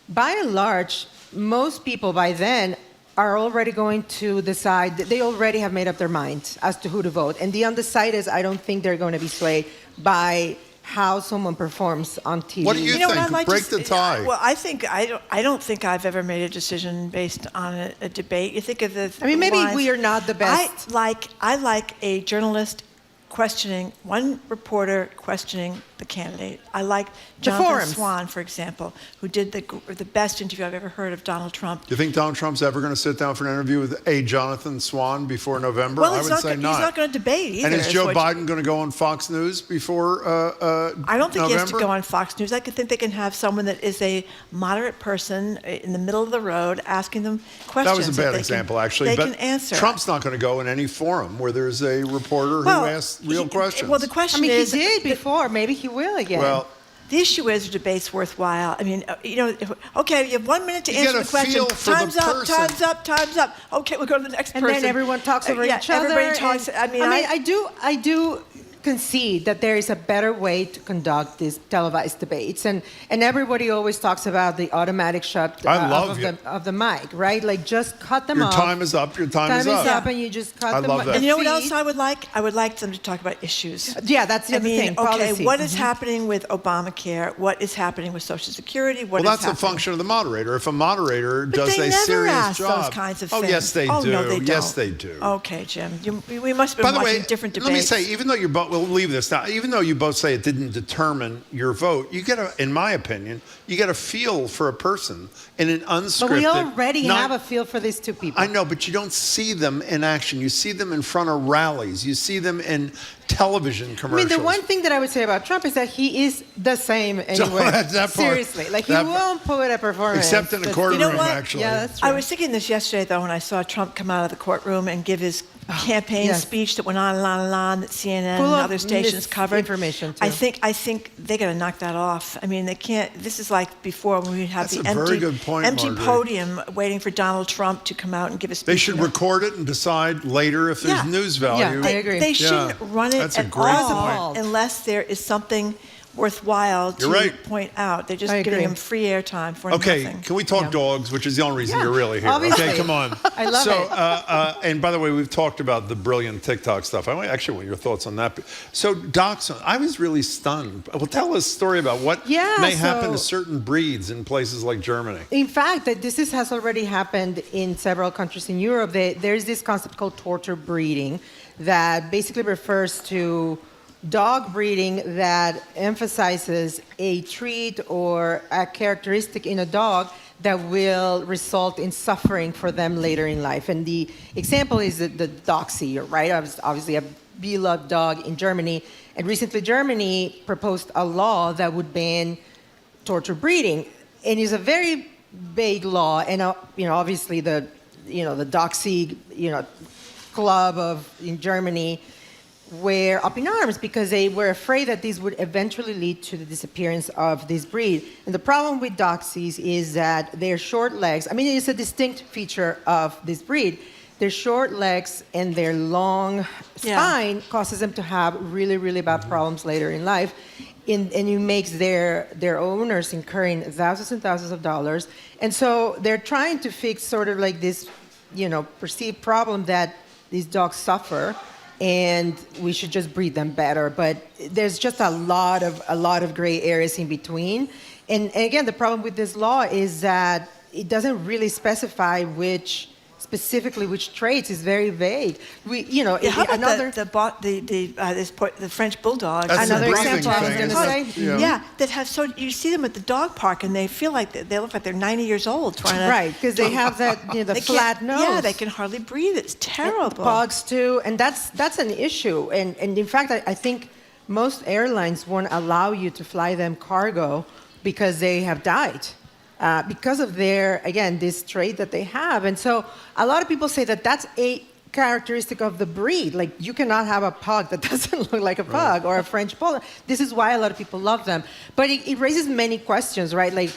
by and large, most people by then are already going to decide, they already have made up their minds as to who to vote. And the undecideds, I don't think they're going to be swayed by how someone performs on TV. What do you think? Break the tie. Well, I don't think I've ever made a decision based on a debate. You think of the maybe lines. we are not the best. I like a journalist questioning, one reporter questioning the candidate. I like Jonathan Swan, for example, who did the best interview I've ever heard of Donald Trump. Do you think Donald Trump's ever going to sit down for an interview with a Jonathan Swan before November? Well, I would say not. He's not going to debate either. And is Joe Biden going to go on Fox News before I don't think November? he has to go on Fox News. I could think they can have someone that is a moderate person in the middle of the road asking them questions. That was a bad example, actually. They but can answer. Trump's not going to go in any forum where there's a reporter who asks real questions. Well, the question is... he did before. Maybe he will again. Well, the issue is, are debates worthwhile? okay, you have 1 minute to answer the question. Time's up. Time's up. Okay, we'll go to the next person. And then everyone talks over each other. Everybody talks. I do concede that there is a better way to conduct these televised debates, and everybody always talks about the automatic shut of the mic, right? Like, just cut them off. Your time is up. Your time is up, and you just cut them. I love that. And you know what else I would like? I would like them to talk about issues. Yeah, that's the other thing. Okay, policy. what is happening with Obamacare? What is happening with Social Security? That's a function of the moderator. If a moderator does a serious never ask job, those kinds of things. Oh, yes, they do. No, they don't. Yes, they do. Okay, Jim. We must have been watching different debates. Let me say, even though we'll leave this now. Even though you both say it didn't determine your vote, you get in my opinion, you get a feel for a person in an unscripted. But we already have a feel for these two people. I know, but you don't see them in action. You see them in front of rallies. You see them in television commercials. The one thing that I would say about Trump is that he is the same anyway. Seriously, he won't put a performance. Except in the courtroom, actually. Yeah, that's true. I was thinking this yesterday, though, when I saw Trump come out of the courtroom and give his campaign speech that went on and on and on, that CNN and other stations covered. Information too. I think they got to knock that off. They can't. This is like before when we had the empty podium waiting for Donald Trump to come out and give a speech. They should record it and decide later if there's news value. Yeah, I agree. They shouldn't run it at all unless there is something worthwhile to You're right. point out. They're just I giving agree. them free airtime for Okay, nothing. can we talk dogs, which is the only reason you're really here? obviously. Okay, come on. I love it. And by the way, we've talked about the brilliant TikTok stuff. I actually want your thoughts on that. So dachshund, I was really stunned. Well, tell us a story about what may happen to certain breeds in places like Germany. In fact, has already happened in several countries in Europe. There's this concept called torture breeding that basically refers to dog breeding that emphasizes a trait or a characteristic in a dog that will result in suffering for them later in life. And the example is the Dachshund, right? Obviously a beloved dog in Germany. And recently Germany proposed a law that would ban torture breeding. And it's a very vague law. And obviously the Dachshund, club in Germany were up in arms because they were afraid that this would eventually lead to the disappearance of this breed. And the problem with Dachshunds is that their short legs, it's a distinct feature of this breed. Their short legs and their long spine causes them to have really, really bad problems later in life. And it makes their owners incurring thousands and thousands of dollars. And so they're trying to fix sort of like this, perceived problem that these dogs suffer, and we should just breed them better. But there's just a lot of gray areas in between. And again, the problem with this law is that it doesn't really specify specifically which traits. Is very vague. How about the French bulldog? That's another example I was thing. going to say. That have you see them at the dog park and they feel like they look like they're 90 years old trying to. Right, because they have that the flat nose. Yeah, they can hardly breathe. It's terrible. Pugs too, and that's an issue. And in fact, I think most airlines won't allow you to fly them cargo because they have died. Because of this trait that they have. And so a lot of people say that that's a characteristic of the breed. Like, you cannot have a pug that doesn't look like a pug or a French bulldog. This is why a lot of people love them. But it raises many questions, right? Like,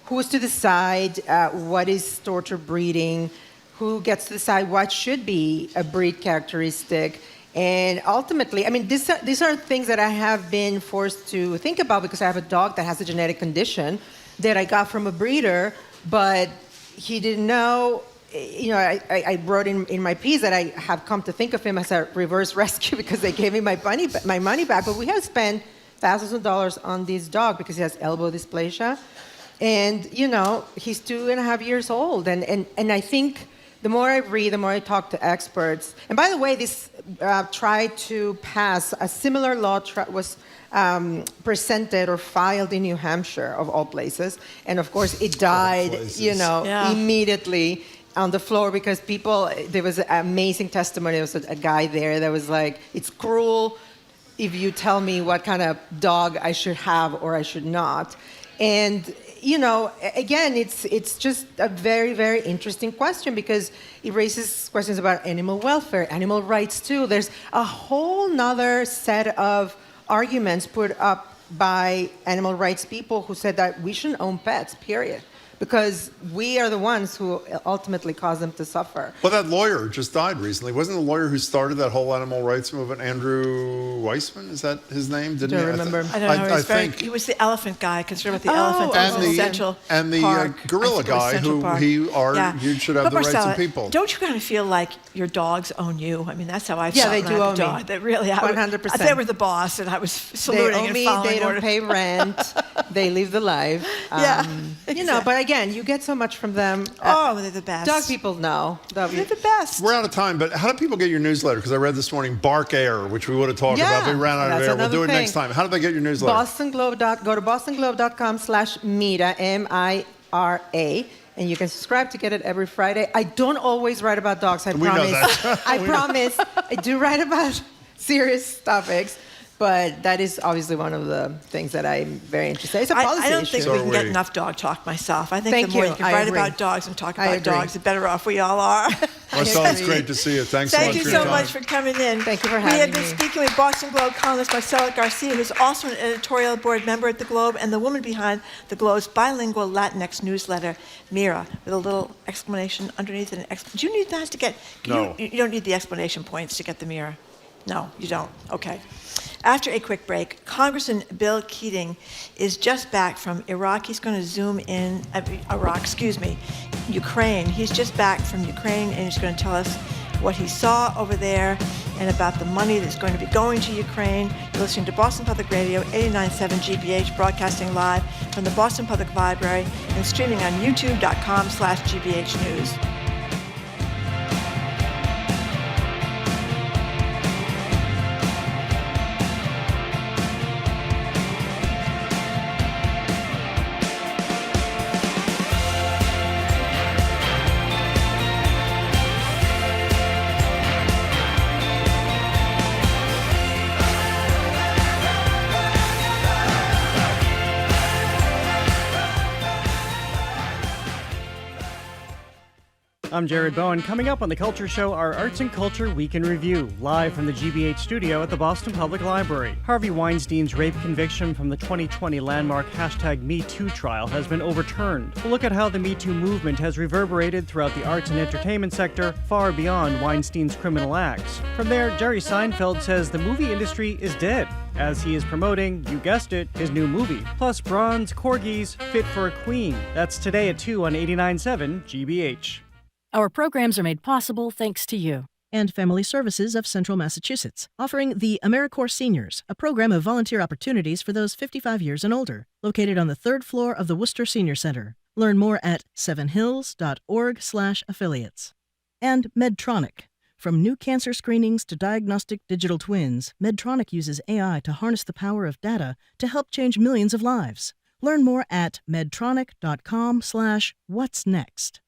who's to decide what is torture breeding? Who gets to decide what should be a breed characteristic? And ultimately, these are things that I have been forced to think about because I have a dog that has a genetic condition that I got from a breeder, but he didn't know. I wrote in my piece that I have come to think of him as a reverse rescue because they gave me my money back. But we have spent thousands of dollars on this dog because he has elbow dysplasia. And, he's 2.5 years old. And I think the more I read, the more I talk to experts. And by the way, this tried to pass a similar law was presented or filed in New Hampshire, of all places. And of course, it died, immediately on the floor because there was amazing testimony. There was a guy there that was like, it's cruel if you tell me what kind of dog I should have or I should not. And, again, it's just a very, very interesting question because it raises questions about animal welfare, animal rights too. There's a whole nother set of arguments put up by animal rights people who said that we shouldn't own pets, period. Because we are the ones who ultimately cause them to suffer. Well, that lawyer just died recently. Wasn't the lawyer who started that whole animal rights movement Andrew Weissman? Is that his name? Don't remember. I don't know. He was the elephant guy, concerned with the elephant in Central Park. And the gorilla guy who you should have the rights of people. Don't you kind of feel like your dogs own you? That's how I felt. Yeah, they do own me. They really, 100%. They were the boss, and I was saluting and following They don't pay rent. They live the life. But again, you get so much from them. They're the best. Dog people know. They're the best. We're out of time, but how do people get your newsletter? Because I read this morning Bark Air, which we would have talked about. We ran out of air. We'll do it next time. How do they get your newsletter? Go to bostonglobe.com/Mira, MIRA, and you can subscribe to get it every Friday. I don't always write about dogs, I promise. Know that. I promise. I do write about serious topics. But that is obviously one of the things that I'm very interested in. It's a policy issue. I don't think we can get enough dog talk myself. I think the more you can write about dogs and talk about dogs, the better off we all are. Marcel, it's great to see you. Thanks so much for your time. Thank you so much for coming in. Thank you for having me. We have been speaking with Boston Globe columnist Marcela Garcia, who's also an editorial board member at the Globe, and the woman behind the Globe's bilingual Latinx newsletter, Mira, with a little explanation underneath it. Do you need that to get? No. You don't need the explanation points to get the Mira. No, you don't. Okay. After a quick break, Congressman Bill Keating is just back from Iraq. He's going to zoom in, Ukraine. He's just back from Ukraine, and he's going to tell us what he saw over there and about the money that's going to be going to Ukraine. You're listening to Boston Public Radio, 89.7 GBH, broadcasting live from the Boston Public Library and streaming on youtube.com/GBH News. I'm Jared Bowen. Coming up on The Culture Show, our Arts and Culture Week in Review, live from the GBH studio at the Boston Public Library. Harvey Weinstein's rape conviction from the 2020 landmark #MeToo trial has been overturned. We'll look at how the Me Too movement has reverberated throughout the arts and entertainment sector, far beyond Weinstein's criminal acts. From there, Jerry Seinfeld says the movie industry is dead, as he is promoting, you guessed it, his new movie. Plus, bronze corgis fit for a queen. That's today at 2 on 89.7 GBH. Our programs are made possible thanks to you. And Family Services of Central Massachusetts, offering the AmeriCorps Seniors, a program of volunteer opportunities for those 55 years and older, located on the 3rd floor of the Worcester Senior Center. Learn more at sevenhills.org/affiliates. And Medtronic. From new cancer screenings to diagnostic digital twins, Medtronic uses AI to harness the power of data to help change millions of lives. Learn more at medtronic.com/what's next.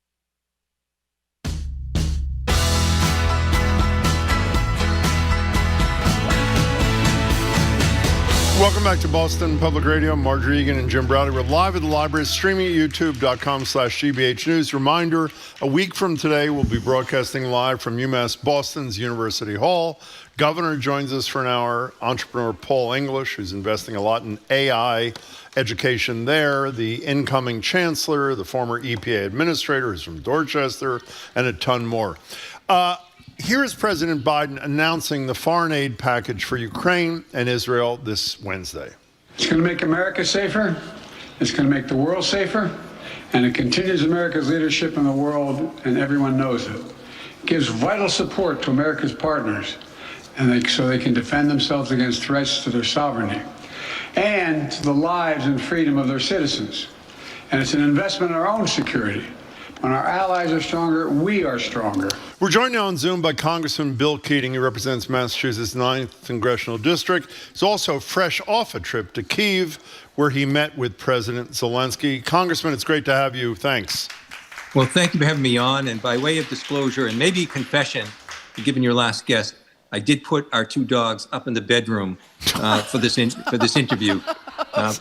Welcome back to Boston Public Radio. Marjorie Egan and Jim Browder. We're live at the library, streaming at youtube.com/GBH News. Reminder, a week from today, we'll be broadcasting live from UMass Boston's University Hall. Governor joins us for an hour. Entrepreneur Paul English, who's investing a lot in AI education there. The incoming chancellor, the former EPA administrator, who's from Dorchester, and a ton more. Here is President Biden announcing the foreign aid package for Ukraine and Israel this Wednesday. It's going to make America safer. It's going to make the world safer. And it continues America's leadership in the world, and everyone knows it. It gives vital support to America's partners, and so they can defend themselves against threats to their sovereignty and to the lives and freedom of their citizens. And it's an investment in our own security. When our allies are stronger, we are stronger. We're joined now on Zoom by Congressman Bill Keating. He represents Massachusetts' 9th Congressional District. He's also fresh off a trip to Kyiv, where he met with President Zelensky. Congressman, it's great to have you. Thanks. Well, thank you for having me on. And by way of disclosure and maybe confession, given your last guest, I did put our 2 dogs up in the bedroom for this interview.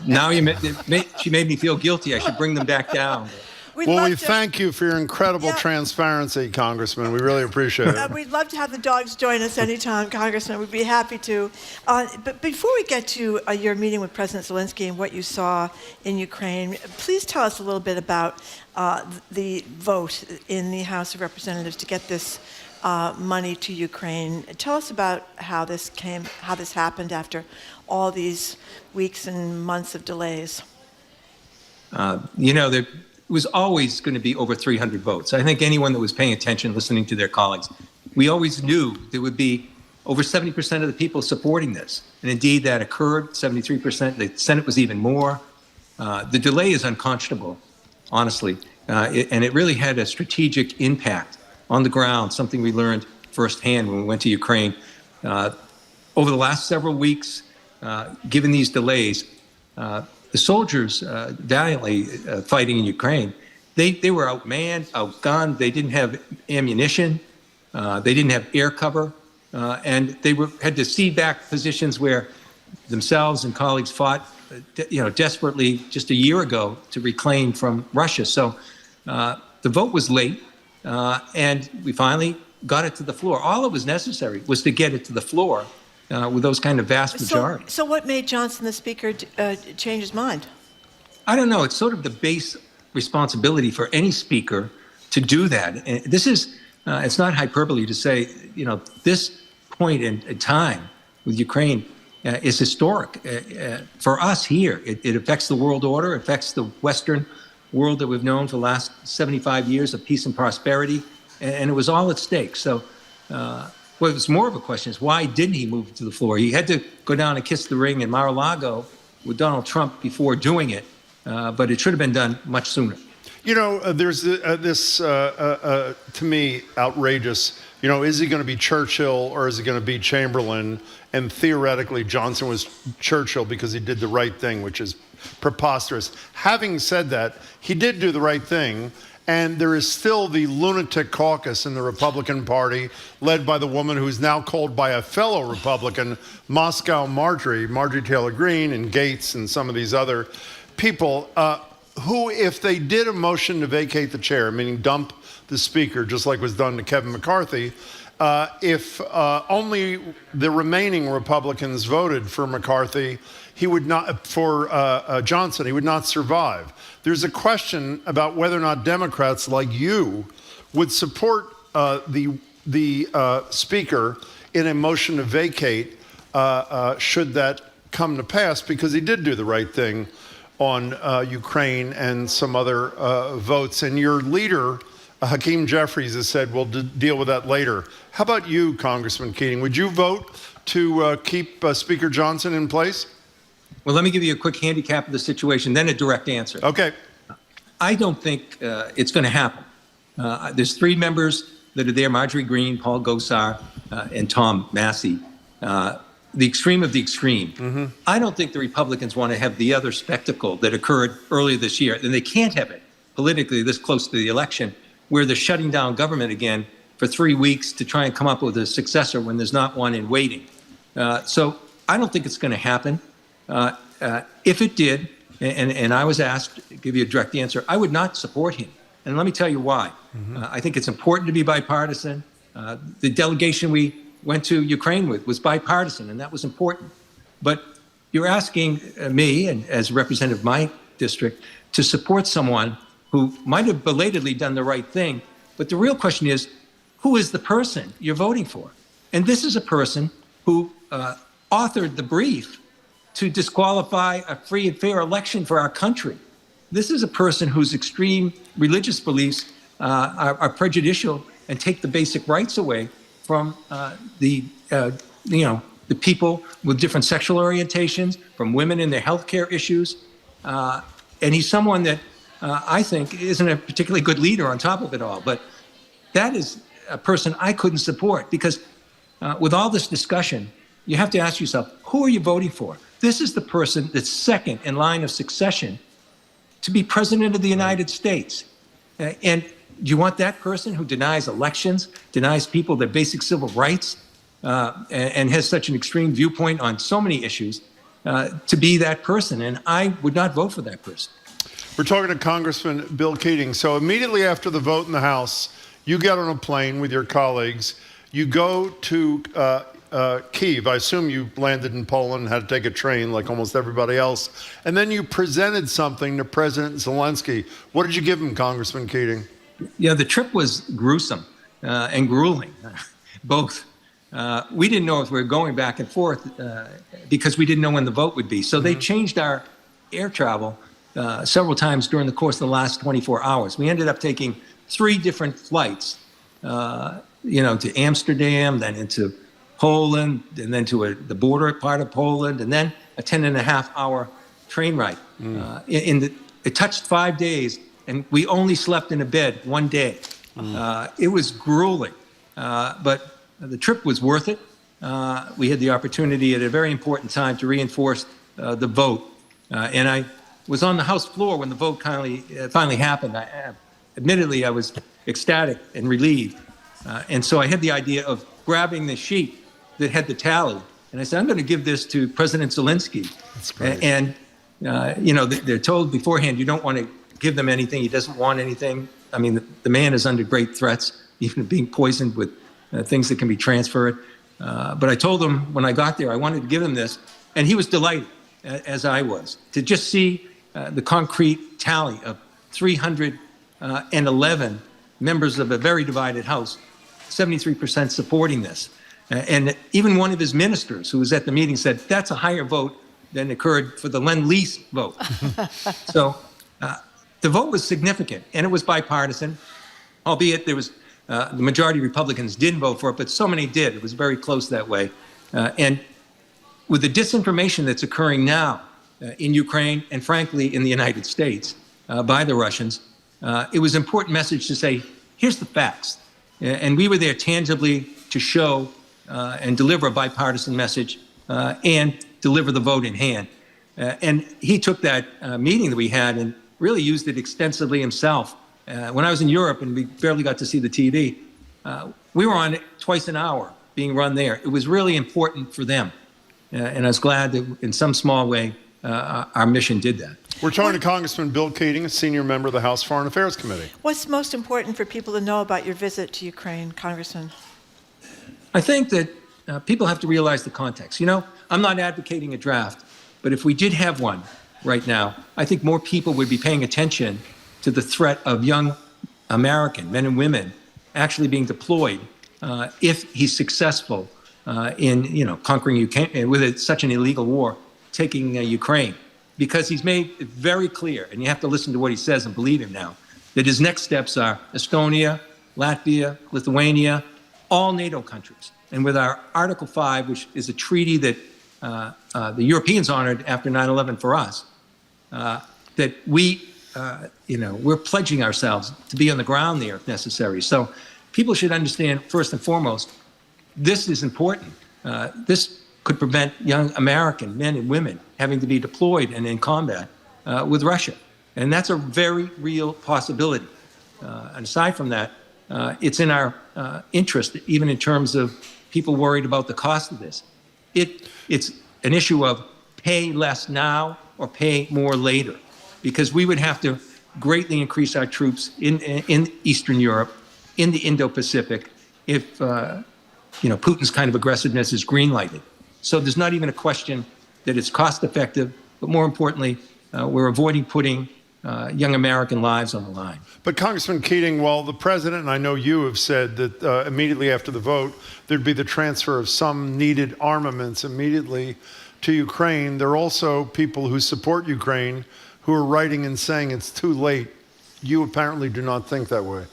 Now she made me feel guilty. I should bring them back down. We thank you for your incredible transparency, Congressman. We really appreciate it. We'd love to have the dogs join us anytime, Congressman. We'd be happy to. But before we get to your meeting with President Zelensky and what you saw in Ukraine, please tell us a little bit about the vote in the House of Representatives to get this money to Ukraine. Tell us about how this happened after all these weeks and months of delays. There was always going to be over 300 votes. I think anyone that was paying attention, listening to their colleagues, we always knew there would be over 70% of the people supporting this. And indeed, that occurred, 73%. The Senate was even more. The delay is unconscionable, honestly. And it really had a strategic impact on the ground, something we learned firsthand when we went to Ukraine. Over the last several weeks, given these delays, the soldiers valiantly fighting in Ukraine, they were outmanned, outgunned. They didn't have ammunition. They didn't have air cover. And they had to cede back positions where themselves and colleagues fought desperately just a year ago to reclaim from Russia. So the vote was late, and we finally got it to the floor. All that was necessary was to get it to the floor with those kind of vast majorities. So what made Johnson, the Speaker, change his mind? I don't know. It's sort of the base responsibility for any speaker to do that. And this is, it's not hyperbole to say, this point in time with Ukraine is historic for us here. It affects the world order, affects the Western world that we've known for the last 75 years of peace and prosperity, and it was all at stake. So what was more of a question is, why didn't he move to the floor? He had to go down and kiss the ring in Mar-a-Lago with Donald Trump before doing it, but it should have been done much sooner. You know, there's this, to me, outrageous, you know, is he going to be Churchill or is he going to be Chamberlain? And theoretically, Johnson was Churchill because he did the right thing, which is preposterous. Having said that, he did do the right thing. And there is still the lunatic caucus in the Republican Party, led by the woman who's now called by a fellow Republican, Moscow Marjorie Taylor Greene, and Gates and some of these other people, who, if they did a motion to vacate the chair, meaning dump the speaker, just like was done to Kevin McCarthy, if only the remaining Republicans voted for McCarthy, he would not, for Johnson, he would not survive. There's a question about whether or not Democrats like you would support the speaker in a motion to vacate should that come to pass, because he did do the right thing on Ukraine and some other votes. And your leader, Hakeem Jeffries, has said we'll deal with that later. How about you, Congressman Keating? Would you vote to keep Speaker Johnson in place? Well, let me give you a quick handicap of the situation, then a direct answer. Okay. I don't think it's going to happen. There's three members that are there: Marjorie Greene, Paul Gosar, and Tom Massey. The extreme of the extreme. Mm-hmm. I don't think the Republicans want to have the other spectacle that occurred earlier this year, and they can't have it politically this close to the election, where they're shutting down government again for 3 weeks to try and come up with a successor when there's not one in waiting. So I don't think it's going to happen. If it did, and I was asked to give you a direct answer, I would not support him. And let me tell you why. Mm-hmm. I think it's important to be bipartisan. The delegation we went to Ukraine with was bipartisan, and that was important. But you're asking me, and as a representative of my district, to support someone who might have belatedly done the right thing. But the real question is, who is the person you're voting for? And this is a person who authored the brief to disqualify a free and fair election for our country. This is a person whose extreme religious beliefs are prejudicial and take the basic rights away from the people with different sexual orientations, from women in their healthcare issues. And he's someone that I think isn't a particularly good leader on top of it all. But that is a person I couldn't support, because with all this discussion, you have to ask yourself, who are you voting for? This is the person that's second in line of succession to be president of the United States. And do you want that person who denies elections, denies people their basic civil rights, and has such an extreme viewpoint on so many issues, to be that person? And I would not vote for that person. We're talking to Congressman Bill Keating. So immediately after the vote in the House, you get on a plane with your colleagues. You go to Kyiv. I assume you landed in Poland, had to take a train like almost everybody else. And then you presented something to President Zelensky. What did you give him, Congressman Keating? Yeah, the trip was gruesome and grueling, both. We didn't know if we were going back and forth because we didn't know when the vote would be. So they changed our air travel several times during the course of the last 24 hours. We ended up taking 3 different flights, to Amsterdam, then into Poland, and then to the border part of Poland, and then a 10.5-hour train ride. It touched 5 days, and we only slept in a bed 1 day. It was grueling, but the trip was worth it. We had the opportunity at a very important time to reinforce the vote. And I was on the House floor when the vote finally happened. Admittedly, I was ecstatic and relieved. And so I had the idea of grabbing the sheet that had the tally. And I said, I'm going to give this to President Zelensky. That's great. And, they're told beforehand, you don't want to give them anything. He doesn't want anything. I mean, the man is under great threats, even being poisoned with things that can be transferred. But I told him when I got there, I wanted to give him this. And he was delighted, as I was, to just see the concrete tally of 311 members of a very divided House, 73% supporting this. And even one of his ministers who was at the meeting said, that's a higher vote than occurred for the Lend-Lease vote. So the vote was significant, and it was bipartisan, albeit there was the majority of Republicans didn't vote for it, but so many did. It was very close that way. And with the disinformation that's occurring now in Ukraine and frankly in the United States by the Russians, it was an important message to say, here's the facts. And we were there tangibly to show and deliver a bipartisan message and deliver the vote in hand. And he took that meeting that we had and really used it extensively himself. When I was in Europe and we barely got to see the TV, we were on it twice an hour being run there. It was really important for them. And I was glad that in some small way, our mission did that. We're talking to Congressman Bill Keating, a senior member of the House Foreign Affairs Committee. What's most important for people to know about your visit to Ukraine, Congressman? I think that people have to realize the context. You know, I'm not advocating a draft, but if we did have one right now, I think more people would be paying attention to the threat of young American men and women actually being deployed if he's successful in, conquering Ukraine with such an illegal war, taking Ukraine. Because he's made it very clear, and you have to listen to what he says and believe him now, that his next steps are Estonia, Latvia, Lithuania, all NATO countries. And with our Article 5, which is a treaty that the Europeans honored after 9/11 for us, that we're pledging ourselves to be on the ground there if necessary. So people should understand, first and foremost, this is important. This could prevent young American men and women having to be deployed and in combat with Russia. And that's a very real possibility. And aside from that, it's in our interest, even in terms of people worried about the cost of this. It's an issue of pay less now or pay more later, because we would have to greatly increase our troops in Eastern Europe, in the Indo-Pacific, if Putin's kind of aggressiveness is green-lighted. So there's not even a question that it's cost-effective, but more importantly, we're avoiding putting young American lives on the line. But Congressman Keating, while the president, and I know you have said that immediately after the vote, there'd be the transfer of some needed armaments immediately to Ukraine, there are also people who support Ukraine who are writing and saying it's too late. You apparently do not think that way.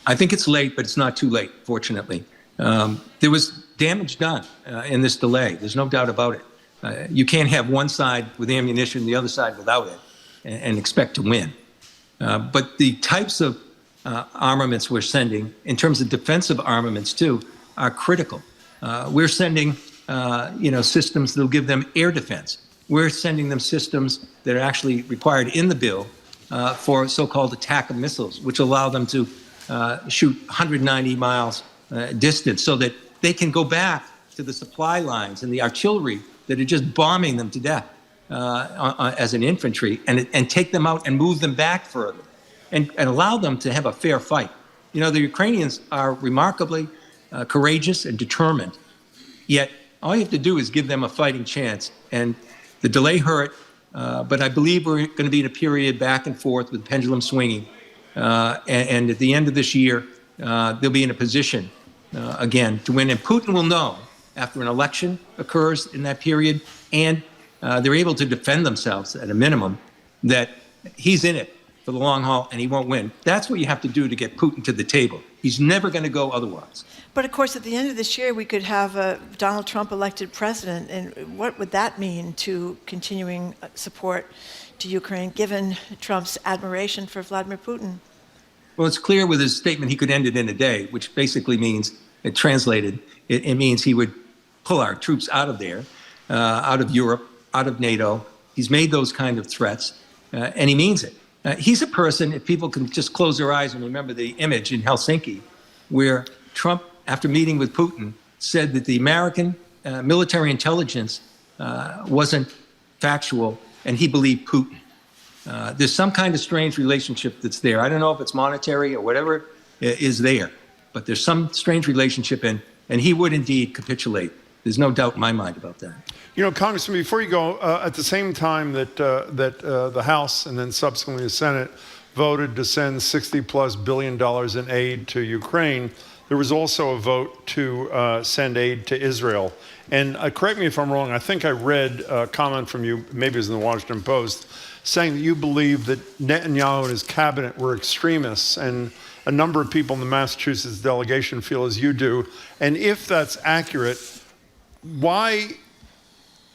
I think it's late, but it's not too late, fortunately. There was damage done in this delay. There's no doubt about it. You can't have one side with ammunition, the other side without it, and expect to win. But the types of armaments we're sending, in terms of defensive armaments too, are critical. We're sending, systems that will give them air defense. We're sending them systems that are actually required in the bill for so-called attack of missiles, which allow them to shoot 190 miles distance, so that they can go back to the supply lines and the artillery that are just bombing them to death as an infantry, and take them out and move them back further, and allow them to have a fair fight. You know, the Ukrainians are remarkably courageous and determined, yet all you have to do is give them a fighting chance. And the delay hurt, but I believe we're going to be in a period back and forth with pendulum swinging. And at the end of this year, they'll be in a position again to win. And Putin will know after an election occurs in that period, and they're able to defend themselves at a minimum, that he's in it for the long haul and he won't win. That's what you have to do to get Putin to the table. He's never going to go otherwise. But of course, at the end of this year, we could have Donald Trump elected president. And what would that mean to continuing support to Ukraine, given Trump's admiration for Vladimir Putin? Well, it's clear with his statement he could end it in a day, which basically means, it means he would pull our troops out of there, out of Europe, out of NATO. He's made those kind of threats, and he means it. He's a person, if people can just close their eyes and remember the image in Helsinki, where Trump, after meeting with Putin, said that the American military intelligence wasn't factual, and he believed Putin. There's some kind of strange relationship that's there. I don't know if it's monetary or whatever is there, but there's some strange relationship, and he would indeed capitulate. There's no doubt in my mind about that. You know, Congressman, before you go, at the same time that the House and then subsequently the Senate voted to send $60+ billion in aid to Ukraine, there was also a vote to send aid to Israel. And correct me if I'm wrong, I think I read a comment from you, maybe it was in the Washington Post, saying that you believe that Netanyahu and his cabinet were extremists, and a number of people in the Massachusetts delegation feel as you do. And if that's accurate, why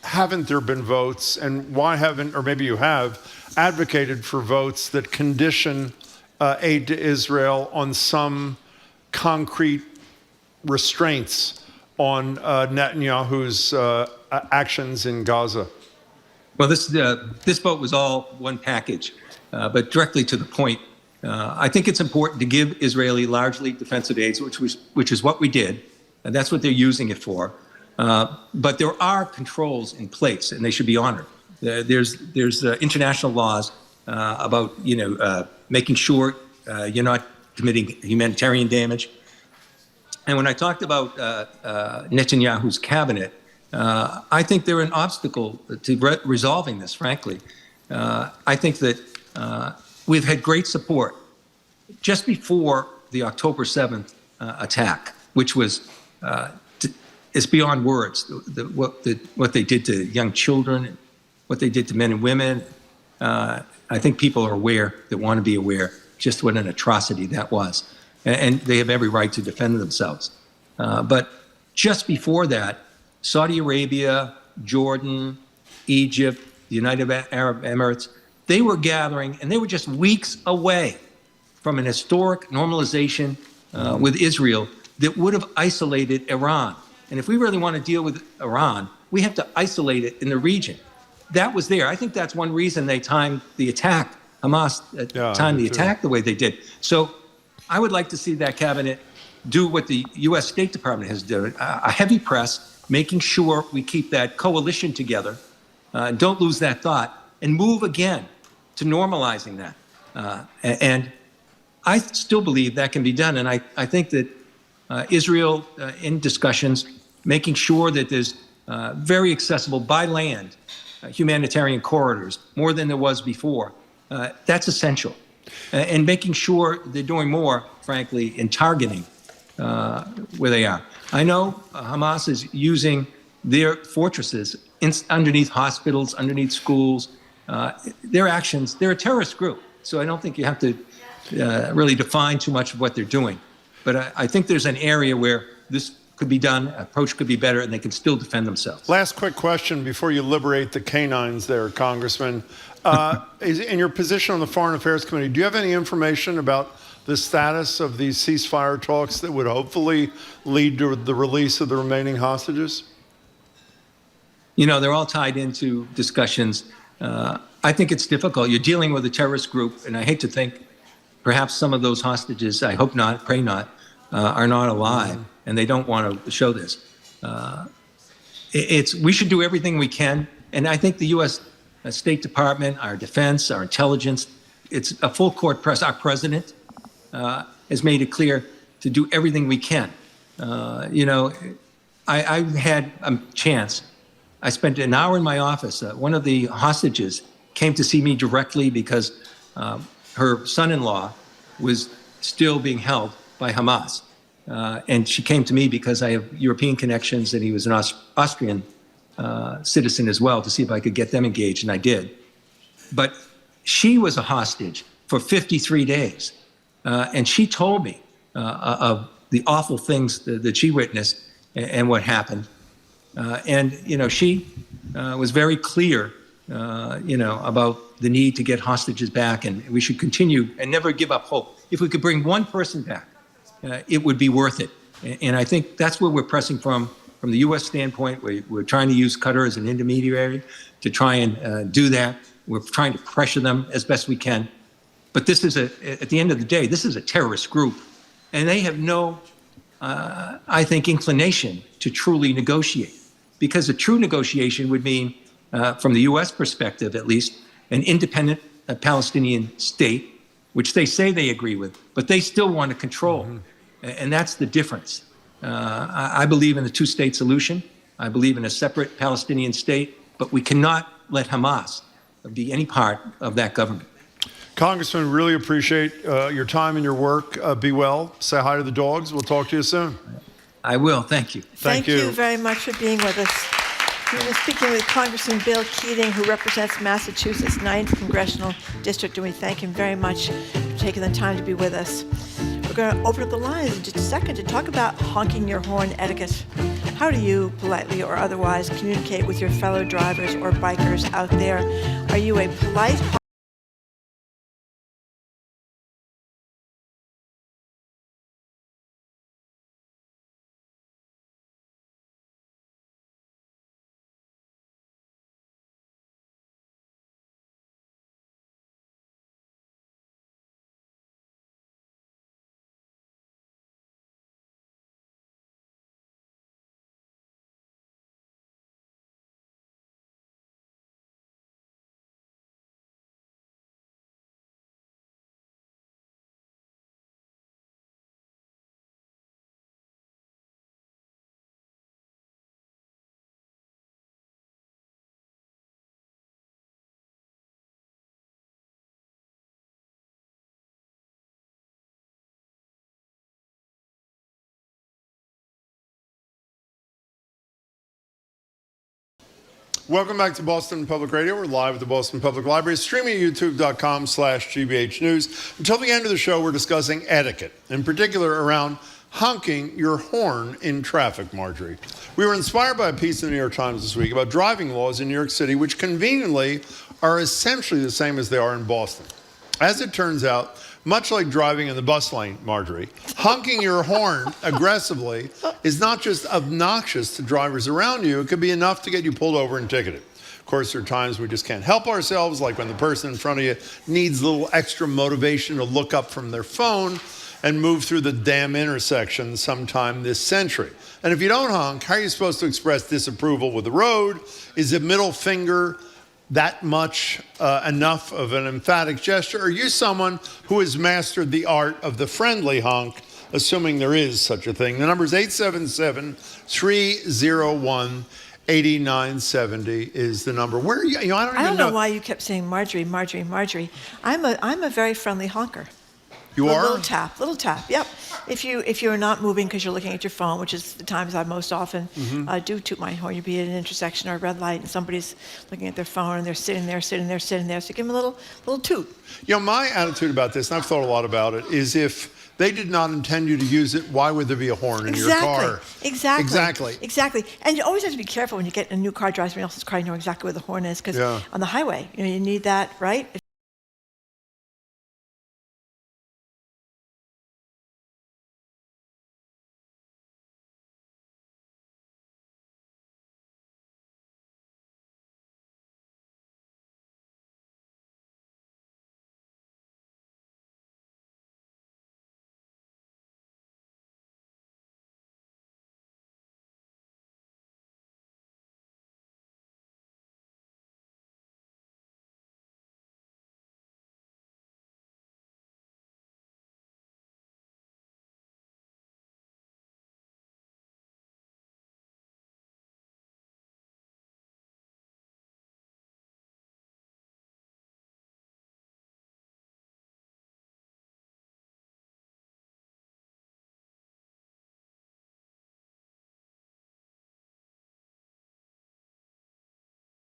haven't there been votes, and why haven't, or maybe you have, advocated for votes that condition aid to Israel on some concrete restraints on Netanyahu's actions in Gaza? Well, this vote was all one package, but directly to the point. I think it's important to give Israeli largely defensive aids, which is what we did, and that's what they're using it for. But there are controls in place, and they should be honored. There's international laws about making sure you're not committing humanitarian damage. And when I talked about Netanyahu's cabinet, I think they're an obstacle to resolving this, frankly. I think that we've had great support just before the October 7th attack, which was it's beyond words, what they did to young children, what they did to men and women. I think people are aware, that want to be aware, just what an atrocity that was. And they have every right to defend themselves. But just before that, Saudi Arabia, Jordan, Egypt, the United Arab Emirates, they were gathering, and they were just weeks away from an historic normalization with Israel that would have isolated Iran. And if we really want to deal with Iran, we have to isolate it in the region. That was there. I think that's one reason they timed the attack, Hamas timed the attack the way they did. So I would like to see that cabinet do what the U.S. State Department has done, a heavy press, making sure we keep that coalition together, don't lose that thought, and move again to normalizing that. And I still believe that can be done. And I think that Israel, in discussions, making sure that there's very accessible by land humanitarian corridors, more than there was before, that's essential. And making sure they're doing more, frankly, in targeting where they are. I know Hamas is using their fortresses underneath hospitals, underneath schools. Their actions, they're a terrorist group. So I don't think you have to really define too much of what they're doing. But I think there's an area where this could be done, approach could be better, and they can still defend themselves. Last quick question before you liberate the canines there, Congressman. In your position on the Foreign Affairs Committee, do you have any information about the status of these ceasefire talks that would hopefully lead to the release of the remaining hostages? You know, they're all tied into discussions. I think it's difficult. You're dealing with a terrorist group, and I hate to think perhaps some of those hostages, I hope not, pray not, are not alive, and they don't want to show this. We should do everything we can, and I think the U.S. State Department, our defense, our intelligence, it's a full court press. Our president has made it clear to do everything we can. I had a chance. I spent an hour in my office. One of the hostages came to see me directly because her son-in-law was still being held by Hamas. And she came to me because I have European connections, and he was an Austrian citizen as well, to see if I could get them engaged, and I did. But she was a hostage for 53 days. And she told me of the awful things that she witnessed and what happened. She was very clear, about the need to get hostages back, and we should continue and never give up hope. If we could bring one person back, it would be worth it. And I think that's where we're pressing from the U.S. standpoint. We're trying to use Qatar as an intermediary to try and do that. We're trying to pressure them as best we can. But this is at the end of the day, this is a terrorist group, and they have no, I think, inclination to truly negotiate. Because a true negotiation would mean, from the U.S. perspective at least, an independent Palestinian state, which they say they agree with, but they still want to control. And that's the difference. I believe in the two-state solution. I believe in a separate Palestinian state, but we cannot let Hamas be any part of that government. Congressman, really appreciate your time and your work. Be well. Say hi to the dogs. We'll talk to you soon. I will. Thank you. Thank you very much for being with us. We've been speaking with Congressman Bill Keating, who represents Massachusetts' 9th Congressional District, and we thank him very much for taking the time to be with us. We're going to open up the lines in just a second to talk about honking your horn etiquette. How do you, politely or otherwise, communicate with your fellow drivers or bikers out there? Are you a polite Welcome back to Boston Public Radio. We're live at the Boston Public Library, streaming at youtube.com/GBH News. Until the end of the show, we're discussing etiquette, in particular around honking your horn in traffic, Marjorie. We were inspired by a piece in the New York Times this week about driving laws in New York City, which conveniently are essentially the same as they are in Boston. As it turns out, much like driving in the bus lane, Marjorie, honking your horn aggressively is not just obnoxious to drivers around you, it could be enough to get you pulled over and ticketed. Of course, there are times we just can't help ourselves, like when the person in front of you needs a little extra motivation to look up from their phone and move through the damn intersection sometime this century. And if you don't honk, how are you supposed to express disapproval with the road? Is a middle finger that much enough of an emphatic gesture? Are you someone who has mastered the art of the friendly honk, assuming there is such a thing? The number is 877-301-8970 is the number. Where are you? I don't know why you kept saying Marjorie, Marjorie, Marjorie. I'm a very friendly honker. You are? Little tap, yep. If you're not moving because you're looking at your phone, which is the times I most often do toot my horn, you'd be at an intersection or a red light and somebody's looking at their phone and they're sitting there, so give them a little toot. You know, my attitude about this, and I've thought a lot about it, is if they did not intend you to use it, why would there be a horn in your car? Exactly. And you always have to be careful when you get in a new car, drive somebody else's car, you know exactly where the horn is, because on the highway, you need that, right?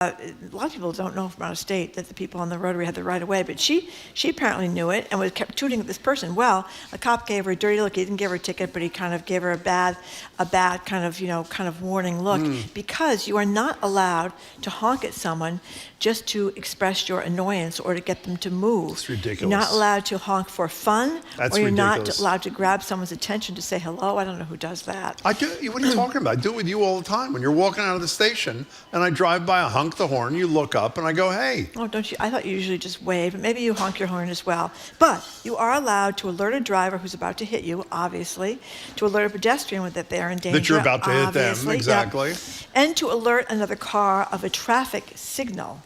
A lot of people don't know from out of state that the people on the rotary had the right of way, but she apparently knew it and kept tooting at this person. Well, a cop gave her a dirty look. He didn't give her a ticket, but he kind of gave her a bad kind of warning look, because you are not allowed to honk at someone just to express your annoyance or to get them to move. It's ridiculous. You're not allowed to honk for fun, That's or you're ridiculous. not allowed to grab someone's attention to say hello. I don't know who does that. I do. What are you talking about? I do it with you all the time. When you're walking out of the station and I drive by, I honk the horn, you look up and I go, hey. Oh, don't you? I thought you usually just wave, but maybe you honk your horn as well. But you are allowed to alert a driver who's about to hit you, obviously, to alert a pedestrian that they're in danger, That you're about to hit them, exactly. Yep. And to alert another car of a traffic signal.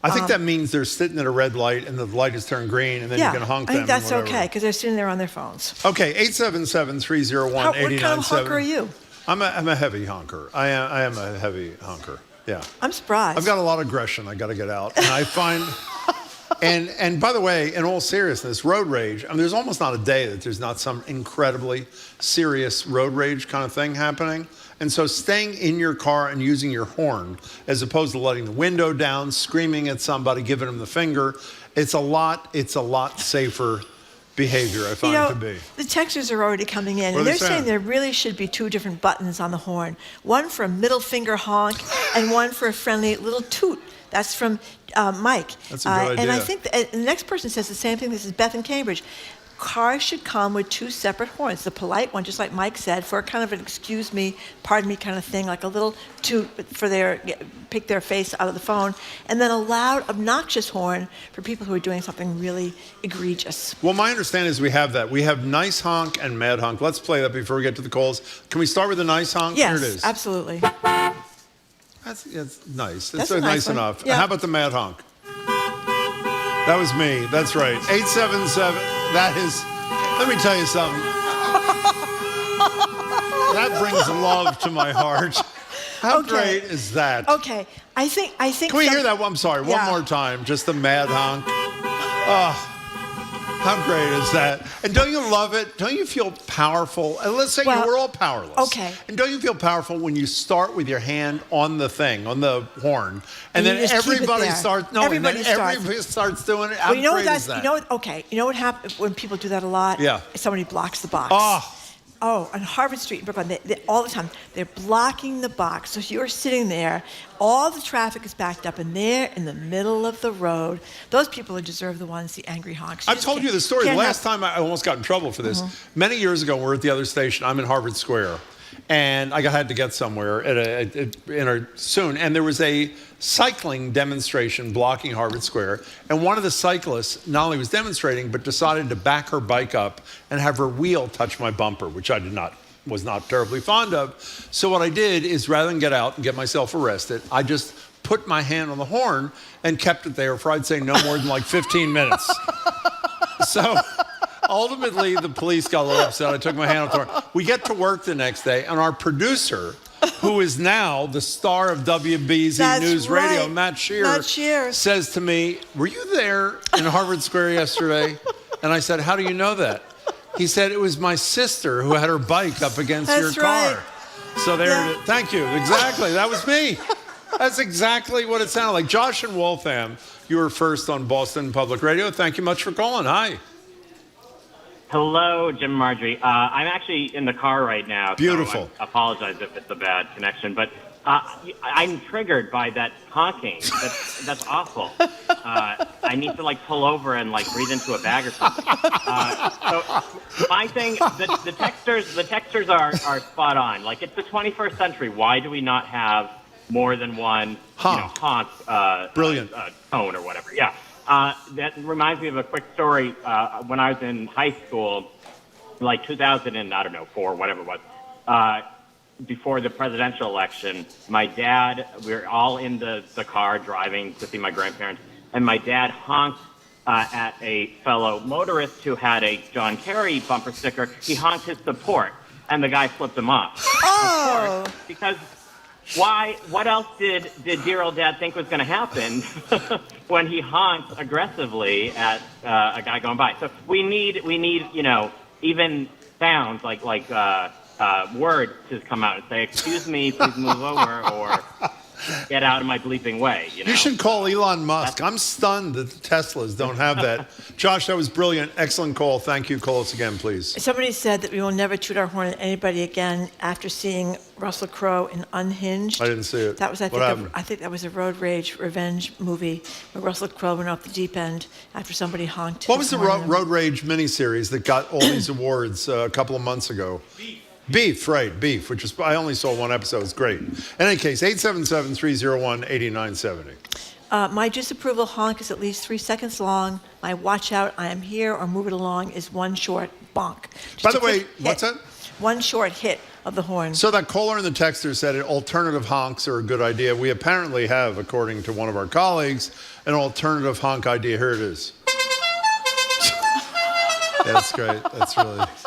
I think that means they're sitting at a red light and the light is turned green and then you can honk them. I think that's okay, because they're sitting there on their phones. Okay, 877-301-8970. What kind of honker are you? I'm a heavy honker. I am a heavy honker. Yeah. I'm surprised. I've got a lot of aggression I got to get out. And I find And by the way, in all seriousness, road rage, I mean, there's almost not a day that there's not some incredibly serious road rage kind of thing happening. And so staying in your car and using your horn, as opposed to letting the window down, screaming at somebody, giving them the finger, it's a lot safer behavior, I find to be. The texters are already coming in, and they're saying there really should be 2 different buttons on the horn. One for a middle finger honk, and one for a friendly little toot. That's from Mike. That's a good idea. And I think the next person says the same thing. This is Beth in Cambridge. Cars should come with 2 separate horns. The polite one, just like Mike said, for kind of an excuse me, pardon me kind of thing, like a little toot for pick their face out of the phone, and then a loud, obnoxious horn for people who are doing something really egregious. Well, my understanding is we have that. We have nice honk and mad honk. Let's play that before we get to the calls. Can we start with the nice honk? Yes, Here it is. absolutely. That's nice. That's It's nice one. enough. Yeah. How about the mad honk? That was me. That's right. 877. That is, let me tell you something. That brings love to my heart. How great is that? Okay, I think. Can we hear that? I'm sorry. One more time. Just the mad honk. Oh, how great is that? And don't you love it? Don't you feel powerful? And let's say we're all powerless. Okay. And don't you feel powerful when you start with your hand on the thing, on the horn, and then everybody starts? No, everybody starts doing it. How great is that? You know what happens when people do that a lot? Yeah. Somebody blocks the box. Oh, on Harvard Street in Brooklyn, all the time, they're blocking the box. So you're sitting there, all the traffic is backed up, and they're in the middle of the road. Those people deserve the ones, the angry honks. I've told you the story. The last time I almost got in trouble for this. Many years ago, we're at the other station. I'm in Harvard Square. And I had to get somewhere soon. And there was a cycling demonstration blocking Harvard Square. And one of the cyclists not only was demonstrating, but decided to back her bike up and have her wheel touch my bumper, which I was not terribly fond of. So what I did is, rather than get out and get myself arrested, I just put my hand on the horn and kept it there for, I'd say, no more than like 15 minutes. So ultimately, the police got a little upset. I took my hand off the horn. We get to work the next day, and our producer, who is now the star of WBZ News Radio, Matt Shearer, says to me, "Were you there in Harvard Square yesterday?" And I said, "How do you know that?" He said, "It was my sister who had her bike up against your car." So there, thank you. Exactly. That was me. That's exactly what it sounded like. Josh in Waltham, you were first on Boston Public Radio. Thank you much for calling. Hi. Hello, Jim and Marjorie. I'm actually in the car right now. Beautiful. So I apologize if it's a bad connection, but I'm triggered by that honking. That's awful. I need to pull over and breathe into a bag or something. So my thing, the texters are spot on. It's the 21st century. Why do we not have more than one honk? Brilliant. Tone or whatever. Yeah. That reminds me of a quick story. When I was in high school, 2004, whatever it was, before the presidential election, my dad, we were all in the car driving to see my grandparents, and my dad honked at a fellow motorist who had a John Kerry bumper sticker. He honked his support, and the guy flipped him off. Oh! Of course, because why? What else did dear old dad think was going to happen when he honked aggressively at a guy going by? So we need even sounds like words to come out and say, "Excuse me, please move over," or "Get out of my bleeping way." You should call Elon Musk. I'm stunned that the Teslas don't have that. Josh, that was brilliant. Excellent call. Thank you. Call us again, please. Somebody said that we will never toot our horn at anybody again after seeing Russell Crowe in Unhinged. I didn't see it. That was, I think that was a road rage revenge movie where Russell Crowe went off the deep end after somebody honked. What was the road rage miniseries that got all these awards a couple of months ago? Beef, right, Beef, which is, I only saw one episode. It's great. In any case, 877-301-8970. My disapproval honk is at least 3 seconds long. My watch out, I am here, or move it along is one short bonk. By the way, what's that? One short hit of the horn. So that caller in the texter said alternative honks are a good idea. We apparently have, according to one of our colleagues, an alternative honk idea. Here it is. Yeah, that's great.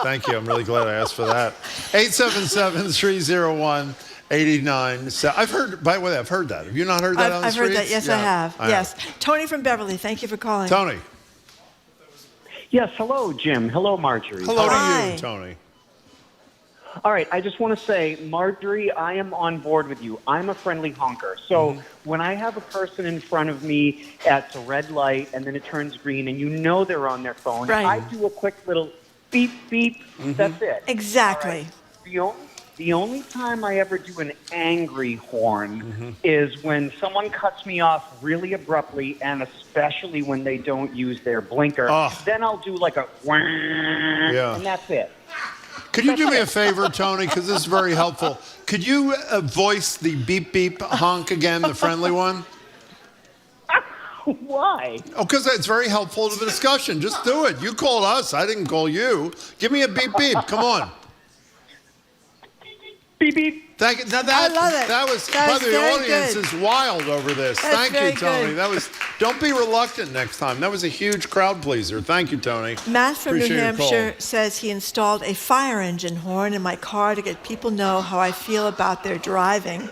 Thank you. I'm really glad I asked for that. 877-301-8970. 89. So I've heard, by the way, I've heard that. Have you not heard that on the I've streets? heard that. Yes, Yeah, I have. Yes. Tony from Beverly, thank you for calling. Tony. Yes, hello, Jim. Hello, Marjorie. Hello to you, Tony. All right, I just want to say, Marjorie, I am on board with you. I'm a friendly honker. So when I have a person in front of me at the red light and then it turns green and you know they're on their phone, I do a quick little beep, beep. That's it. Exactly. Right? The only time I ever do an angry horn is when someone cuts me off really abruptly, and especially when they don't use their blinker. Then I'll do like a wah, and that's it. Could you do me a favor, Tony, because this is very helpful? Could you voice the beep, beep honk again, the friendly one? Why? Oh, because it's very helpful to the discussion. Just do it. You called us. I didn't call you. Give me a beep, beep. Come on. Beep, beep. Thank you. Now I love it. That was, That by was the very audience good. is wild over this. That's Thank very you, Tony. good. That was, don't be reluctant next time. That was a huge crowd pleaser. Thank you, Tony. Matt from Appreciate New your call. Hampshire says he installed a fire engine horn in my car to get people know how I feel about their driving.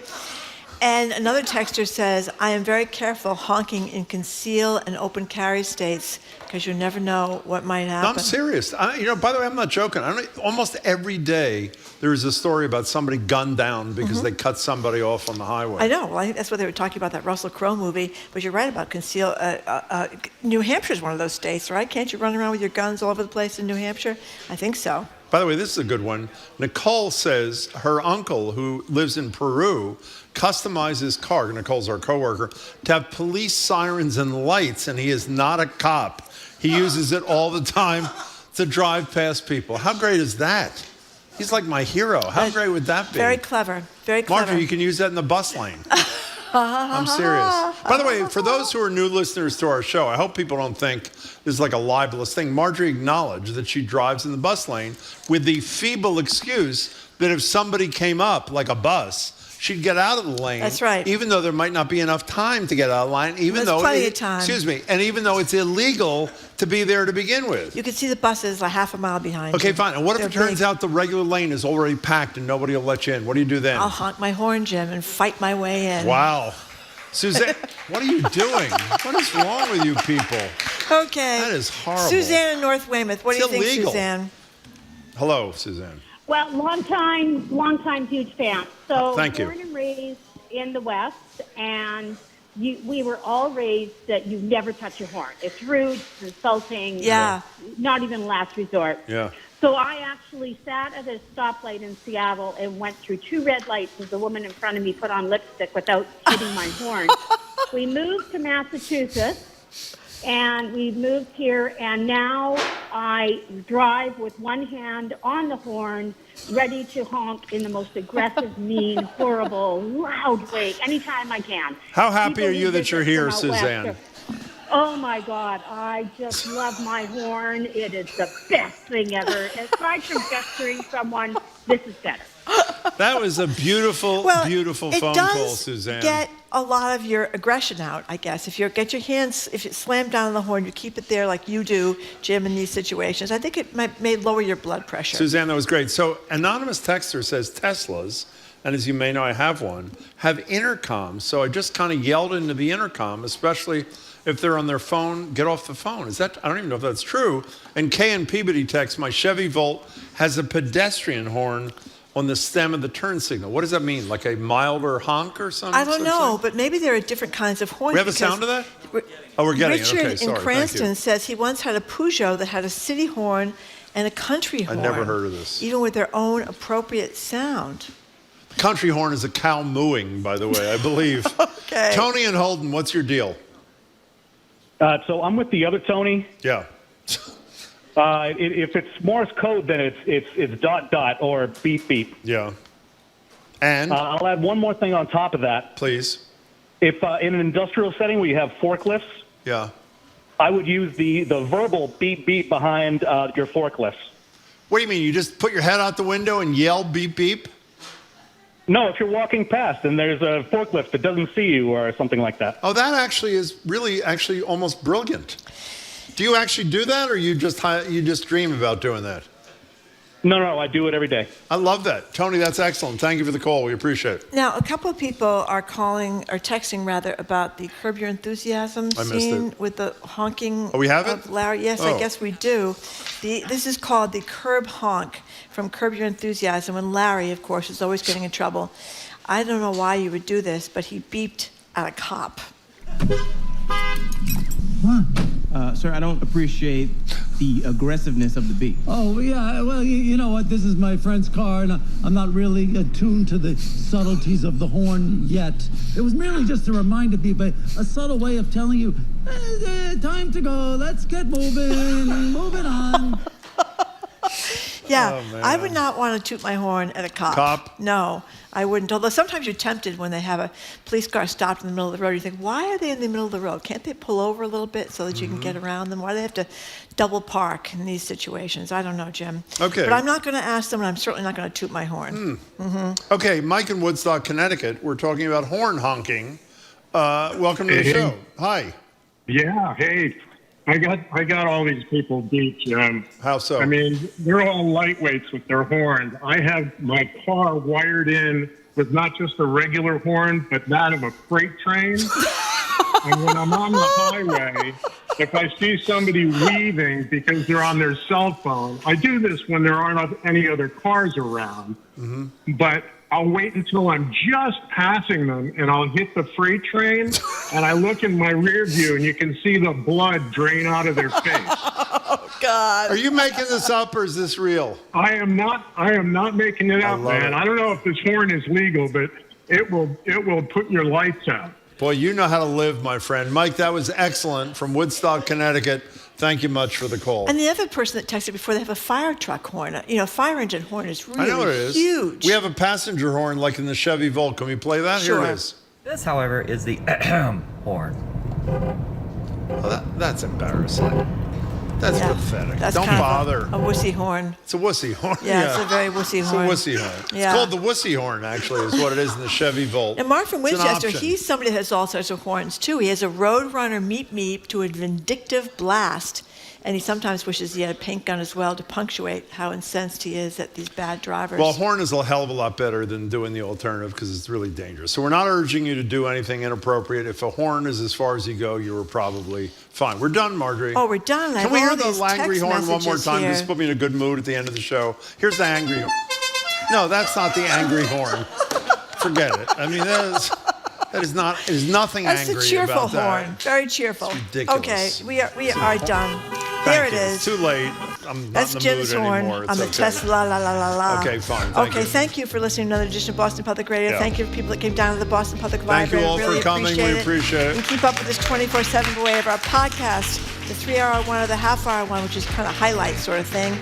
And another texter says, I am very careful honking in conceal and open carry states because you never know what might happen. No, I'm serious. By the way, I'm not joking. Almost every day there is a story about somebody gunned down because they cut somebody off on the highway. I know. Well, I think that's what they were talking about, that Russell Crowe movie. But you're right about conceal. New Hampshire is one of those states, right? Can't you run around with your guns all over the place in New Hampshire? I think so. By the way, this is a good one. Nicole says her uncle, who lives in Peru, customized his car, Nicole's our coworker, to have police sirens and lights, and he is not a cop. He uses it all the time to drive past people. How great is that? He's like my hero. How great would that be? Very clever. Very clever. Marjorie, you can use that in the bus lane. I'm serious. By the way, for those who are new listeners to our show, I hope people don't think this is like a libelous thing. Marjorie acknowledged that she drives in the bus lane with the feeble excuse that if somebody came up, like a bus, she'd get out of the lane. That's right. Even though there might not be enough time to get out of the line, There's plenty of time. Excuse me, and even though it's illegal to be there to begin with. You can see the buses like half a mile behind Okay, you. fine. And what if They're it turns big. out the regular lane is already packed and nobody will let you in? What do you do then? I'll honk my horn, Jim, and fight my way in. Wow. Suzanne, what are you doing? What is wrong with you people? Okay. That is horrible. Suzanne in North Weymouth. What It's do you think, illegal. Suzanne? Hello, Suzanne. Well, long time huge fan. So Thank you. born and raised in the West, and we were all raised that you never touch your horn. It's rude, it's insulting. Yeah. Not even last resort. Yeah. So I actually sat at a stoplight in Seattle and went through 2 red lights as the woman in front of me put on lipstick without hitting my horn. We moved to Massachusetts, and we moved here, and now I drive with one hand on the horn, ready to honk in the most aggressive, mean, horrible, loud way anytime I can. How happy People are you who that you're visit here, from out west Suzanne? are- Oh my God, I just love my horn. It is the best thing ever. Aside from gesturing someone, this is better. That was a beautiful, beautiful it phone does call, Suzanne. Get a lot of your aggression out, I guess. If you get your hands, if you slam down on the horn, you keep it there like you do, Jim, in these situations. I think it may lower your blood pressure. Suzanne, that was great. So, anonymous texter says Teslas, and as you may know, I have one, have intercoms. So I just kind of yelled into the intercom, especially if they're on their phone, get off the phone. Is that, I don't even know if that's true. And K and Peabody text, my Chevy Volt has a pedestrian horn on the stem of the turn signal. What does that mean? Like a milder honk or something? I don't know, but maybe there are different kinds of horns. We have a because sound of that? Oh, we're getting Richard it. Okay, sorry. in Thank Cranston you. says he once had a Peugeot that had a city horn and a country horn. I never heard of this. Even with their own appropriate sound. Country horn is a cow mooing, by the way, I believe. Okay. Tony and Holden, what's your deal? So I'm with the other Tony. Yeah. If it's Morse code, then it's ... or beep beep. Yeah. And I'll add one more thing on top of that. Please. If in an industrial setting where you have forklifts, yeah, I would use the verbal beep beep behind your forklifts. What do you mean? You just put your head out the window and yell beep beep? No, if you're walking past and there's a forklift that doesn't see you or something like that. Oh, that actually is really almost brilliant. Do you actually do that, or you just dream about doing that? No, I do it every day. I love that. Tony, that's excellent. Thank you for the call. We appreciate it. Now, a couple of people are calling, or texting rather, about the Curb Your Enthusiasm scene with the honking we have of it? Larry. Yes, I guess we do. This is called the Curb Honk from Curb Your Enthusiasm, and Larry, of course, is always getting in trouble. I don't know why you would do this, but he beeped at a cop. Sir, I don't appreciate the aggressiveness of the beat. Oh, yeah, well, you know what? This is my friend's car, and I'm not really attuned to the subtleties of the horn yet. It was merely just a reminder, but a subtle way of telling you, time to go, let's get moving on. Yeah, I would not want to toot my horn at a cop. No, I wouldn't. Although sometimes you're tempted when they have a police car stopped in the middle of the road. You think, why are they in the middle of the road? Can't they pull over a little bit so that you can get around them? Why do they have to double park in these situations? I don't know, Jim. Okay. But I'm not going to ask them, and I'm certainly not going to toot my horn. Okay, Mike in Woodstock, Connecticut. We're talking about horn honking. Welcome to the show. Hi. Yeah, hey. I got all these people beat, Jim. How so? I mean, they're all lightweights with their horns. I have my car wired in with not just a regular horn, but that of a freight train. And when I'm on the highway, if I see somebody weaving because they're on their cell phone, I do this when there aren't any other cars around. But I'll wait until I'm just passing them, and I'll hit the freight train, and I look in my rear view, and you can see the blood drain out of their face. Oh, God. Are you making this up, or is this real? I am not making it up, man. I don't know if this horn is legal, but it will put your lights out. Boy, you know how to live, my friend. Mike, that was excellent from Woodstock, Connecticut. Thank you much for the call. And the other person that texted before, they have a fire truck horn. You know, fire engine horn is really I know what it is. huge. We have a passenger horn like in the Chevy Volt. Can we play that? Sure. Here it is. This, however, is the horn. Oh, that's embarrassing. That's pathetic. That's Don't kind bother. of a wussy horn. It's a wussy horn. Yeah, it's a very wussy horn. It's a wussy horn. Yeah. It's called the wussy horn, actually, is what it is in the Chevy Volt. And Mark from It's an Winchester, option. he's somebody that has all sorts of horns, too. He has a Roadrunner meep meep to a vindictive blast. And he sometimes wishes he had a paint gun as well to punctuate how incensed he is at these bad drivers. Well, horn is a hell of a lot better than doing the alternative because it's really dangerous. So we're not urging you to do anything inappropriate. If a horn is as far as you go, you were probably fine. We're done, Marjorie. Oh, we're done. Can we hear the these angry text horn one more messages time? here. Just put me in a good mood at the end of the show. Here's the angry horn. No, that's not the angry horn. Forget it. I mean, there's nothing That's angry a cheerful about that. horn. Very cheerful. It's ridiculous. Okay, we are done. There it is. It's too late. I'm That's not in the Jim's mood horn anymore. It's on the okay. Tesla la la la la. Okay, fine. Thank you for listening to another edition of Boston Public Radio. Yeah. Thank you to people that came down to the Boston Public Thank Library. you all really for coming. We appreciate it. And keep up with this 24/7 way of our podcast, the 3-hour one or the half-hour one, which is kind of highlight sort of thing.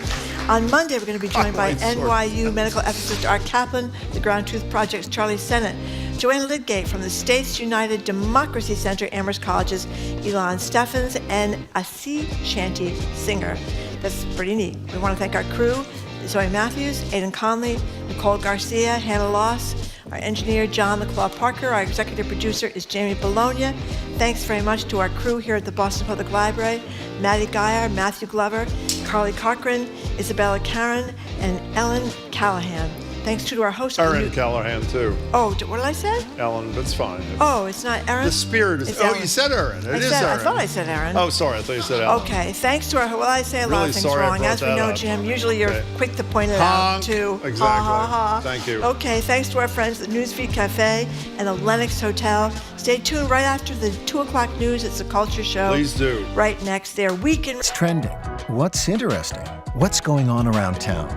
On Monday, we're going to be joined by NYU medical ethicist Art Kaplan, the Ground Truth Project's Charlie Sennett, Joanna Lidgate from the States United Democracy Center, Emerson College's Elon Steffens, and a sea shanty singer. That's pretty neat. We want to thank our crew, Zoe Matthews, Aidan Conley, Nicole Garcia, Hannah Loss, our engineer, John LeClaw Parker. Our executive producer is Jamie Bologna. Thanks very much to our crew here at the Boston Public Library, Maddie Geyer, Matthew Glover, Carly Cochran, Isabella Karen, and Ellen Callahan. Thanks to our host. Erin Callahan, too. Oh, what did I say? Ellen, that's fine. Oh, it's not Erin? The spirit is... It's Oh, Ellen. you said Erin. It is I Erin. thought I said Erin. Oh, sorry. I thought you said Ellen. Okay, thanks to our... Well, I say a lot Really of things sorry I wrong. brought As we that know, up. Jim, usually you're Okay. quick to point it Honk. out, too. Exactly. Ha, ha, ha. Thank you. Okay, thanks to our friends at the Newsfeed Cafe and the Lenox Hotel. Stay tuned right after the 2 o'clock news. It's a culture show. Please do. Right next there. Weekend... What's trending? What's interesting? What's going on around town?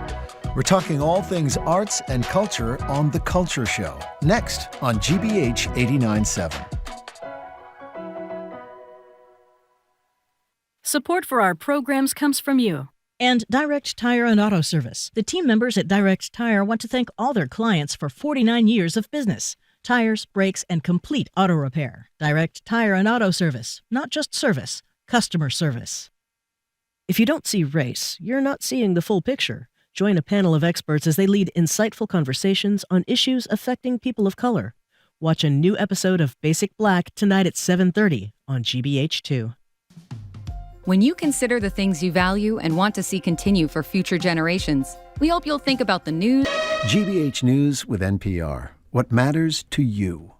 We're talking all things arts and culture on The Culture Show, next on GBH 89.7. Support for our programs comes from you. And Direct Tire and Auto Service. The team members at Direct Tire want to thank all their clients for 49 years of business. Tires, brakes, and complete auto repair. Direct Tire and Auto Service. Not just service, customer service. If you don't see race, you're not seeing the full picture. Join a panel of experts as they lead insightful conversations on issues affecting people of color. Watch a new episode of Basic Black tonight at 7:30 on GBH2. When you consider the things you value and want to see continue for future generations, We hope you'll think about the news. GBH News with NPR. What matters to you?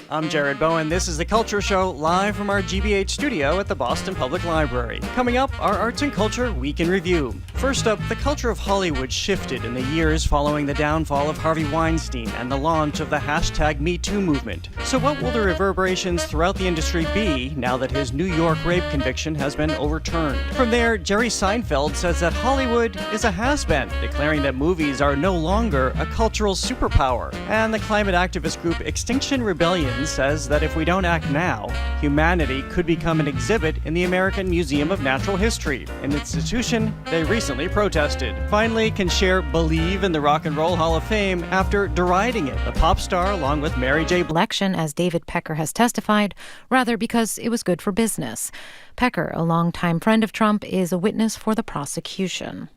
I'm Jared Bowen. This is The Culture Show, live from our GBH studio at the Boston Public Library. Coming up, our Arts and Culture Week in Review. First up, the culture of Hollywood shifted in the years following the downfall of Harvey Weinstein and the launch of the #MeToo movement. So what will the reverberations throughout the industry be now that his New York rape conviction has been overturned? From there, Jerry Seinfeld says that Hollywood is a has-been, declaring that movies are no longer a cultural superpower. And the climate activist group Extinction Rebellion says that if we don't act now, humanity could become an exhibit in the American Museum of Natural History, an institution they recently protested. Finally, can Cher believe in the Rock and Roll Hall of Fame after deriding it, the pop star along with Mary J. Election, as David Pecker has testified, rather because it was good for business. Pecker, a longtime friend of Trump, is a witness for the prosecution.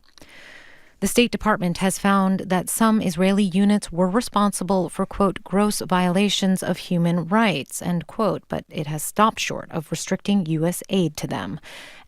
The State Department has found that some Israeli units were responsible for, quote, gross violations of human rights, end quote, but it has stopped short of restricting U.S. aid to them.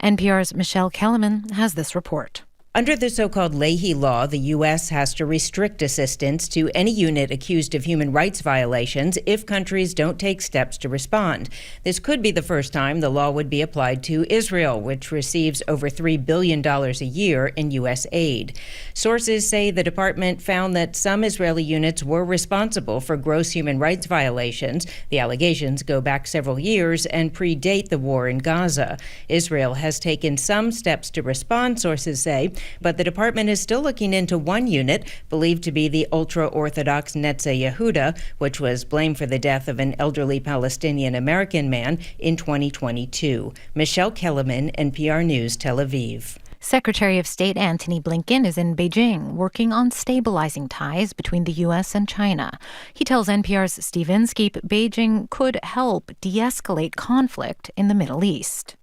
NPR's Michelle Kellerman has this report. Under the so-called Leahy Law, the U.S. has to restrict assistance to any unit accused of human rights violations if countries don't take steps to respond. This could be the first time the law would be applied to Israel, which receives over $3 billion a year in U.S. aid. Sources say the department found that some Israeli units were responsible for gross human rights violations. The allegations go back several years and predate the war in Gaza. Israel has taken some steps to respond, sources say, but the department is still looking into one unit believed to be the ultra-Orthodox Netzeh Yehuda, which was blamed for the death of an elderly Palestinian-American man in 2022. Michelle Kellerman, NPR News, Tel Aviv. Secretary of State Antony Blinken is in Beijing working on stabilizing ties between the U.S. and China. He tells NPR's Steve Inskeep Beijing could help de-escalate conflict in the Middle East.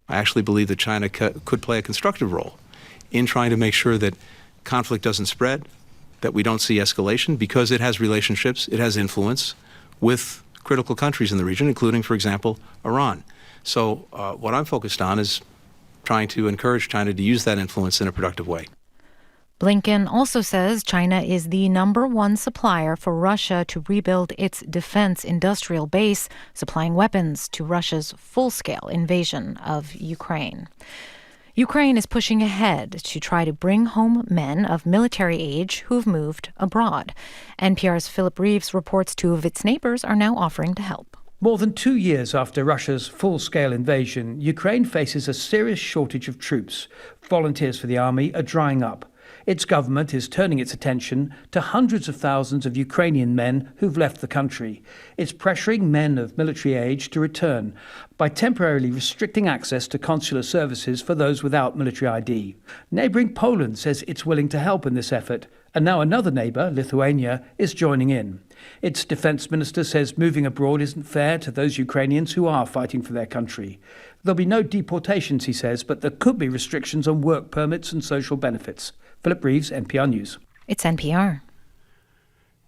I actually believe that China could play a constructive role in trying to make sure that conflict doesn't spread, that we don't see escalation, because it has relationships, it has influence with critical countries in the region, including, for example, Iran. So what I'm focused on is trying to encourage China to use that influence in a productive way. Blinken also says China is the #1 supplier for Russia to rebuild its defense industrial base, supplying weapons to Russia's full-scale invasion of Ukraine. Ukraine is pushing ahead to try to bring home men of military age who've moved abroad. NPR's Philip Reeves reports 2 of its neighbors are now offering to help. More than 2 years after Russia's full-scale invasion, Ukraine faces a serious shortage of troops. Volunteers for the army are drying up. Its government is turning its attention to hundreds of thousands of Ukrainian men who've left the country. It's pressuring men of military age to return by temporarily restricting access to consular services for those without military ID. Neighbouring Poland says it's willing to help in this effort, and now another neighbour, Lithuania, is joining in. Its defence minister says moving abroad isn't fair to those Ukrainians who are fighting for their country. There'll be no deportations, he says, but there could be restrictions on work permits and social benefits. Philip Reeves, NPR News. It's NPR.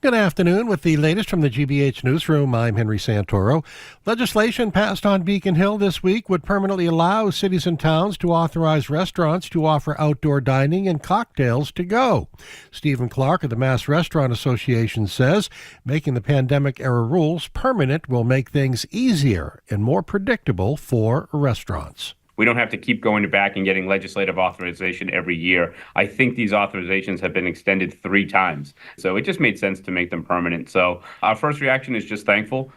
Good afternoon. With the latest from the GBH Newsroom, I'm Henry Santoro. Legislation passed on Beacon Hill this week would permanently allow cities and towns to authorize restaurants to offer outdoor dining and cocktails to go. Stephen Clark of the Mass Restaurant Association says making the pandemic-era rules permanent will make things easier and more predictable for restaurants. We don't have to keep going back and getting legislative authorization every year. I think these authorizations have been extended 3 times. So it just made sense to make them permanent. So our first reaction is just thankful.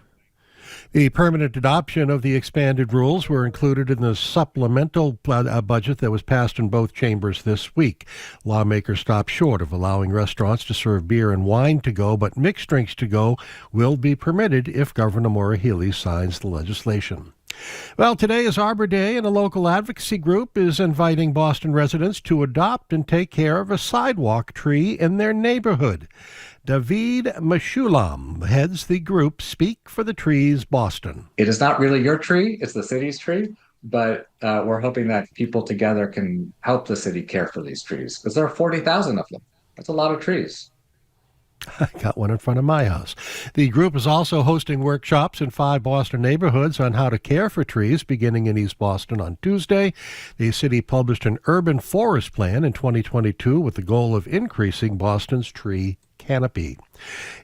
The permanent adoption of the expanded rules were included in the supplemental budget that was passed in both chambers this week. Lawmakers stopped short of allowing restaurants to serve beer and wine to go, but mixed drinks to go will be permitted if Governor Maura Healey signs the legislation. Well, today is Arbor Day, and a local advocacy group is inviting Boston residents to adopt and take care of a sidewalk tree in their neighborhood. David Meshulam heads the group Speak for the Trees Boston. It is not really your tree, it's the city's tree, but we're hoping that people together can help the city care for these trees, because there are 40,000 of them. That's a lot of trees. I got one in front of my house. The group is also hosting workshops in 5 Boston neighborhoods on how to care for trees, beginning in East Boston on Tuesday. The city published an urban forest plan in 2022 with the goal of increasing Boston's tree canopy.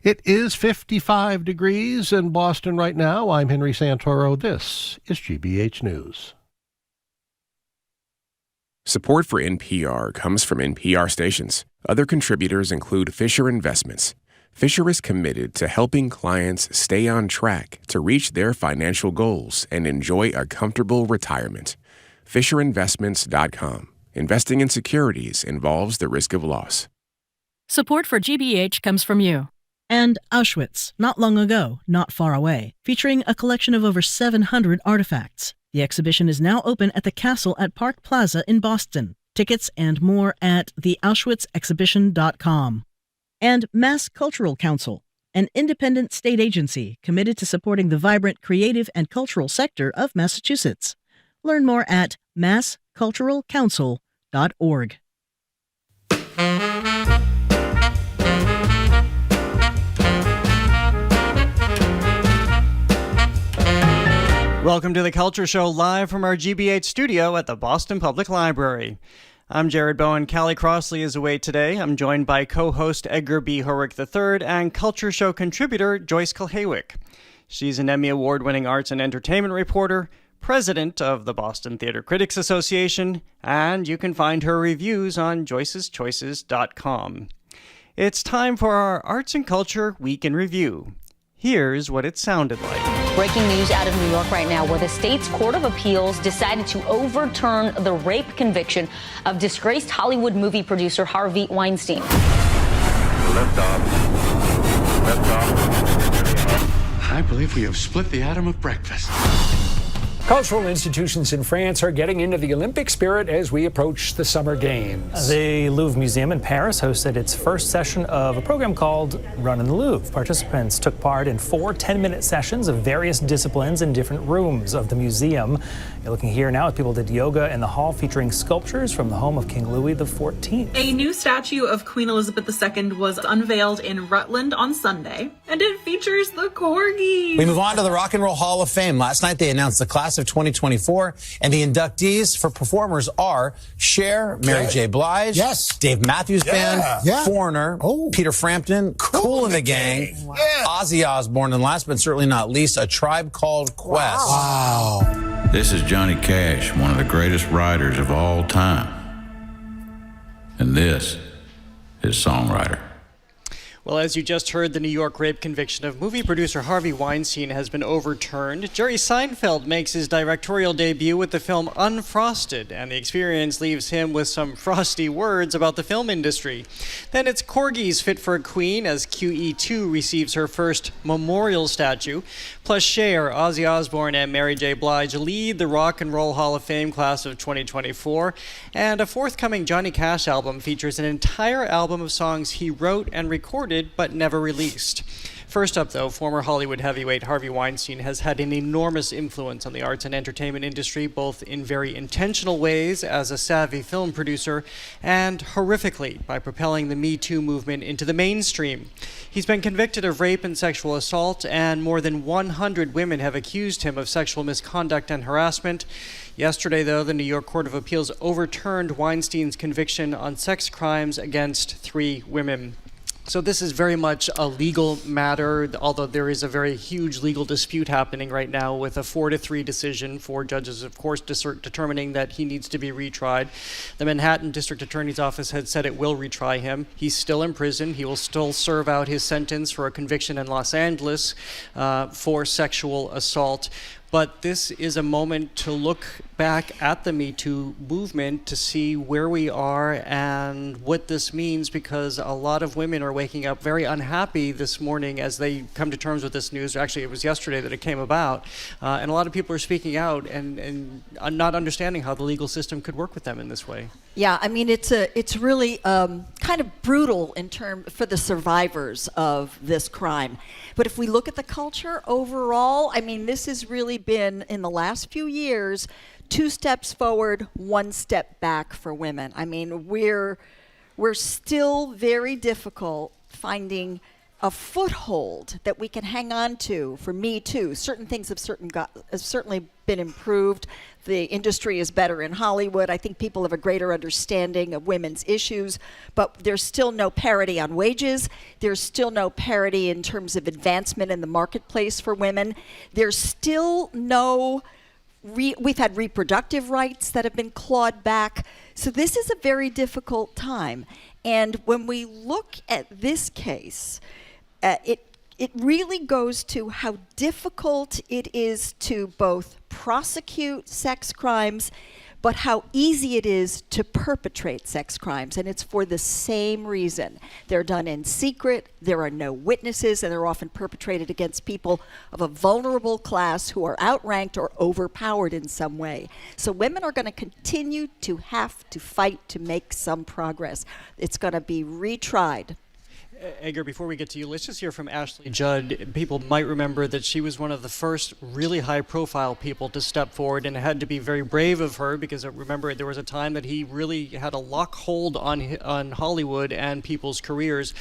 It is 55 degrees in Boston right now. I'm Henry Santoro. This is GBH News. Support for NPR comes from NPR stations. Other contributors include Fisher Investments. Fisher is committed to helping clients stay on track to reach their financial goals and enjoy a comfortable retirement. FisherInvestments.com. Investing in securities involves the risk of loss. Support for GBH comes from you. And Auschwitz, Not Long Ago, Not Far Away, featuring a collection of over 700 artifacts. The exhibition is now open at the Castle at Park Plaza in Boston. Tickets and more at theauschwitzexhibition.com. And Mass Cultural Council, an independent state agency committed to supporting the vibrant creative and cultural sector of Massachusetts. Learn more at massculturalcouncil.org. Welcome to the Culture Show, live from our GBH studio at the Boston Public Library. I'm Jared Bowen. Callie Crossley is away today. I'm joined by co-host Edgar B. Horwick III and Culture Show contributor Joyce Kulhawick. She's an Emmy Award-winning arts and entertainment reporter, president of the Boston Theater Critics Association, and you can find her reviews on joyceschoices.com. It's time for our Arts and Culture Week in Review. Here's what it sounded like. Breaking news out of New York right now, where the state's Court of Appeals decided to overturn the rape conviction of disgraced Hollywood movie producer Harvey Weinstein. Lift off. I believe we have split the atom of breakfast. Cultural institutions in France are getting into the Olympic spirit as we approach the Summer Games. The Louvre Museum in Paris hosted its first session of a program called Run in the Louvre. Participants took part in 4 10-minute sessions of various disciplines in different rooms of the museum. You're looking here now at people did yoga in the hall featuring sculptures from the home of King Louis XIV. A new statue of Queen Elizabeth II was unveiled in Rutland on Sunday, and it features the corgis. We move on to the Rock and Roll Hall of Fame. Last night they announced the class of 2024, and the inductees for performers are Cher, Mary J. Blige, Dave Matthews Band, Foreigner, Peter Frampton, Kool and the Gang, Ozzy Osbourne, and last but certainly not least, A Tribe Called Quest. Wow. This is Johnny Cash, one of the greatest writers of all time. And this is Songwriter. Well, as you just heard, the New York rape conviction of movie producer Harvey Weinstein has been overturned. Jerry Seinfeld makes his directorial debut with the film Unfrosted, and the experience leaves him with some frosty words about the film industry. Then it's Corgis Fit for a Queen as QE2 receives her first memorial statue. Plus Cher, Ozzy Osbourne, and Mary J. Blige lead the Rock and Roll Hall of Fame class of 2024. And a forthcoming Johnny Cash album features an entire album of songs he wrote and recorded but never released. First up, though, former Hollywood heavyweight Harvey Weinstein has had an enormous influence on the arts and entertainment industry, both in very intentional ways as a savvy film producer and horrifically by propelling the Me Too movement into the mainstream. He's been convicted of rape and sexual assault, and more than 100 women have accused him of sexual misconduct and harassment. Yesterday, though, the New York Court of Appeals overturned Weinstein's conviction on sex crimes against 3 women. So this is very much a legal matter, although there is a very huge legal dispute happening right now with a 4-3 decision, 4 judges, of course, determining that he needs to be retried. The Manhattan District Attorney's Office had said it will retry him. He's still in prison. He will still serve out his sentence for a conviction in Los Angeles for sexual assault. But this is a moment to look back at the Me Too movement to see where we are and what this means, because a lot of women are waking up very unhappy this morning as they come to terms with this news. Actually, it was yesterday that it came about. And a lot of people are speaking out and not understanding how the legal system could work with them in this way. Yeah, I mean, it's really kind of brutal for the survivors of this crime. But if we look at the culture overall, I mean, this has really been, in the last few years, 2 steps forward, 1 step back for women. I mean, we're still very difficult finding a foothold that we can hang on to for Me Too. Certain things have certainly been improved. The industry is better in Hollywood. I think people have a greater understanding of women's issues, but there's still no parity on wages. There's still no parity in terms of advancement in the marketplace for women. There's still no we've had reproductive rights that have been clawed back. So this is a very difficult time. And when we look at this case, it really goes to how difficult it is to both prosecute sex crimes, but how easy it is to perpetrate sex crimes. And it's for the same reason. They're done in secret, there are no witnesses, and they're often perpetrated against people of a vulnerable class who are outranked or overpowered in some way. So women are going to continue to have to fight to make some progress. It's going to be retried. Edgar, before we get to you, let's just hear from Ashley Judd. People might remember that she was one of the first really high-profile people to step forward, and it had to be very brave of her because, remember, there was a time that he really had a lock hold on Hollywood and people's careers.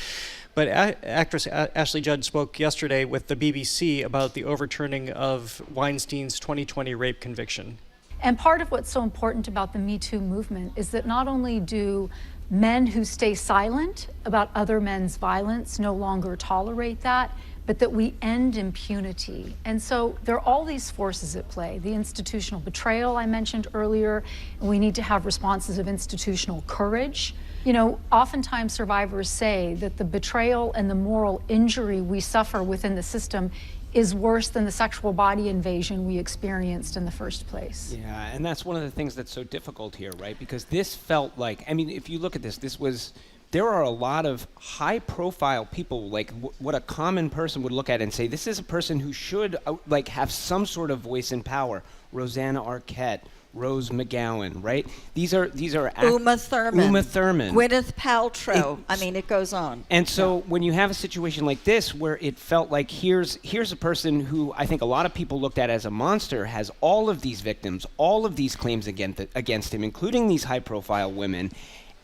But actress Ashley Judd spoke yesterday with the BBC about the overturning of Weinstein's 2020 rape conviction. And part of what's so important about the Me Too movement is that not only do men who stay silent about other men's violence no longer tolerate that, but that we end impunity. And so there are all these forces at play. The institutional betrayal I mentioned earlier, and we need to have responses of institutional courage. You know, oftentimes survivors say that the betrayal and the moral injury we suffer within the system is worse than the sexual body invasion we experienced in the first place. Yeah, and that's one of the things that's so difficult here, right? Because this felt like, I mean, if you look at this, there are a lot of high-profile people, like what a common person would look at and say, this is a person who should, like, have some sort of voice and power. Rosanna Arquette, Rose McGowan, right? These are Uma Thurman, Gwyneth Paltrow. I mean, it goes on. And so when you have a situation like this, where it felt like here's a person who I think a lot of people looked at as a monster, has all of these victims, all of these claims against him, including these high-profile women,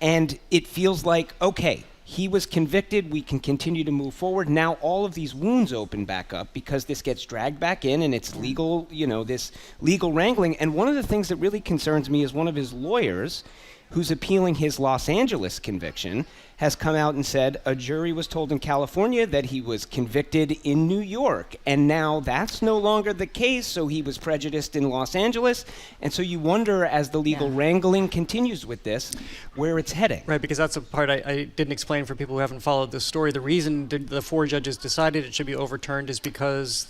and it feels like, okay, he was convicted, we can continue to move forward. Now all of these wounds open back up because this gets dragged back in and it's legal, this legal wrangling. And one of the things that really concerns me is one of his lawyers, who's appealing his Los Angeles conviction, has come out and said a jury was told in California that he was convicted in New York. And now that's no longer the case, so he was prejudiced in Los Angeles. And so you wonder, as the legal wrangling continues with this, where it's heading. Right, because that's a part I didn't explain for people who haven't followed this story. The reason the 4 judges decided it should be overturned is because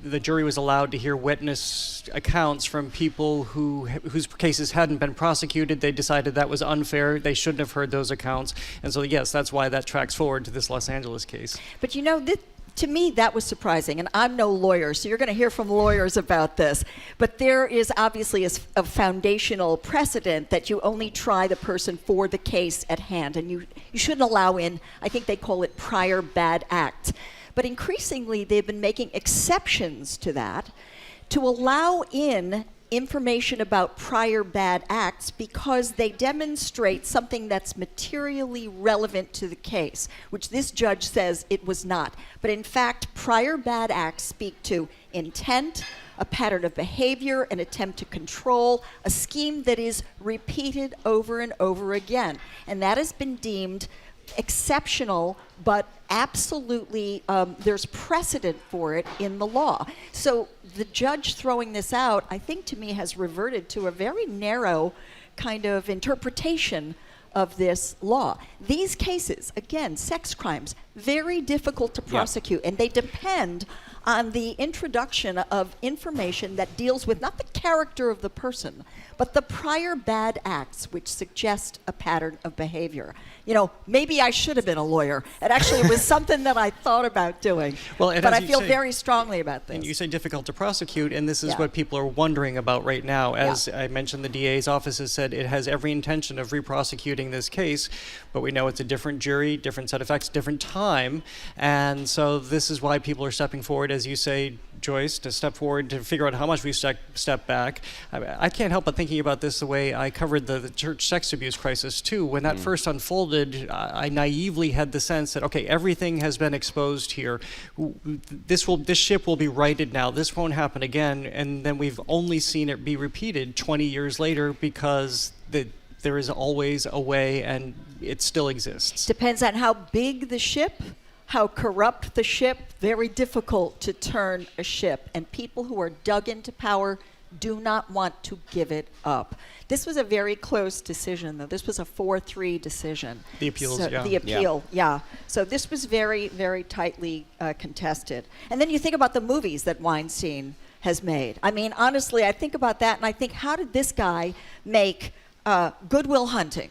the jury was allowed to hear witness accounts from people whose cases hadn't been prosecuted. They decided that was unfair. They shouldn't have heard those accounts. And so, yes, that's why that tracks forward to this Los Angeles case. But to me, that was surprising. And I'm no lawyer, so you're going to hear from lawyers about this. But there is obviously a foundational precedent that you only try the person for the case at hand. And you shouldn't allow in, I think they call it prior bad act. But increasingly, they've been making exceptions to that to allow in information about prior bad acts because they demonstrate something that's materially relevant to the case, which this judge says it was not. But in fact, prior bad acts speak to intent, a pattern of behavior, an attempt to control, a scheme that is repeated over and over again. And that has been deemed exceptional, but absolutely there's precedent for it in the law. So the judge throwing this out, I think to me, has reverted to a very narrow kind of interpretation of this law. These cases, again, sex crimes, very difficult to prosecute, and they depend on the introduction of information that deals with not the character of the person, but the prior bad acts which suggest a pattern of behavior. Maybe I should have been a lawyer. It actually was something that I thought about doing. But I feel very strongly about this. And you say difficult to prosecute, and this is what people are wondering about right now. As I mentioned, the DA's office has said it has every intention of re-prosecuting this case, but we know it's a different jury, different set of facts, different time. time. And so this is why people are stepping forward, as you say, Joyce, to step forward to figure out how much we step back. I can't help but thinking about this the way I covered the church sex abuse crisis too. When that first unfolded, I naively had the sense that, okay, everything has been exposed here. This ship will be righted now. This won't happen again. And then we've only seen it be repeated 20 years later because there is always a way, and it still exists. Depends on how big the ship, how corrupt the ship. Very difficult to turn a ship, and people who are dug into power do not want to give it up. This was a very close decision, though. This was a 4-3 decision. The appeals, so, yeah. The appeal, yeah. So this was very, very tightly contested. And then you think about the movies that Weinstein has made. I mean, honestly, I think about that, and I think, how did this guy make Good Will Hunting,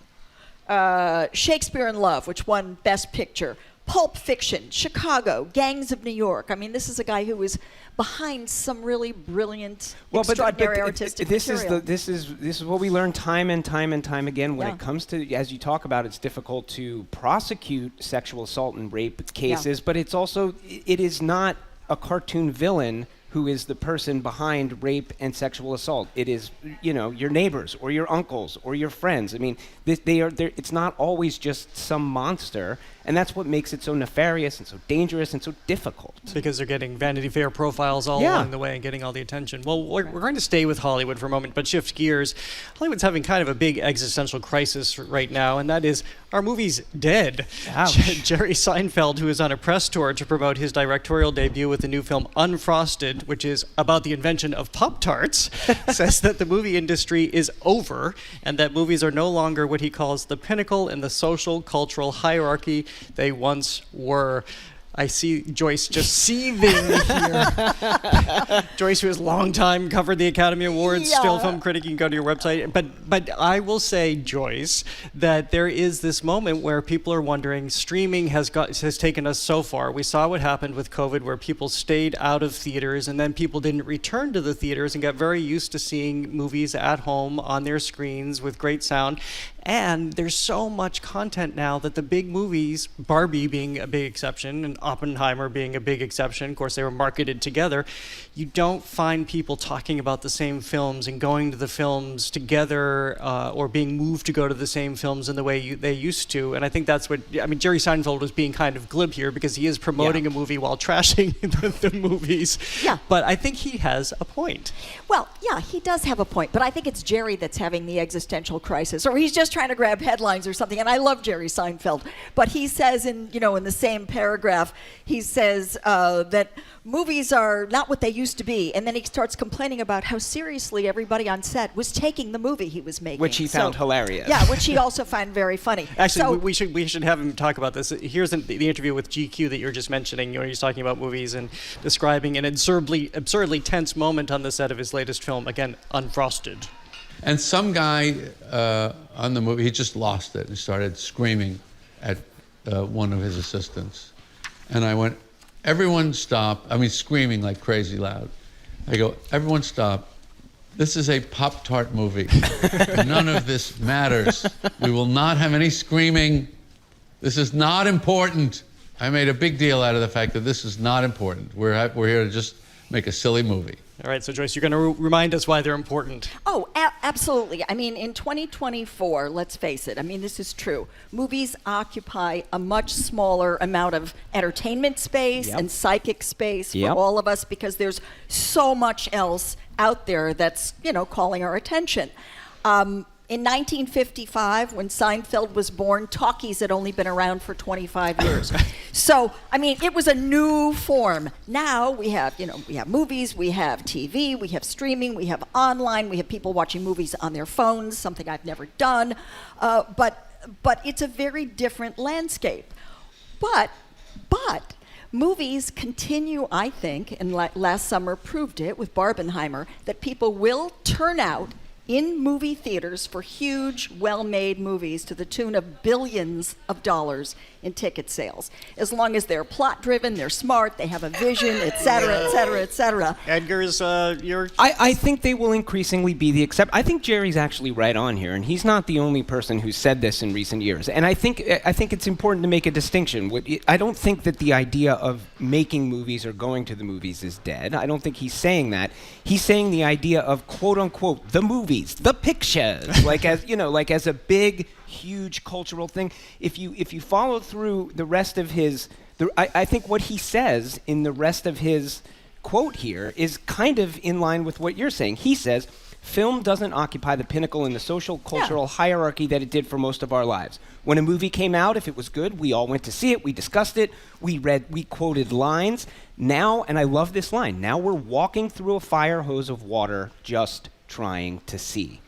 Shakespeare in Love, which won Best Picture, Pulp Fiction, Chicago, Gangs of New York. I mean, this is a guy who was behind some really brilliant, extraordinary artistic material. This is what we learn time and time and time again when it comes to, as you talk about, it's difficult to prosecute sexual assault and rape cases, but it is not a cartoon villain who is the person behind rape and sexual assault. It is, your neighbors or your uncles or your friends. I mean, it's not always just some monster, and that's what makes it so nefarious and so dangerous and so difficult. Because they're getting Vanity Fair profiles all along the way and getting all the attention. Well, we're going to stay with Hollywood for a moment, but shift gears. Hollywood's having kind of a big existential crisis right now, and that is, our movie's dead. Jerry Seinfeld, who is on a press tour to promote his directorial debut with the new film Unfrosted, which is about the invention of Pop-Tarts, says that the movie industry is over and that movies are no longer what he calls the pinnacle in the social, cultural hierarchy they once were. I see Joyce just seething here. Joyce, who has long time covered the Academy Awards, still film critic, you can go to your website. But I will say, Joyce, that there is this moment where people are wondering, streaming has taken us so far. We saw what happened with COVID, where people stayed out of theaters, and then people didn't return to the theaters and got very used to seeing movies at home on their screens with great sound. And there's so much content now that the big movies, Barbie being a big exception and Oppenheimer being a big exception, of course they were marketed together, you don't find people talking about the same films and going to the films together or being moved to go to the same films in the way they used to. And I think that's what, Jerry Seinfeld was being kind of glib here because he is promoting a movie while trashing the movies. Yeah. But I think he has a point. Well, yeah, he does have a point, but I think it's Jerry that's having the existential crisis, or he's just trying to grab headlines or something. And I love Jerry Seinfeld, but he says in the same paragraph, he says that movies are not what they used to be, and then he starts complaining about how seriously everybody on set was taking the movie he was making, which he found hilarious. Yeah, which he also found very funny. Actually, we should have him talk about this. Here's the interview with GQ that you were just mentioning. He's talking about movies and describing an absurdly tense moment on the set of his latest film, again, Unfrosted. And some guy on the movie, he just lost it and started screaming at one of his assistants. And I went, everyone stop. Screaming like crazy loud. I go, everyone stop. This is a Pop-Tart movie. None of this matters. We will not have any screaming. This is not important. I made a big deal out of the fact that this is not important. We're here to just make a silly movie. All right, so Joyce, you're going to remind us why they're important. Oh, absolutely. In 2024, let's face it, this is true. Movies occupy a much smaller amount of entertainment space and psychic space for all of us because there's so much else out there that's, calling our attention. In 1955, when Seinfeld was born, talkies had only been around for 25 years. So, it was a new form. Now we have movies, we have TV, we have streaming, we have online, we have people watching movies on their phones, something I've never done. But it's a very different landscape. But movies continue, I think, and last summer proved it with Barbenheimer, that people will turn out in movie theaters for huge, well-made movies to the tune of billions of dollars in ticket sales. As long as they're plot-driven, they're smart, they have a vision, et cetera, et cetera, et cetera. Edgar's, I think they will increasingly be the exception. I think Jerry's actually right on here, and he's not the only person who said this in recent years. And I think it's important to make a distinction. I don't think that the idea of making movies or going to the movies is dead. I don't think he's saying that. He's saying the idea of quote unquote the movies, the pictures, like as a big, huge cultural thing. If you follow through the rest of his, I think what he says in the rest of his quote here is kind of in line with what you're saying. He says, film doesn't occupy the pinnacle in the social, cultural hierarchy that it did for most of our lives. When a movie came out, if it was good, we all went to see it, we discussed it, we quoted lines. Now, and I love this line, now we're walking through a fire hose of water just trying to see.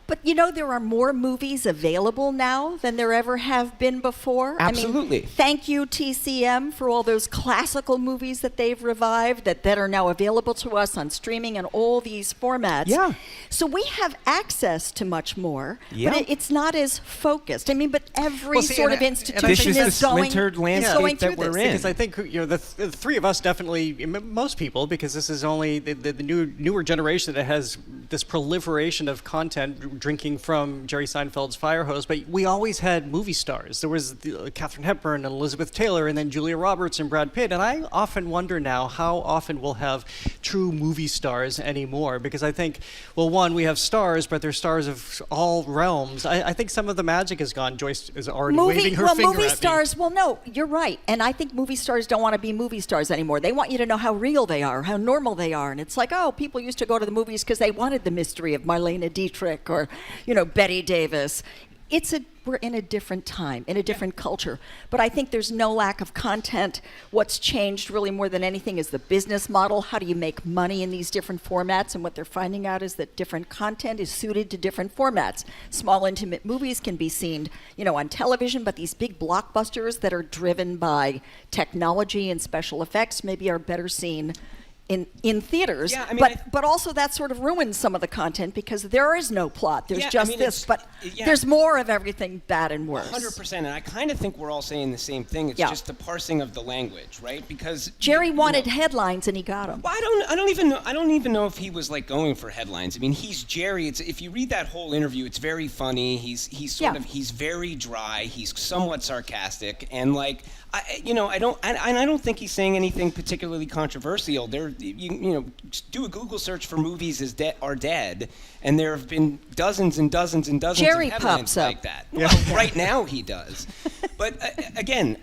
But there are more movies available now than there ever have been before. Absolutely. I mean, thank you, TCM, for all those classical movies that they've revived that are now available to us on streaming and all these formats. Yeah. So we have access to much more, Yeah. but it's not as focused. I mean, but every sort of institution this is the is going splintered through landscape that we're in. Because I think the three of us definitely, most people, because this is only the newer generation that has this proliferation of content drinking from Jerry Seinfeld's fire hose, but we always had movie stars. There was Katharine Hepburn and Elizabeth Taylor, and then Julia Roberts and Brad Pitt. And I often wonder now how often we'll have true movie stars anymore, because I think, well, one, we have stars, but they're stars of all realms. I think some of the magic is gone. Joyce is already waving her finger movie at stars, me. well, no, you're right. And I think movie stars don't want to be movie stars anymore. They want you to know how real they are, how normal they are. And it's like, oh, people used to go to the movies because they wanted the mystery of Marlene Dietrich or Betty Davis. We're in a different time, in a different culture. But I think there's no lack of content. What's changed really more than anything is the business model. How do you make money in these different formats? And what they're finding out is that different content is suited to different formats. Small, intimate movies can be seen, on television, but these big blockbusters that are driven by technology and special effects maybe are better seen in theaters, Yeah, I mean, but also that sort of ruins some of the content because there is no plot. There's just but yeah. there's more of everything bad and worse. 100%, and I kind of think we're all saying the same thing. It's just the parsing of the language, right? Because Jerry wanted headlines and he got them. Well, I don't even know if he was like going for headlines. I mean, he's Jerry. If you read that whole interview, it's very funny. He's he's very dry. He's somewhat sarcastic, and like I don't think he's saying anything particularly controversial. Do a Google search for movies are dead, and there have been dozens and dozens and dozens Jerry of headlines pops up. like that. Well, right now he does. But again,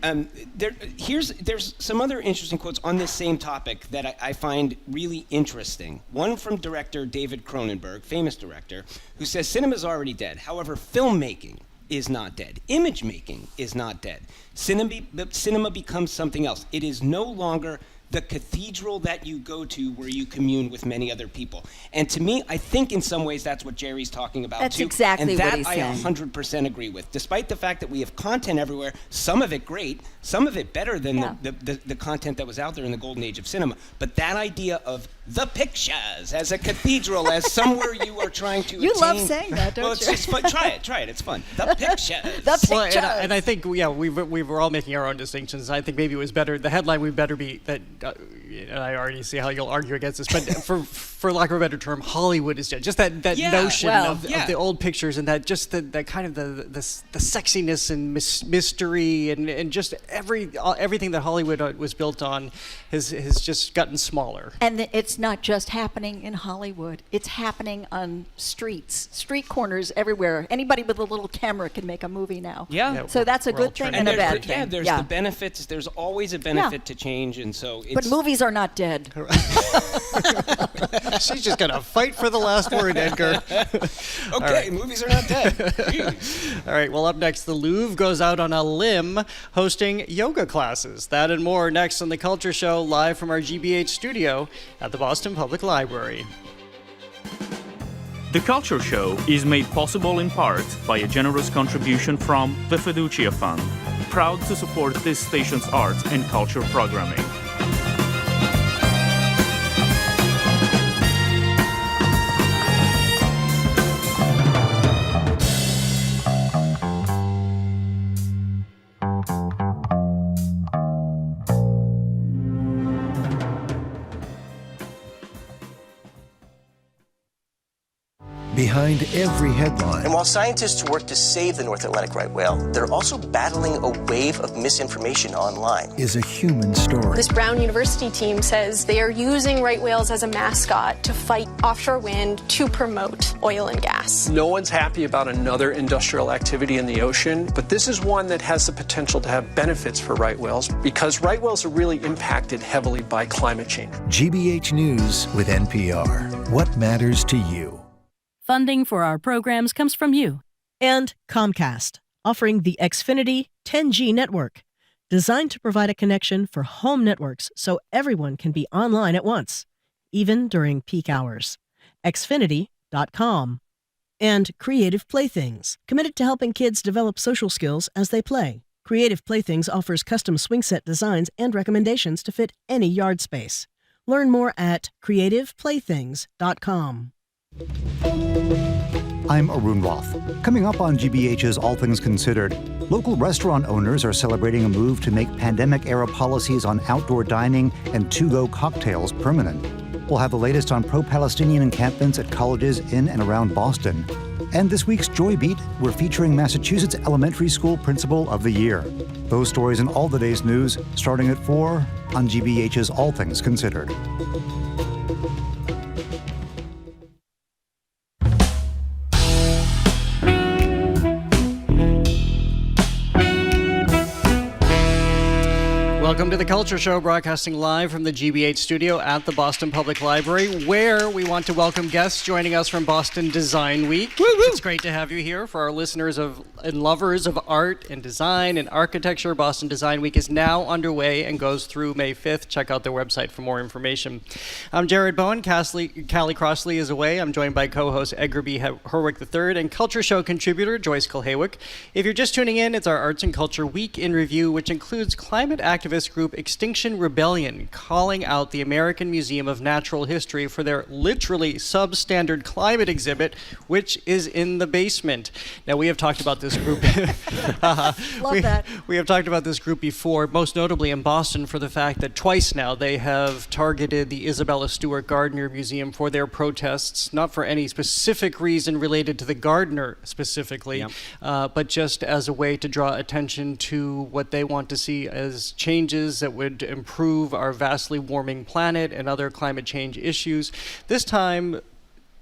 there's some other interesting quotes on this same topic that I find really interesting. One from director David Cronenberg, famous director, who says cinema's already dead. However, filmmaking is not dead. Image making is not dead. Cinema becomes something else. It is no longer the cathedral that you go to where you commune with many other people. And to me, I think in some ways that's what Jerry's talking about That's too. exactly and what that he's I saying. 100% agree with. Despite the fact that we have content everywhere, some of it great, some of it better than the content that was out there in the golden age of cinema. But that idea of the pictures as a cathedral, as somewhere you are trying to You attain. love saying that, don't well, it's you? just fun. Try it. It's fun. The pictures. The pictures. Well, and I think we were all making our own distinctions. I think maybe it was better. The headline would better be that. And I already see how you'll argue against this, but for lack of a better term, Hollywood is dead. Just that notion of the old pictures and that just that kind of the sexiness and mystery and just everything that Hollywood was built on has just gotten smaller. And it's not just happening in Hollywood. It's happening on street corners everywhere. Anybody with a little camera can make a movie now. Yeah. So that's a good thing and a bad thing. Yeah, there's the benefits. There's always a benefit to change, and so it's... But movies are not dead. She's just gonna fight for the last word, Edgar. Okay, movies are not dead. All right, well, up next, the Louvre goes out on a limb hosting yoga classes. That and more next on The Culture Show, live from our GBH studio at the Boston Public Library. The Culture Show is made possible in part by a generous contribution from the Fiducia Fund, proud to support this station's arts and culture programming. behind every headline. And while scientists work to save the North Atlantic right whale, they're also battling a wave of misinformation online. Is a human story. This Brown University team says they are using right whales as a mascot to fight offshore wind to promote oil and gas. No one's happy about another industrial activity in the ocean, but this is one that has the potential to have benefits for right whales because right whales are really impacted heavily by climate change. GBH News with NPR. What matters to you? Funding for our programs comes from you. And Comcast, offering the Xfinity 10G network, designed to provide a connection for home networks so everyone can be online at once, even during peak hours. Xfinity.com. And Creative Playthings, committed to helping kids develop social skills as they play. Creative Playthings offers custom swing set designs and recommendations to fit any yard space. Learn more at creativeplaythings.com. I'm Arun Roth. Coming up on GBH's All Things Considered, local restaurant owners are celebrating a move to make pandemic-era policies on outdoor dining and to-go cocktails permanent. We'll have the latest on pro-Palestinian encampments at colleges in and around Boston. And this week's Joy Beat, we're featuring Massachusetts Elementary School Principal of the Year. Those stories and all the day's news starting at 4 on GBH's All Things Considered. Welcome to the Culture Show, broadcasting live from the GBH studio at the Boston Public Library, where we want to welcome guests joining us from Boston Design Week. Woo-woo. It's great to have you here. For our listeners and lovers of art and design and architecture, Boston Design Week is now underway and goes through May 5th. Check out their website for more information. I'm Jared Bowen. Callie Crossley is away. I'm joined by co-host Edgar B. Herwick III and Culture Show contributor Joyce Kulhaywick. If you're just tuning in, it's our Arts and Culture Week in Review, which includes climate activist group Extinction Rebellion calling out the American Museum of Natural History for their literally substandard climate exhibit, which is in the basement. Now, we have talked about this group. Love that. We have talked about this group before, most notably in Boston, for the fact that twice now they have targeted the Isabella Stewart Gardner Museum for their protests, not for any specific reason related to the Gardner specifically, but just as a way to draw attention to what they want to see as changes that would improve our vastly warming planet and other climate change issues. This time,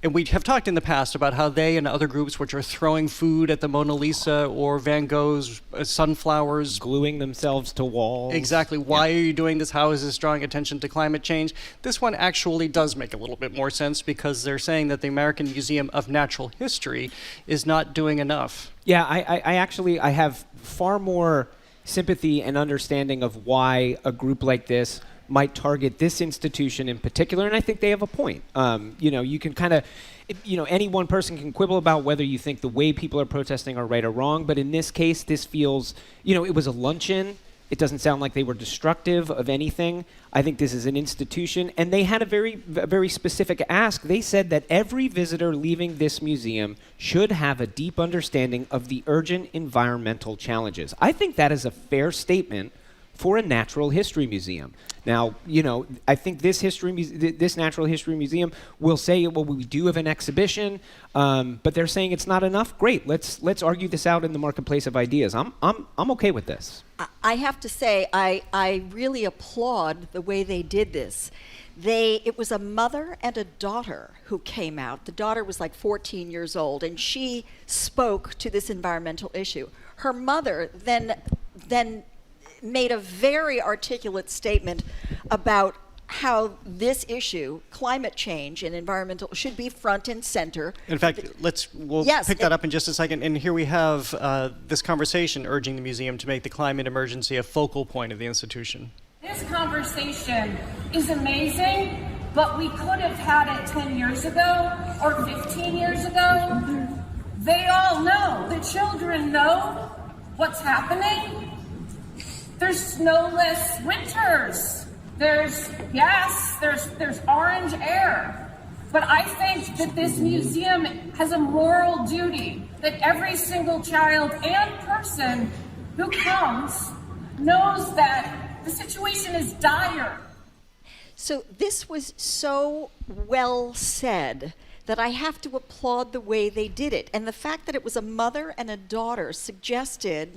and we have talked in the past about how they and other groups which are throwing food at the Mona Lisa or Van Gogh's sunflowers. Gluing themselves to walls. Exactly. Why are you doing this? How is this drawing attention to climate change? This one actually does make a little bit more sense because they're saying that the American Museum of Natural History is not doing enough. Yeah, I have far more sympathy and understanding of why a group like this might target this institution in particular, and I think they have a point. You can kind of, any one person can quibble about whether you think the way people are protesting are right or wrong, but in this case, this feels, it was a luncheon. It doesn't sound like they were destructive of anything. I think this is an institution, and they had a very specific ask. They said that every visitor leaving this museum should have a deep understanding of the urgent environmental challenges. I think that is a fair statement for a natural history museum. Now, I think this natural history museum will say, well, we do have an exhibition, but they're saying it's not enough. Great, let's argue this out in the marketplace of ideas. I'm okay with this. I have to say, I really applaud the way they did this. It was a mother and a daughter who came out. The daughter was like 14 years old, and she spoke to this environmental issue. Her mother then made a very articulate statement about how this issue, climate change and environmental, should be front and center. In fact, we'll pick that up in just a second. And here we have this conversation urging the museum to make the climate emergency a focal point of the institution. This conversation is amazing, but we could have had it 10 years ago or 15 years ago. They all know, the children know what's happening. There's snowless winters. There's there's orange air. But I think that this museum has a moral duty that every single child and person who comes knows that the situation is dire. So this was so well said that I have to applaud the way they did it. And the fact that it was a mother and a daughter suggested,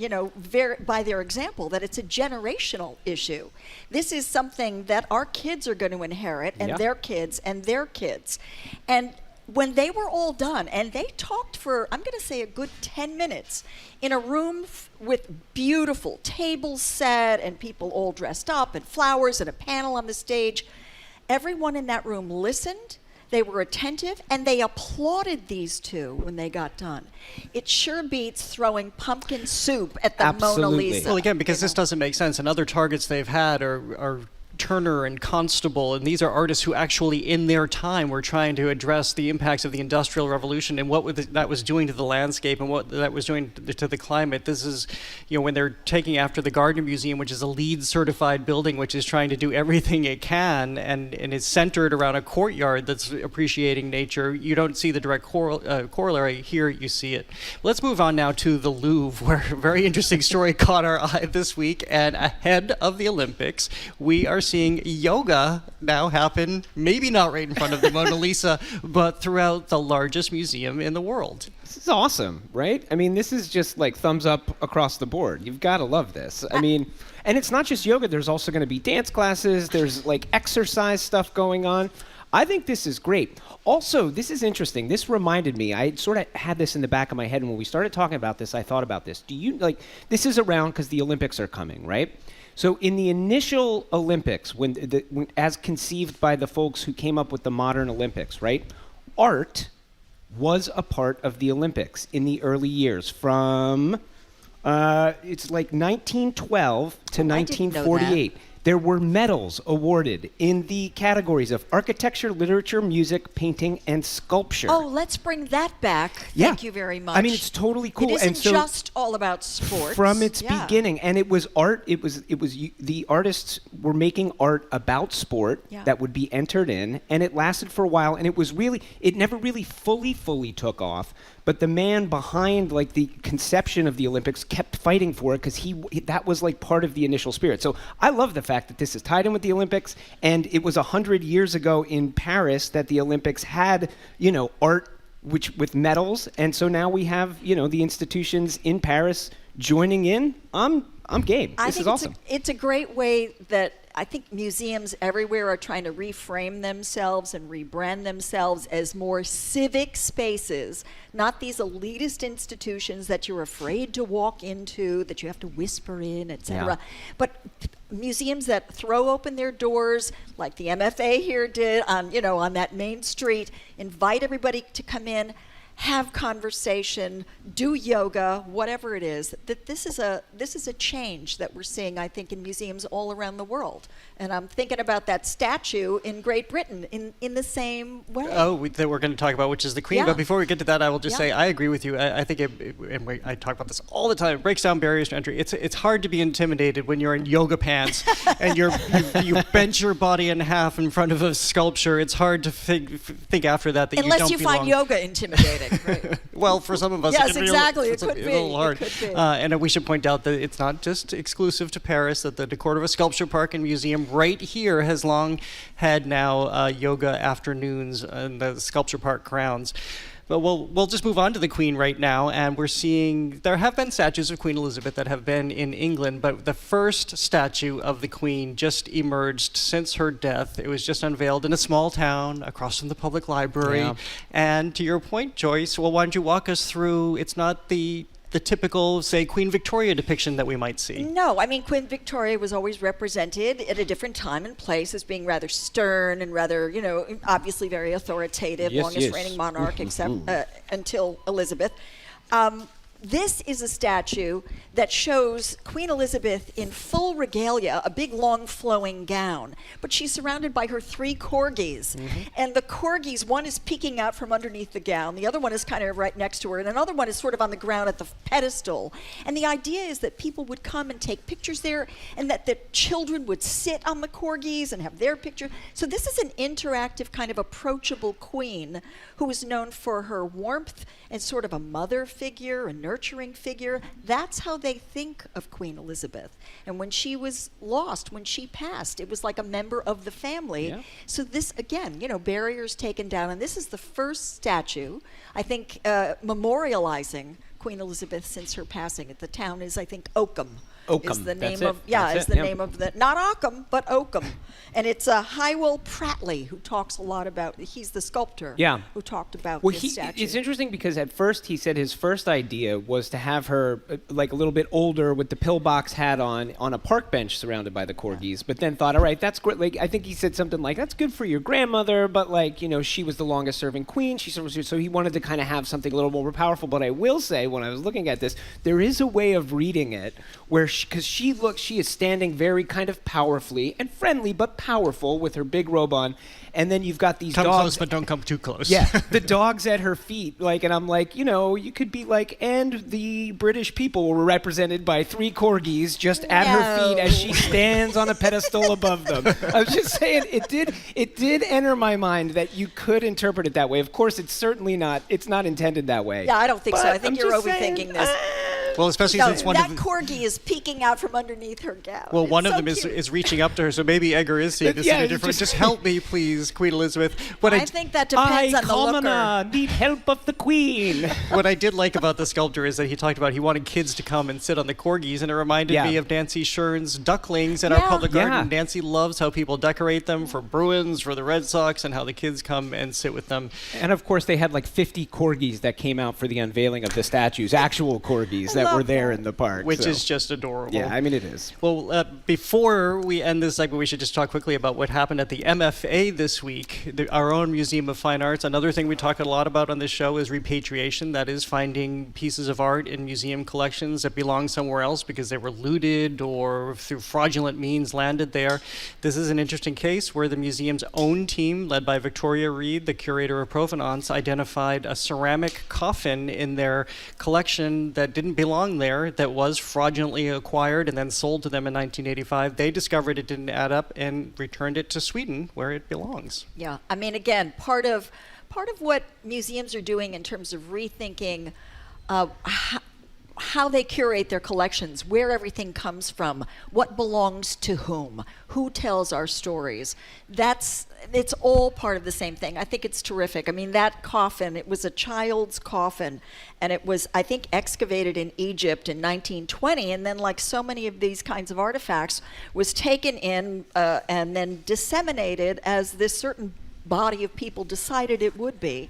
by their example, that it's a generational issue. This is something that our kids are going to inherit, and their kids and their kids. And when they were all done, and they talked for, I'm going to say, a good 10 minutes in a room with beautiful tables set and people all dressed up and flowers and a panel on the stage, everyone in that room listened. They were attentive, and they applauded these two when they got done. It sure beats throwing pumpkin soup at the Mona Lisa. Well, again, because this doesn't make sense, and other targets they've had are Turner and Constable, and these are artists who actually in their time were trying to address the impacts of the Industrial Revolution and what that was doing to the landscape and what that was doing to the climate. This is, when they're taking after the Gardner Museum, which is a LEED certified building, which is trying to do everything it can and is centered around a courtyard that's appreciating nature. You don't see the direct corollary. Here you see it. Let's move on now to the Louvre, where a very interesting story caught our eye this week, and ahead of the Olympics, we are seeing yoga now happen, maybe not right in front of the Mona Lisa, but throughout the largest museum in the world. This is awesome, right? I mean, this is just like thumbs up across the board. You've got to love this. I mean, and it's not just yoga. There's also going to be dance classes. There's like exercise stuff going on. I think this is great. Also, this is interesting. This reminded me, I sort of had this in the back of my head, and when we started talking about this, I thought about this. This is around because the Olympics are coming, right? So in the initial Olympics, when as conceived by the folks who came up with the modern Olympics, right? Art was a part of the Olympics in the early years from, it's like 1912 to 1948. There were medals awarded in the categories of architecture, literature, music, painting, and sculpture. Oh, let's bring that back. Thank you very much. I mean, it's totally cool. It isn't and so just all about sports. From its beginning, and it was art. It was the artists were making art about sport that would be entered in, and it lasted for a while. And it never really fully took off. But the man behind like the conception of the Olympics kept fighting for it because that was like part of the initial spirit. So I love the fact that this is tied in with the Olympics, and it was 100 years ago in Paris that the Olympics had, art with medals, and so now we have, the institutions in Paris joining in. I'm game. This is awesome. It's a great way that I think museums everywhere are trying to reframe themselves and rebrand themselves as more civic spaces, not these elitist institutions that you're afraid to walk into, that you have to whisper in, etc. But museums that throw open their doors, like the MFA here did on that main street, invite everybody to come in, have conversation, do yoga, whatever it is. That this is a change that we're seeing, I think, in museums all around the world. And I'm thinking about that statue in Great Britain in the same way. That we're going to talk about, which is the Queen. But before we get to that, I will just say I agree with you. I think I talk about this all the time. It breaks down barriers to entry. It's hard to be intimidated when you're in yoga pants and you bent your body in half in front of a sculpture. It's hard to think after that unless you don't you belong. Find yoga intimidating. Right. Well, for some of us, yes, it can exactly. It's a little hard. And we should point out that it's not just exclusive to Paris. That the De Cordova Sculpture Park and Museum right here has long had now yoga afternoons in the Sculpture Park grounds. But we'll just move on to the Queen right now, and we're seeing there have been statues of Queen Elizabeth that have been in England, but the first statue of the Queen just emerged since her death. It was just unveiled in a small town across from the public library. And to your point, Joyce, well, why don't you walk us through? It's not the typical, say, Queen Victoria depiction that we might see. No, I mean, Queen Victoria was always represented at a different time and place as being rather stern and rather, obviously very authoritative, longest reigning monarch except until Elizabeth. This is a statue that shows Queen Elizabeth in full regalia, a big, long, flowing gown. But she's surrounded by her 3 corgis. And the corgis, one is peeking out from underneath the gown, the other one is kind of right next to her, and another one is sort of on the ground at the pedestal. And the idea is that people would come and take pictures there, and that the children would sit on the corgis and have their picture. So this is an interactive, kind of approachable queen who is known for her warmth and sort of a mother figure, a nurturing figure. That's how they think of Queen Elizabeth. And when she was lost, when she passed, it was like a member of the family. Yeah. So this, again, barriers taken down. And this is the first statue, I think, memorializing Queen Elizabeth since her passing. The town is, I think, Oakham. Oakham. Is the That's name it. of yeah That's is it. the name of the not Occam but Oakham, and it's Hywell Pratley who talks a lot about. He's the sculptor. Yeah. Who talked about Well, this statue. it's interesting because at first he said his first idea was to have her like a little bit older with the pillbox hat on a park bench surrounded by the corgis, but then thought, all right, that's great. Like I think he said something like, that's good for your grandmother, but like, she was the longest serving queen. So he wanted to kind of have something a little more powerful. But I will say, when I was looking at this, there is a way of reading it where because she is standing very kind of powerfully and friendly, but powerful with her big robe on. And then you've got these Come dogs. close, but don't come too close. Yeah, the dogs at her feet. And I'm like, you could be like, and the British people were represented by 3 corgis just at her feet as she stands on a pedestal above them. I was just saying, it did enter my mind that you could interpret it that way. Of course, it's not intended that way. Yeah, I don't think so. I think you're overthinking saying, this. Well, especially since that corgi is peeking out from underneath her gown. Well, It's one so of them is reaching up to her, so maybe Edgar is seeing this in a different. Just help me, please, Queen Elizabeth. But I think that depends on the looker. Need help of the queen. What I did like about the sculptor is that he talked about he wanted kids to come and sit on the corgis, and it reminded me of Nancy Shern's ducklings at our public garden. Nancy loves how people decorate them for Bruins, for the Red Sox, and how the kids come and sit with them. And of course, they had like 50 corgis that came out for the unveiling of the statues, actual corgis that were there in the park. Which is just adorable. Yeah, I mean, it is. Well, before we end this segment, we should just talk quickly about what happened at the MFA this week, our own Museum of Fine Arts. Another thing we talk a lot about on this show is repatriation. That is finding pieces of art in museum collections that belong somewhere else because they were looted or through fraudulent means landed there. This is an interesting case where the museum's own team, led by Victoria Reed, the curator of provenance, identified a ceramic coffin in their collection that didn't belong there, that was fraudulently acquired and then sold to them in 1985. They discovered it didn't add up and returned it to Sweden, where it belongs. Yeah, I mean, again, part of what museums are doing in terms of rethinking how they curate their collections, where everything comes from, what belongs to who tells our stories. It's all part of the same thing. I think it's terrific. I mean, that coffin, it was a child's coffin, and it was, I think, excavated in Egypt in 1920, and then, like so many of these kinds of artifacts, was taken in and then disseminated as this certain body of people decided it would be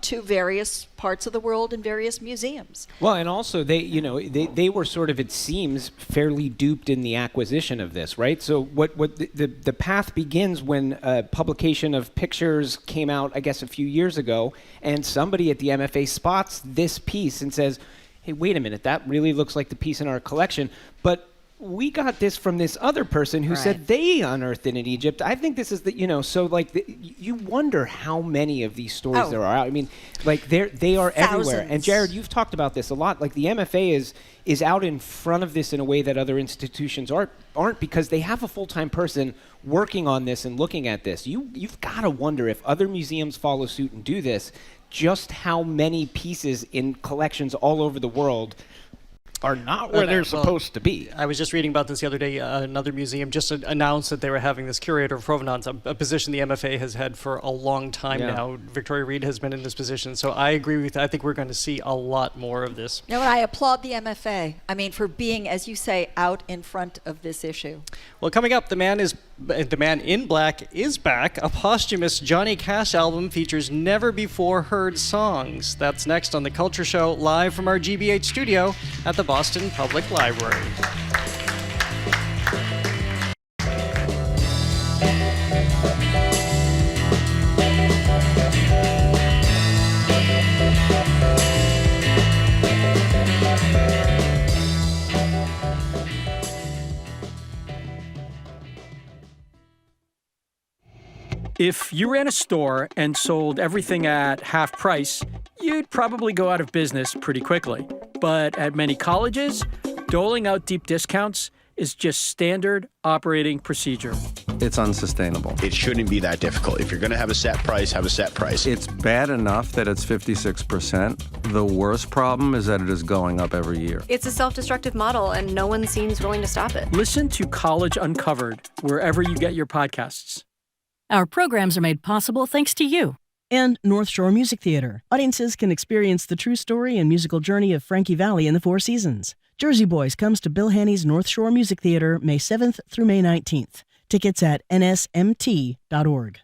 to various parts of the world and various museums. Well, and also they were sort of, it seems, fairly duped in the acquisition of this, right? So what the path begins when a publication of pictures came out, I guess, a few years ago, and somebody at the MFA spots this piece and says, hey, wait a minute, that really looks like the piece in our collection, but we got this from this other person who said they unearthed it in Egypt. I think this is you wonder how many of these stories there are out. I mean, like they are everywhere. And Jared, you've talked about this a lot. Like the MFA is out in front of this in a way that other institutions aren't because they have a full-time person working on this and looking at this. You've got to wonder if other museums follow suit and do this, just how many pieces in collections all over the world are not where they're supposed to be. I was just reading about this the other day. Another museum just announced that they were having this curator of provenance, a position the MFA has had for a long time now. Victoria Reed has been in this position. So I agree with I think we're going to see a lot more of this. No, I applaud the MFA. I mean, for being, as you say, out in front of this issue. Well, coming up, The Man in Black is back. A posthumous Johnny Cash album features never-before-heard songs. That's next on The Culture Show, live from our GBH studio at the Boston Public Library. If you ran a store and sold everything at half price, you'd probably go out of business pretty quickly. But at many colleges, doling out deep discounts is just standard operating procedure. it's unsustainable. It shouldn't be that difficult. If you're going to have a set price, have a set price. It's bad enough that it's 56%. The worst problem is that it is going up every year. It's a self-destructive model, and no one seems willing to stop it. Listen to College Uncovered wherever you get your podcasts. Our programs are made possible thanks to you. And North Shore Music Theater. Audiences can experience the true story and musical journey of Frankie Valli and the Four Seasons. Jersey Boys comes to Bill Haney's North Shore Music Theater May 7th through May 19th. Tickets at nsmt.org.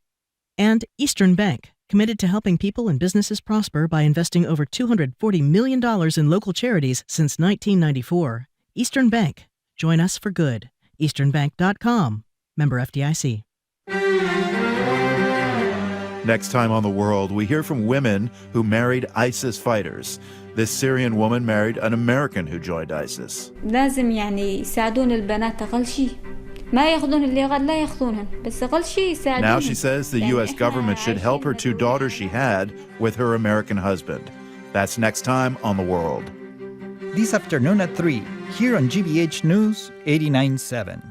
And Eastern Bank, committed to helping people and businesses prosper by investing over $240 million in local charities since 1994. Eastern Bank. Join us for good. easternbank.com. Member FDIC. Next time on The World, we hear from women who married ISIS fighters. This Syrian woman married an American who joined ISIS. لازم يعني يساعدون البنات أقل شيء. ما ياخذون اللي غاد لا ياخذونهن بس أقل شيء يساعدون. Now she says the U.S. government should help her two daughters she had with her American husband. That's next time on The World. This afternoon at 3, here on GBH News 89.7.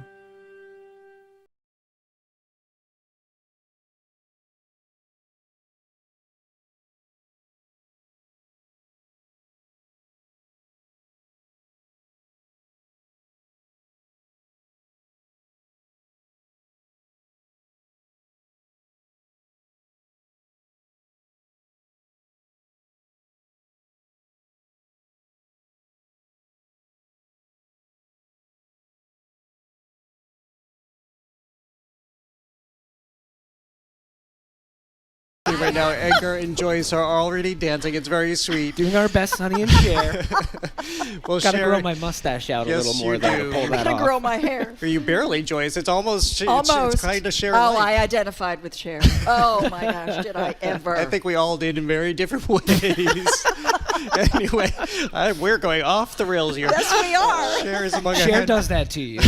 Right now, Edgar and Joyce are already dancing. It's very sweet. Doing our best, Sonny and Cher. Well, gotta Cher, grow my mustache out a little more you though do. to pull that I off. grow my hair. You barely, Joyce. It's almost. Almost. It's kind of Cher. Oh, I identified with Cher. Oh my gosh, did I ever? I think we all did in very different ways. Anyway, we're going off the rails here. Yes, we are. Cher is among Cher does that to you.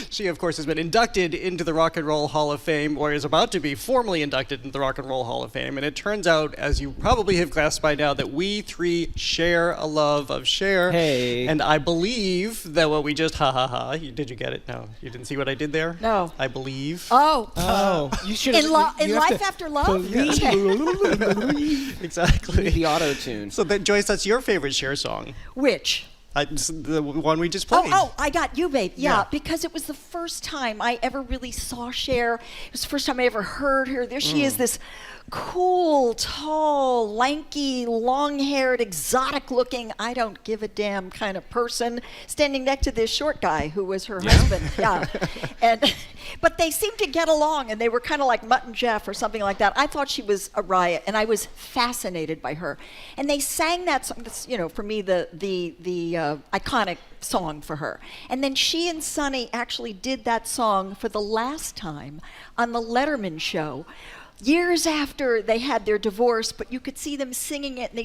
She, of course, has been inducted into the Rock and Roll Hall of Fame, or is about to be formally inducted into the Rock and Roll Hall of Fame. And it turns out, as you probably have grasped by now, that we three share a love of Cher. Hey. And I believe that what we just did you get it? No, you didn't see what I did there? No. I believe. Oh. You should In Life After Love? Exactly. The auto tune. So, Joyce, that's your favorite Cher song. Which? The one we just played. Oh, I got you, babe. Yeah. Because it was the first time I ever really saw Cher. It was the first time I ever heard her. There she is, this cool, tall, lanky, long-haired, exotic-looking, I don't give a damn kind of person standing next to this short guy who was her husband. Yeah. But they seemed to get along, and they were kind of like Mutt and Jeff or something like that. I thought she was a riot, and I was fascinated by her. And they sang that song. That's, for me, the iconic song for her. And then she and Sonny actually did that song for the last time on the Letterman show, years after they had their divorce, but you could see them singing it, and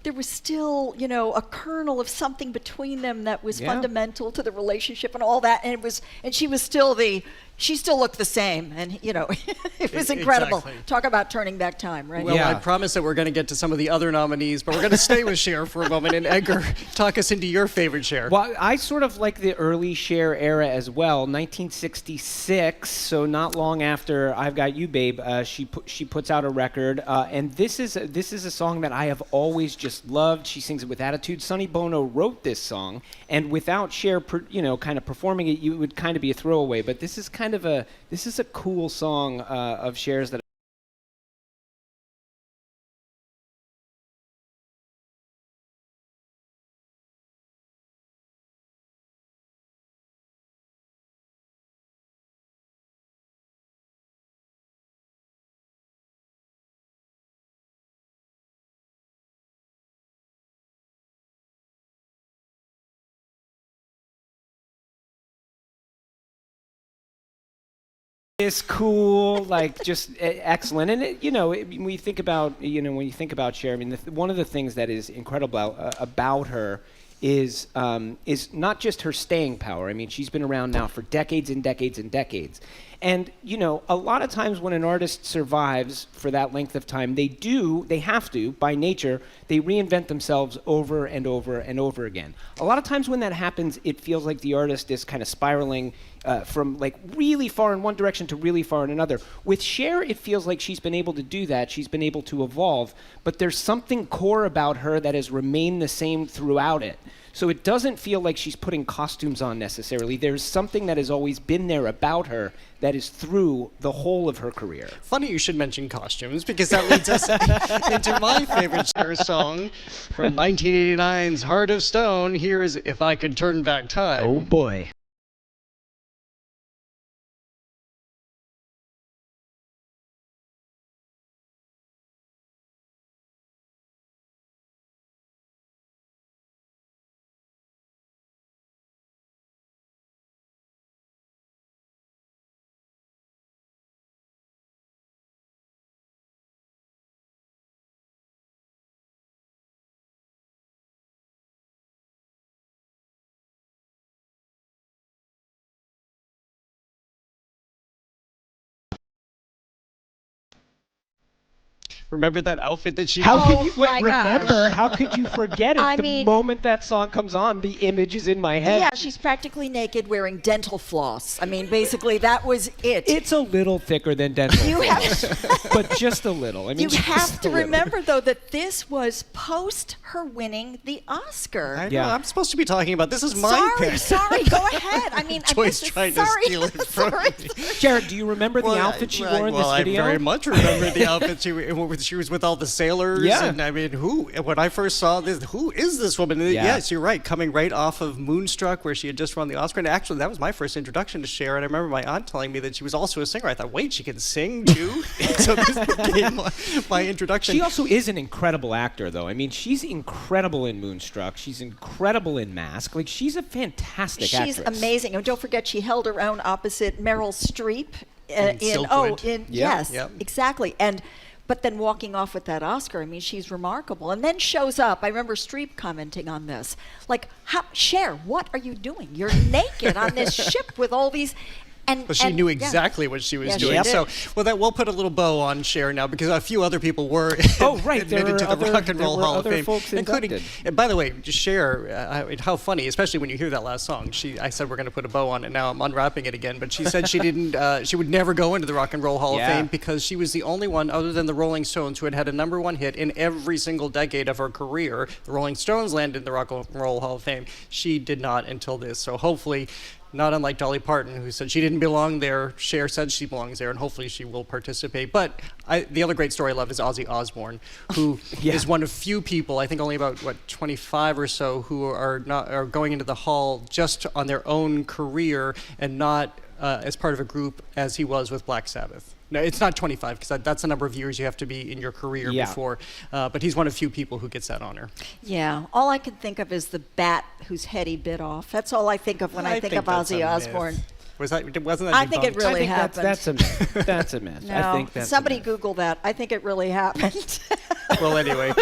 there was still, a kernel of something between them that was fundamental to the relationship and all that, and she still looked the same, and it was incredible. Exactly. Talk about turning back time, right? Well, I promise that we're going to get to some of the other nominees, but we're going to stay with Cher for a moment. And Edgar, talk us into your favorite Cher. Well, I sort of like the early Cher era as well. 1966, so not long after I've Got You, Babe, she puts out a record, and this is a song that I have always just loved. She sings it with attitude. Sonny Bono wrote this song, and without Cher, kind of performing it, you would kind of be a throwaway. But this is a cool song of Cher's that. Is cool, like just excellent, and when you think about Cher, I mean, one of the things that is incredible about her is not just her staying power. I mean, she's been around now for decades and decades and decades, and a lot of times when an artist survives for that length of time, they have to, by nature, they reinvent themselves over and over and over again. A lot of times when that happens, it feels like the artist is kind of spiraling from like really far in one direction to really far in another. With Cher, it feels like she's been able to do that. She's been able to evolve, but there's something core about her that has remained the same throughout it. So it doesn't feel like she's putting costumes on necessarily. There's something that has always been there about her that is through the whole of her career. Funny you should mention costumes, because that leads us into my favorite Cher song from 1989's Heart of Stone. Here is If I Could Turn Back Time. Oh boy. Remember that outfit that she How had? could you remember? How could you forget it? The moment that song comes on, the image is in my head. Yeah, she's practically naked wearing dental floss. I mean, basically, that was it. It's a little thicker than dental floss, but just a little. I mean, you have to remember, though, that this was post her winning the Oscar. I know, I'm supposed to be talking about this. Is my pick. Sorry, go ahead. I mean, Joy's trying to steal it from me. Jared, do you remember the outfit she wore in this video? I very much remember the outfit she was with all the sailors. Yeah. And I mean, when I first saw this, who is this woman? And yes, you're right. Coming right off of Moonstruck, where she had just won the Oscar. And actually, that was my first introduction to Cher. And I remember my aunt telling me that she was also a singer. I thought, wait, she can sing too? So this became my introduction. She also is an incredible actor, though. I mean, she's incredible in Moonstruck. She's incredible in Mask. Like, she's a fantastic actress. She's amazing. And don't forget, she held her own opposite Meryl Streep yes, exactly. But then walking off with that Oscar, I mean, she's remarkable. And then shows up. I remember Streep commenting on this. Like, Cher, what are you doing? You're naked on this ship with all these... But she knew exactly what she was doing. So, we'll put a little bow on Cher now, because a few other people were admitted to the Rock and Roll Hall of Fame, including. And by the way, Cher, how funny, especially when you hear that last song. I said we're going to put a bow on it. Now I'm unwrapping it again. But she said she didn't. She would never go into the Rock and Roll Hall of Fame because she was the only one, other than the Rolling Stones, who had had a #1 hit in every single decade of her career. The Rolling Stones landed in the Rock and Roll Hall of Fame. She did not until this. So hopefully. Not unlike Dolly Parton, who said she didn't belong there. Cher said she belongs there, and hopefully she will participate. But the other great story I love is Ozzy Osbourne, who is one of few people, I think only about 25 or so, who are going into the hall just on their own career and not as part of a group as he was with Black Sabbath. No, it's not 25, because that's the number of years you have to be in your career before. But he's one of few people who gets that honor. Yeah, all I can think of is the bat whose head he bit off. That's all I think of when I think of Ozzy Osbourne. Wasn't that I think it really happened. That's a myth. That's a myth. No, I think that's somebody Google that. I think it really happened. Well, anyway.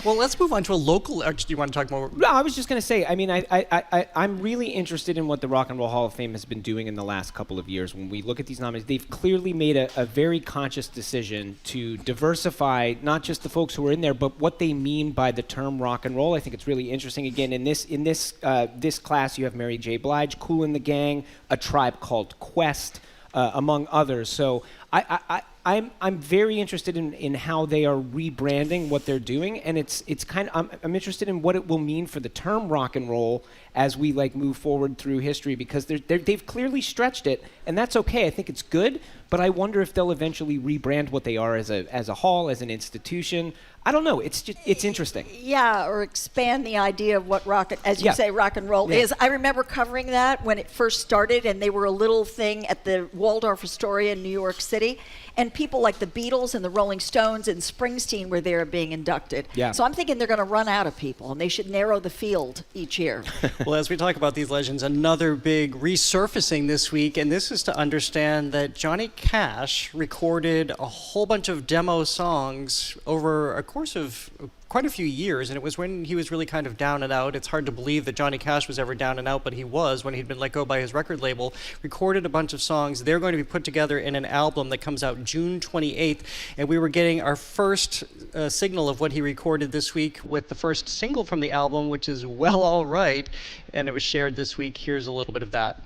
Well, let's move on to a local. Do you want to talk more? No, I was just going to say, I mean, I'm really interested in what the Rock and Roll Hall of Fame has been doing in the last couple of years. When we look at these nominees, they've clearly made a very conscious decision to diversify not just the folks who are in there, but what they mean by the term rock and roll. I think it's really interesting. Again, in this class, you have Mary J. Blige, Kool and the Gang, A Tribe Called Quest, among others. So I'm very interested in how they are rebranding what they're doing, and it's kind of I'm interested in what it will mean for the term rock and roll as we move forward through history, because they've clearly stretched it, and that's okay. I think it's good, but I wonder if they'll eventually rebrand what they are as a hall, as an institution. I don't know. It's interesting. Yeah, or expand the idea of what rock and roll is. I remember covering that when it first started, and they were a little thing at the Waldorf Astoria in New York City, and people like the Beatles and the Rolling Stones and Springsteen were there being inducted. Yeah. So I'm thinking they're going to run out of people, and they should narrow the field each year. Well, as we talk about these legends, another big resurfacing this week, and this is to understand that Johnny Cash recorded a whole bunch of demo songs over a course of quite a few years, and it was when he was really kind of down and out. It's hard to believe that Johnny Cash was ever down and out, but he was when he'd been let go by his record label. Recorded a bunch of songs. They're going to be put together in an album that comes out June 28th, and we were getting our first signal of what he recorded this week with the first single from the album, which is Well All Right, and it was shared this week. Here's a little bit of that.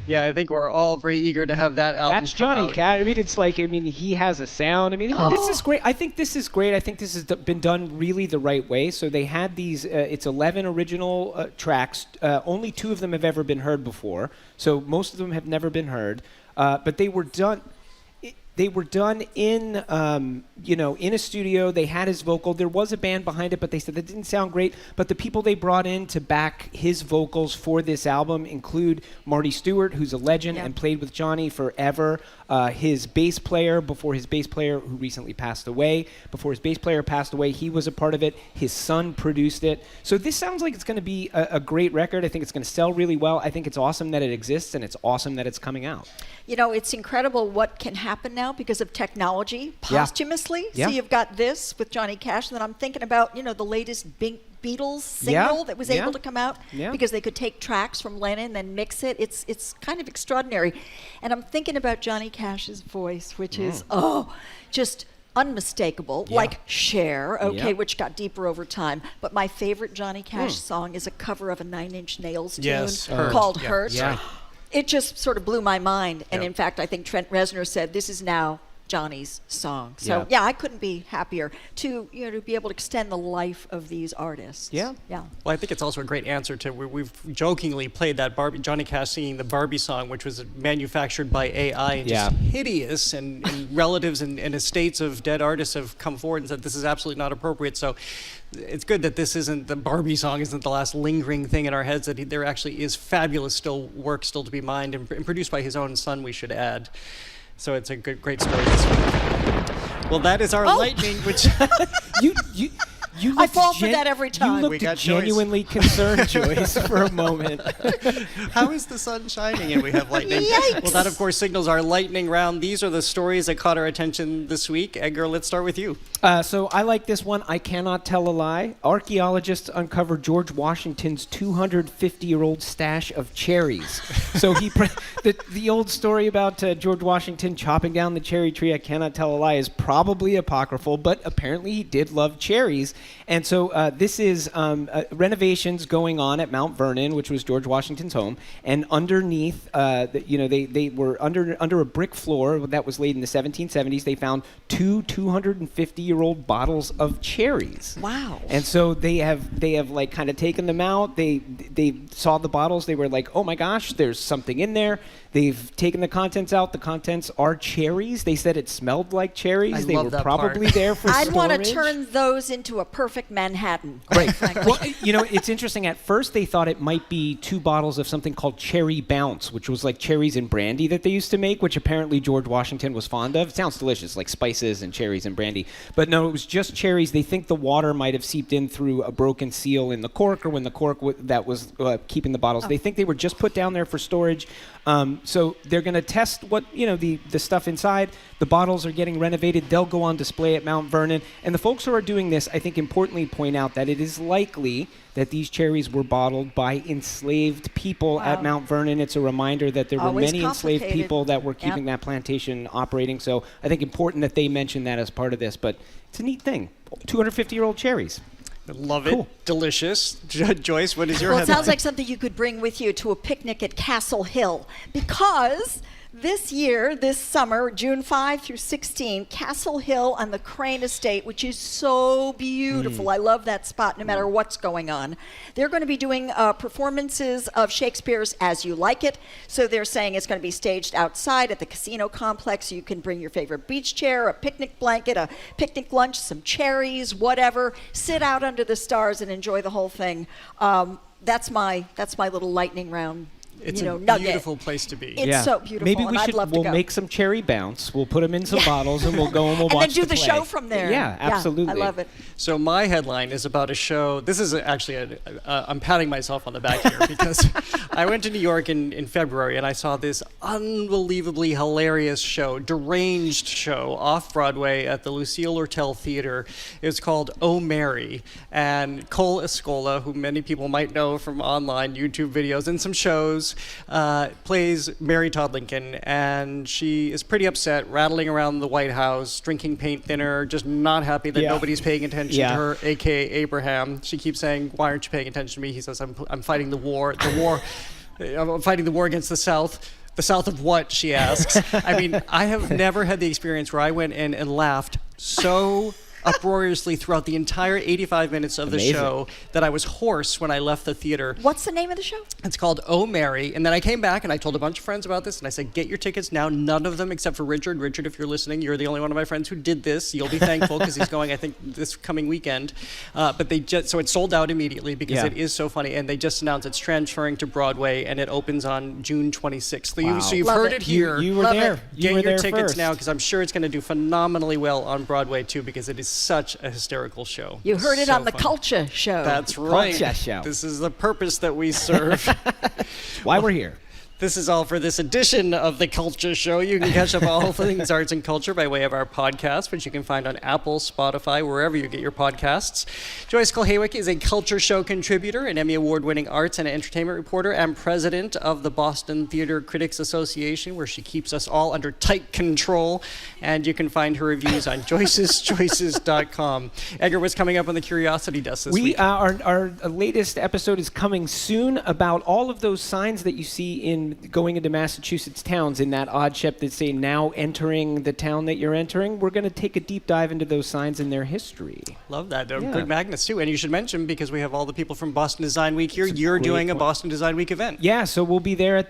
Yeah, I think we're all very eager to have that album. That's Johnny Cash. I mean, it's like, I mean, he has a sound. I mean, this is great. I think this is great. I think this has been done really the right way. So they had these, it's 11 original tracks. Only 2 of them have ever been heard before. So most of them have never been heard. But they were done. They were done in, in a studio. They had his vocal. There was a band behind it, but they said that didn't sound great. But the people they brought in to back his vocals for this album include Marty Stewart, who's a legend and played with Johnny forever. His bass player, before his bass player, who recently passed away, he was a part of it. His son produced it. So this sounds like it's going to be a great record. I think it's going to sell really well. I think it's awesome that it exists, and it's awesome that it's coming out. You know, it's incredible what can happen now because of technology posthumously. Yeah. So you've got this with Johnny Cash, and then I'm thinking about, the latest Beatles single that was able to come out because they could take tracks from Lennon and then mix it. It's kind of extraordinary. And I'm thinking about Johnny Cash's voice, which is, just unmistakable, like Cher, which got deeper over time. But my favorite Johnny Cash song is a cover of a 9 Inch Nails tune called Hurt. Yeah. It just sort of blew my mind. And in fact, I think Trent Reznor said, this is now Johnny's song. So I couldn't be happier to be able to extend the life of these artists. Yeah. Well, I think it's also a great answer to we've jokingly played that Johnny Cash singing the Barbie song, which was manufactured by AI and just hideous, and relatives and estates of dead artists have come forward and said this is absolutely not appropriate. So it's good that the Barbie song isn't the last lingering thing in our heads, that there actually is fabulous work still to be mined and produced by his own son, we should add. So it's a great story this week. Well, that is our lightning, which you I fall for that every time. You looked genuinely concerned, Joyce, for a moment. How is the sun shining and we have lightning? Yikes. Well, that, of course, signals our lightning round. These are the stories that caught our attention this week. Edgar, let's start with you. So I like this one. I cannot tell a lie. Archaeologists uncovered George Washington's 250-year-old stash of cherries. So the old story about George Washington chopping down the cherry tree, I cannot tell a lie, is probably apocryphal, but apparently he did love cherries. And so this is renovations going on at Mount Vernon, which was George Washington's home. And underneath, they were under a brick floor that was laid in the 1770s. They found 250-year-old bottles of cherries. Wow! And so they have like kind of taken them out. They saw the bottles. They were like, oh my gosh, there's something in there. They've taken the contents out. The contents are cherries. They said it smelled like cherries. They were probably there for storage. I'd want to turn those into a perfect Manhattan. Right. Well, it's interesting. At first, they thought it might be 2 bottles of something called Cherry Bounce, which was like cherries and brandy that they used to make, which apparently George Washington was fond of. It sounds delicious, like spices and cherries and brandy. But no, it was just cherries. They think the water might have seeped in through a broken seal in the cork, or when the cork that was keeping the bottles. They think they were just put down there for storage. So they're going to test what, the stuff inside. The bottles are getting renovated. They'll go on display at Mount Vernon. And the folks who are doing this, I think, importantly point out that it is likely that these cherries were bottled by enslaved people at Mount Vernon. It's a reminder that there were many enslaved people that were keeping that plantation operating. So I think important that they mention that as part of this. But it's a neat thing. 250-year-old cherries. Love it. Delicious. Joyce, what is your headline? It sounds like something you could bring with you to a picnic at Castle Hill, because this summer, June 5 through 16, Castle Hill on the Crane Estate, which is so beautiful. I love that spot no matter what's going on. They're going to be doing performances of Shakespeare's As You Like It. So they're saying it's going to be staged outside at the casino complex. You can bring your favorite beach chair, a picnic blanket, a picnic lunch, some cherries, whatever. Sit out under the stars and enjoy the whole thing. That's my little lightning round. It's a beautiful place to be. It's so beautiful. Maybe we'll make some cherry bounce. We'll put them in some bottles and we'll go and we'll watch and then do the play. show from there. Yeah, absolutely. I love it. So my headline is about a show. This is actually I'm patting myself on the back here because I went to New York in February and I saw this unbelievably hilarious show, deranged show off Broadway at the Lucille Lortel Theater. It was called Oh Mary, and Cole Escola, who many people might know from online YouTube videos and some shows, Studios plays Mary Todd Lincoln, and she is pretty upset, rattling around the White House, drinking paint thinner, just not happy that nobody's paying attention to her, a.k.a. Abraham. She keeps saying, "Why aren't you paying attention to me?" He says, I'm fighting the war. I'm fighting the war against the South. The South of what, she asks. I mean, I have never had the experience where I went in and laughed so uproariously throughout the entire 85 minutes of the show that I was hoarse when I left the theater. What's the name of the show? It's called Oh Mary. And then I came back and I told a bunch of friends about this and I said, get your tickets now. None of them except for Richard. Richard, if you're listening, you're the only one of my friends who did this. You'll be thankful because he's going, I think, this coming weekend. But so it sold out immediately because it is so funny. And they just announced it's transferring to Broadway and it opens on June 26th. Wow. So you've heard it here. You were there. Get you were your there tickets first. now because I'm sure it's going to do phenomenally well on Broadway too because it is such a hysterical show. You heard it So on the fun. Culture Show. That's right. Culture Show. This is the purpose that we serve. Why we're here. This is all for this edition of The Culture Show. You can catch up all things arts and culture by way of our podcast, which you can find on Apple, Spotify, wherever you get your podcasts. Joyce Kulhaywick is a Culture Show contributor, an Emmy Award-winning arts and entertainment reporter, and president of the Boston Theater Critics Association, where she keeps us all under tight control. And you can find her reviews on joyceschoices.com. Edgar, what's coming up on the Curiosity Desk this week? Our latest episode is coming soon about all of those signs that you see in going into Massachusetts towns in that odd shape that say now entering the town that you're entering. We're going to take a deep dive into those signs and their history. Love that. They're good magnets too. And you should mention, because we have all the people from Boston Design Week here, you're doing a Boston Design Week event. Yeah, so we'll be there at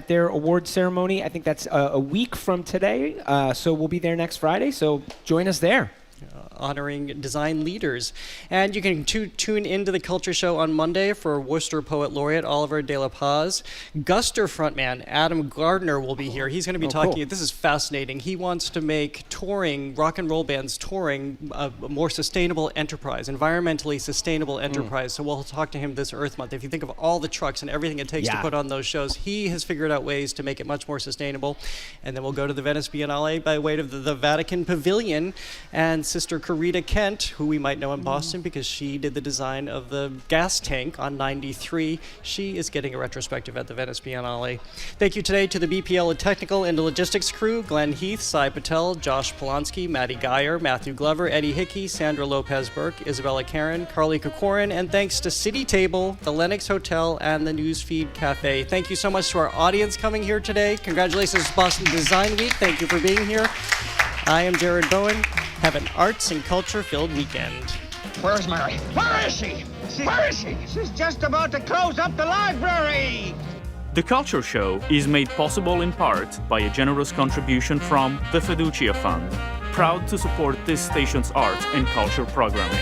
their award ceremony. I think that's a week from today. So we'll be there next Friday. So join us there. Honoring design leaders. And you can tune into the Culture Show on Monday for Worcester Poet Laureate Oliver De La Paz. Guster frontman Adam Gardner will be here. He's going to be talking, this is fascinating. He wants to make touring, rock and roll bands touring, a more sustainable enterprise, environmentally sustainable enterprise. So we'll talk to him this Earth Month. If you think of all the trucks and everything it takes to put on those shows, he has figured out ways to make it much more sustainable. And then we'll go to the Venice Biennale by way of the Vatican Pavilion, and Sister Carita Kent, who we might know in Boston because she did the design of the gas tank on 93. She is getting a retrospective at the Venice Biennale. Thank you today to the BPL Technical and Logistics crew, Glenn Heath, Sai Patel, Josh Polonsky, Maddie Geyer, Matthew Glover, Eddie Hickey, Sandra Lopez-Burke, Isabella Karen, Carly Kokorin, and thanks to City Table, the Lennox Hotel, and the Newsfeed Cafe. Thank you so much to our audience coming here today. Congratulations to Boston Design Week. Thank you for being here. I am Jared Bowen. Have an arts and culture-filled weekend. Where's Mary? Where is she? Where is she? She's just about to close up the library. The Culture Show is made possible in part by a generous contribution from the Fiducia Fund, proud to support this station's art and culture programming.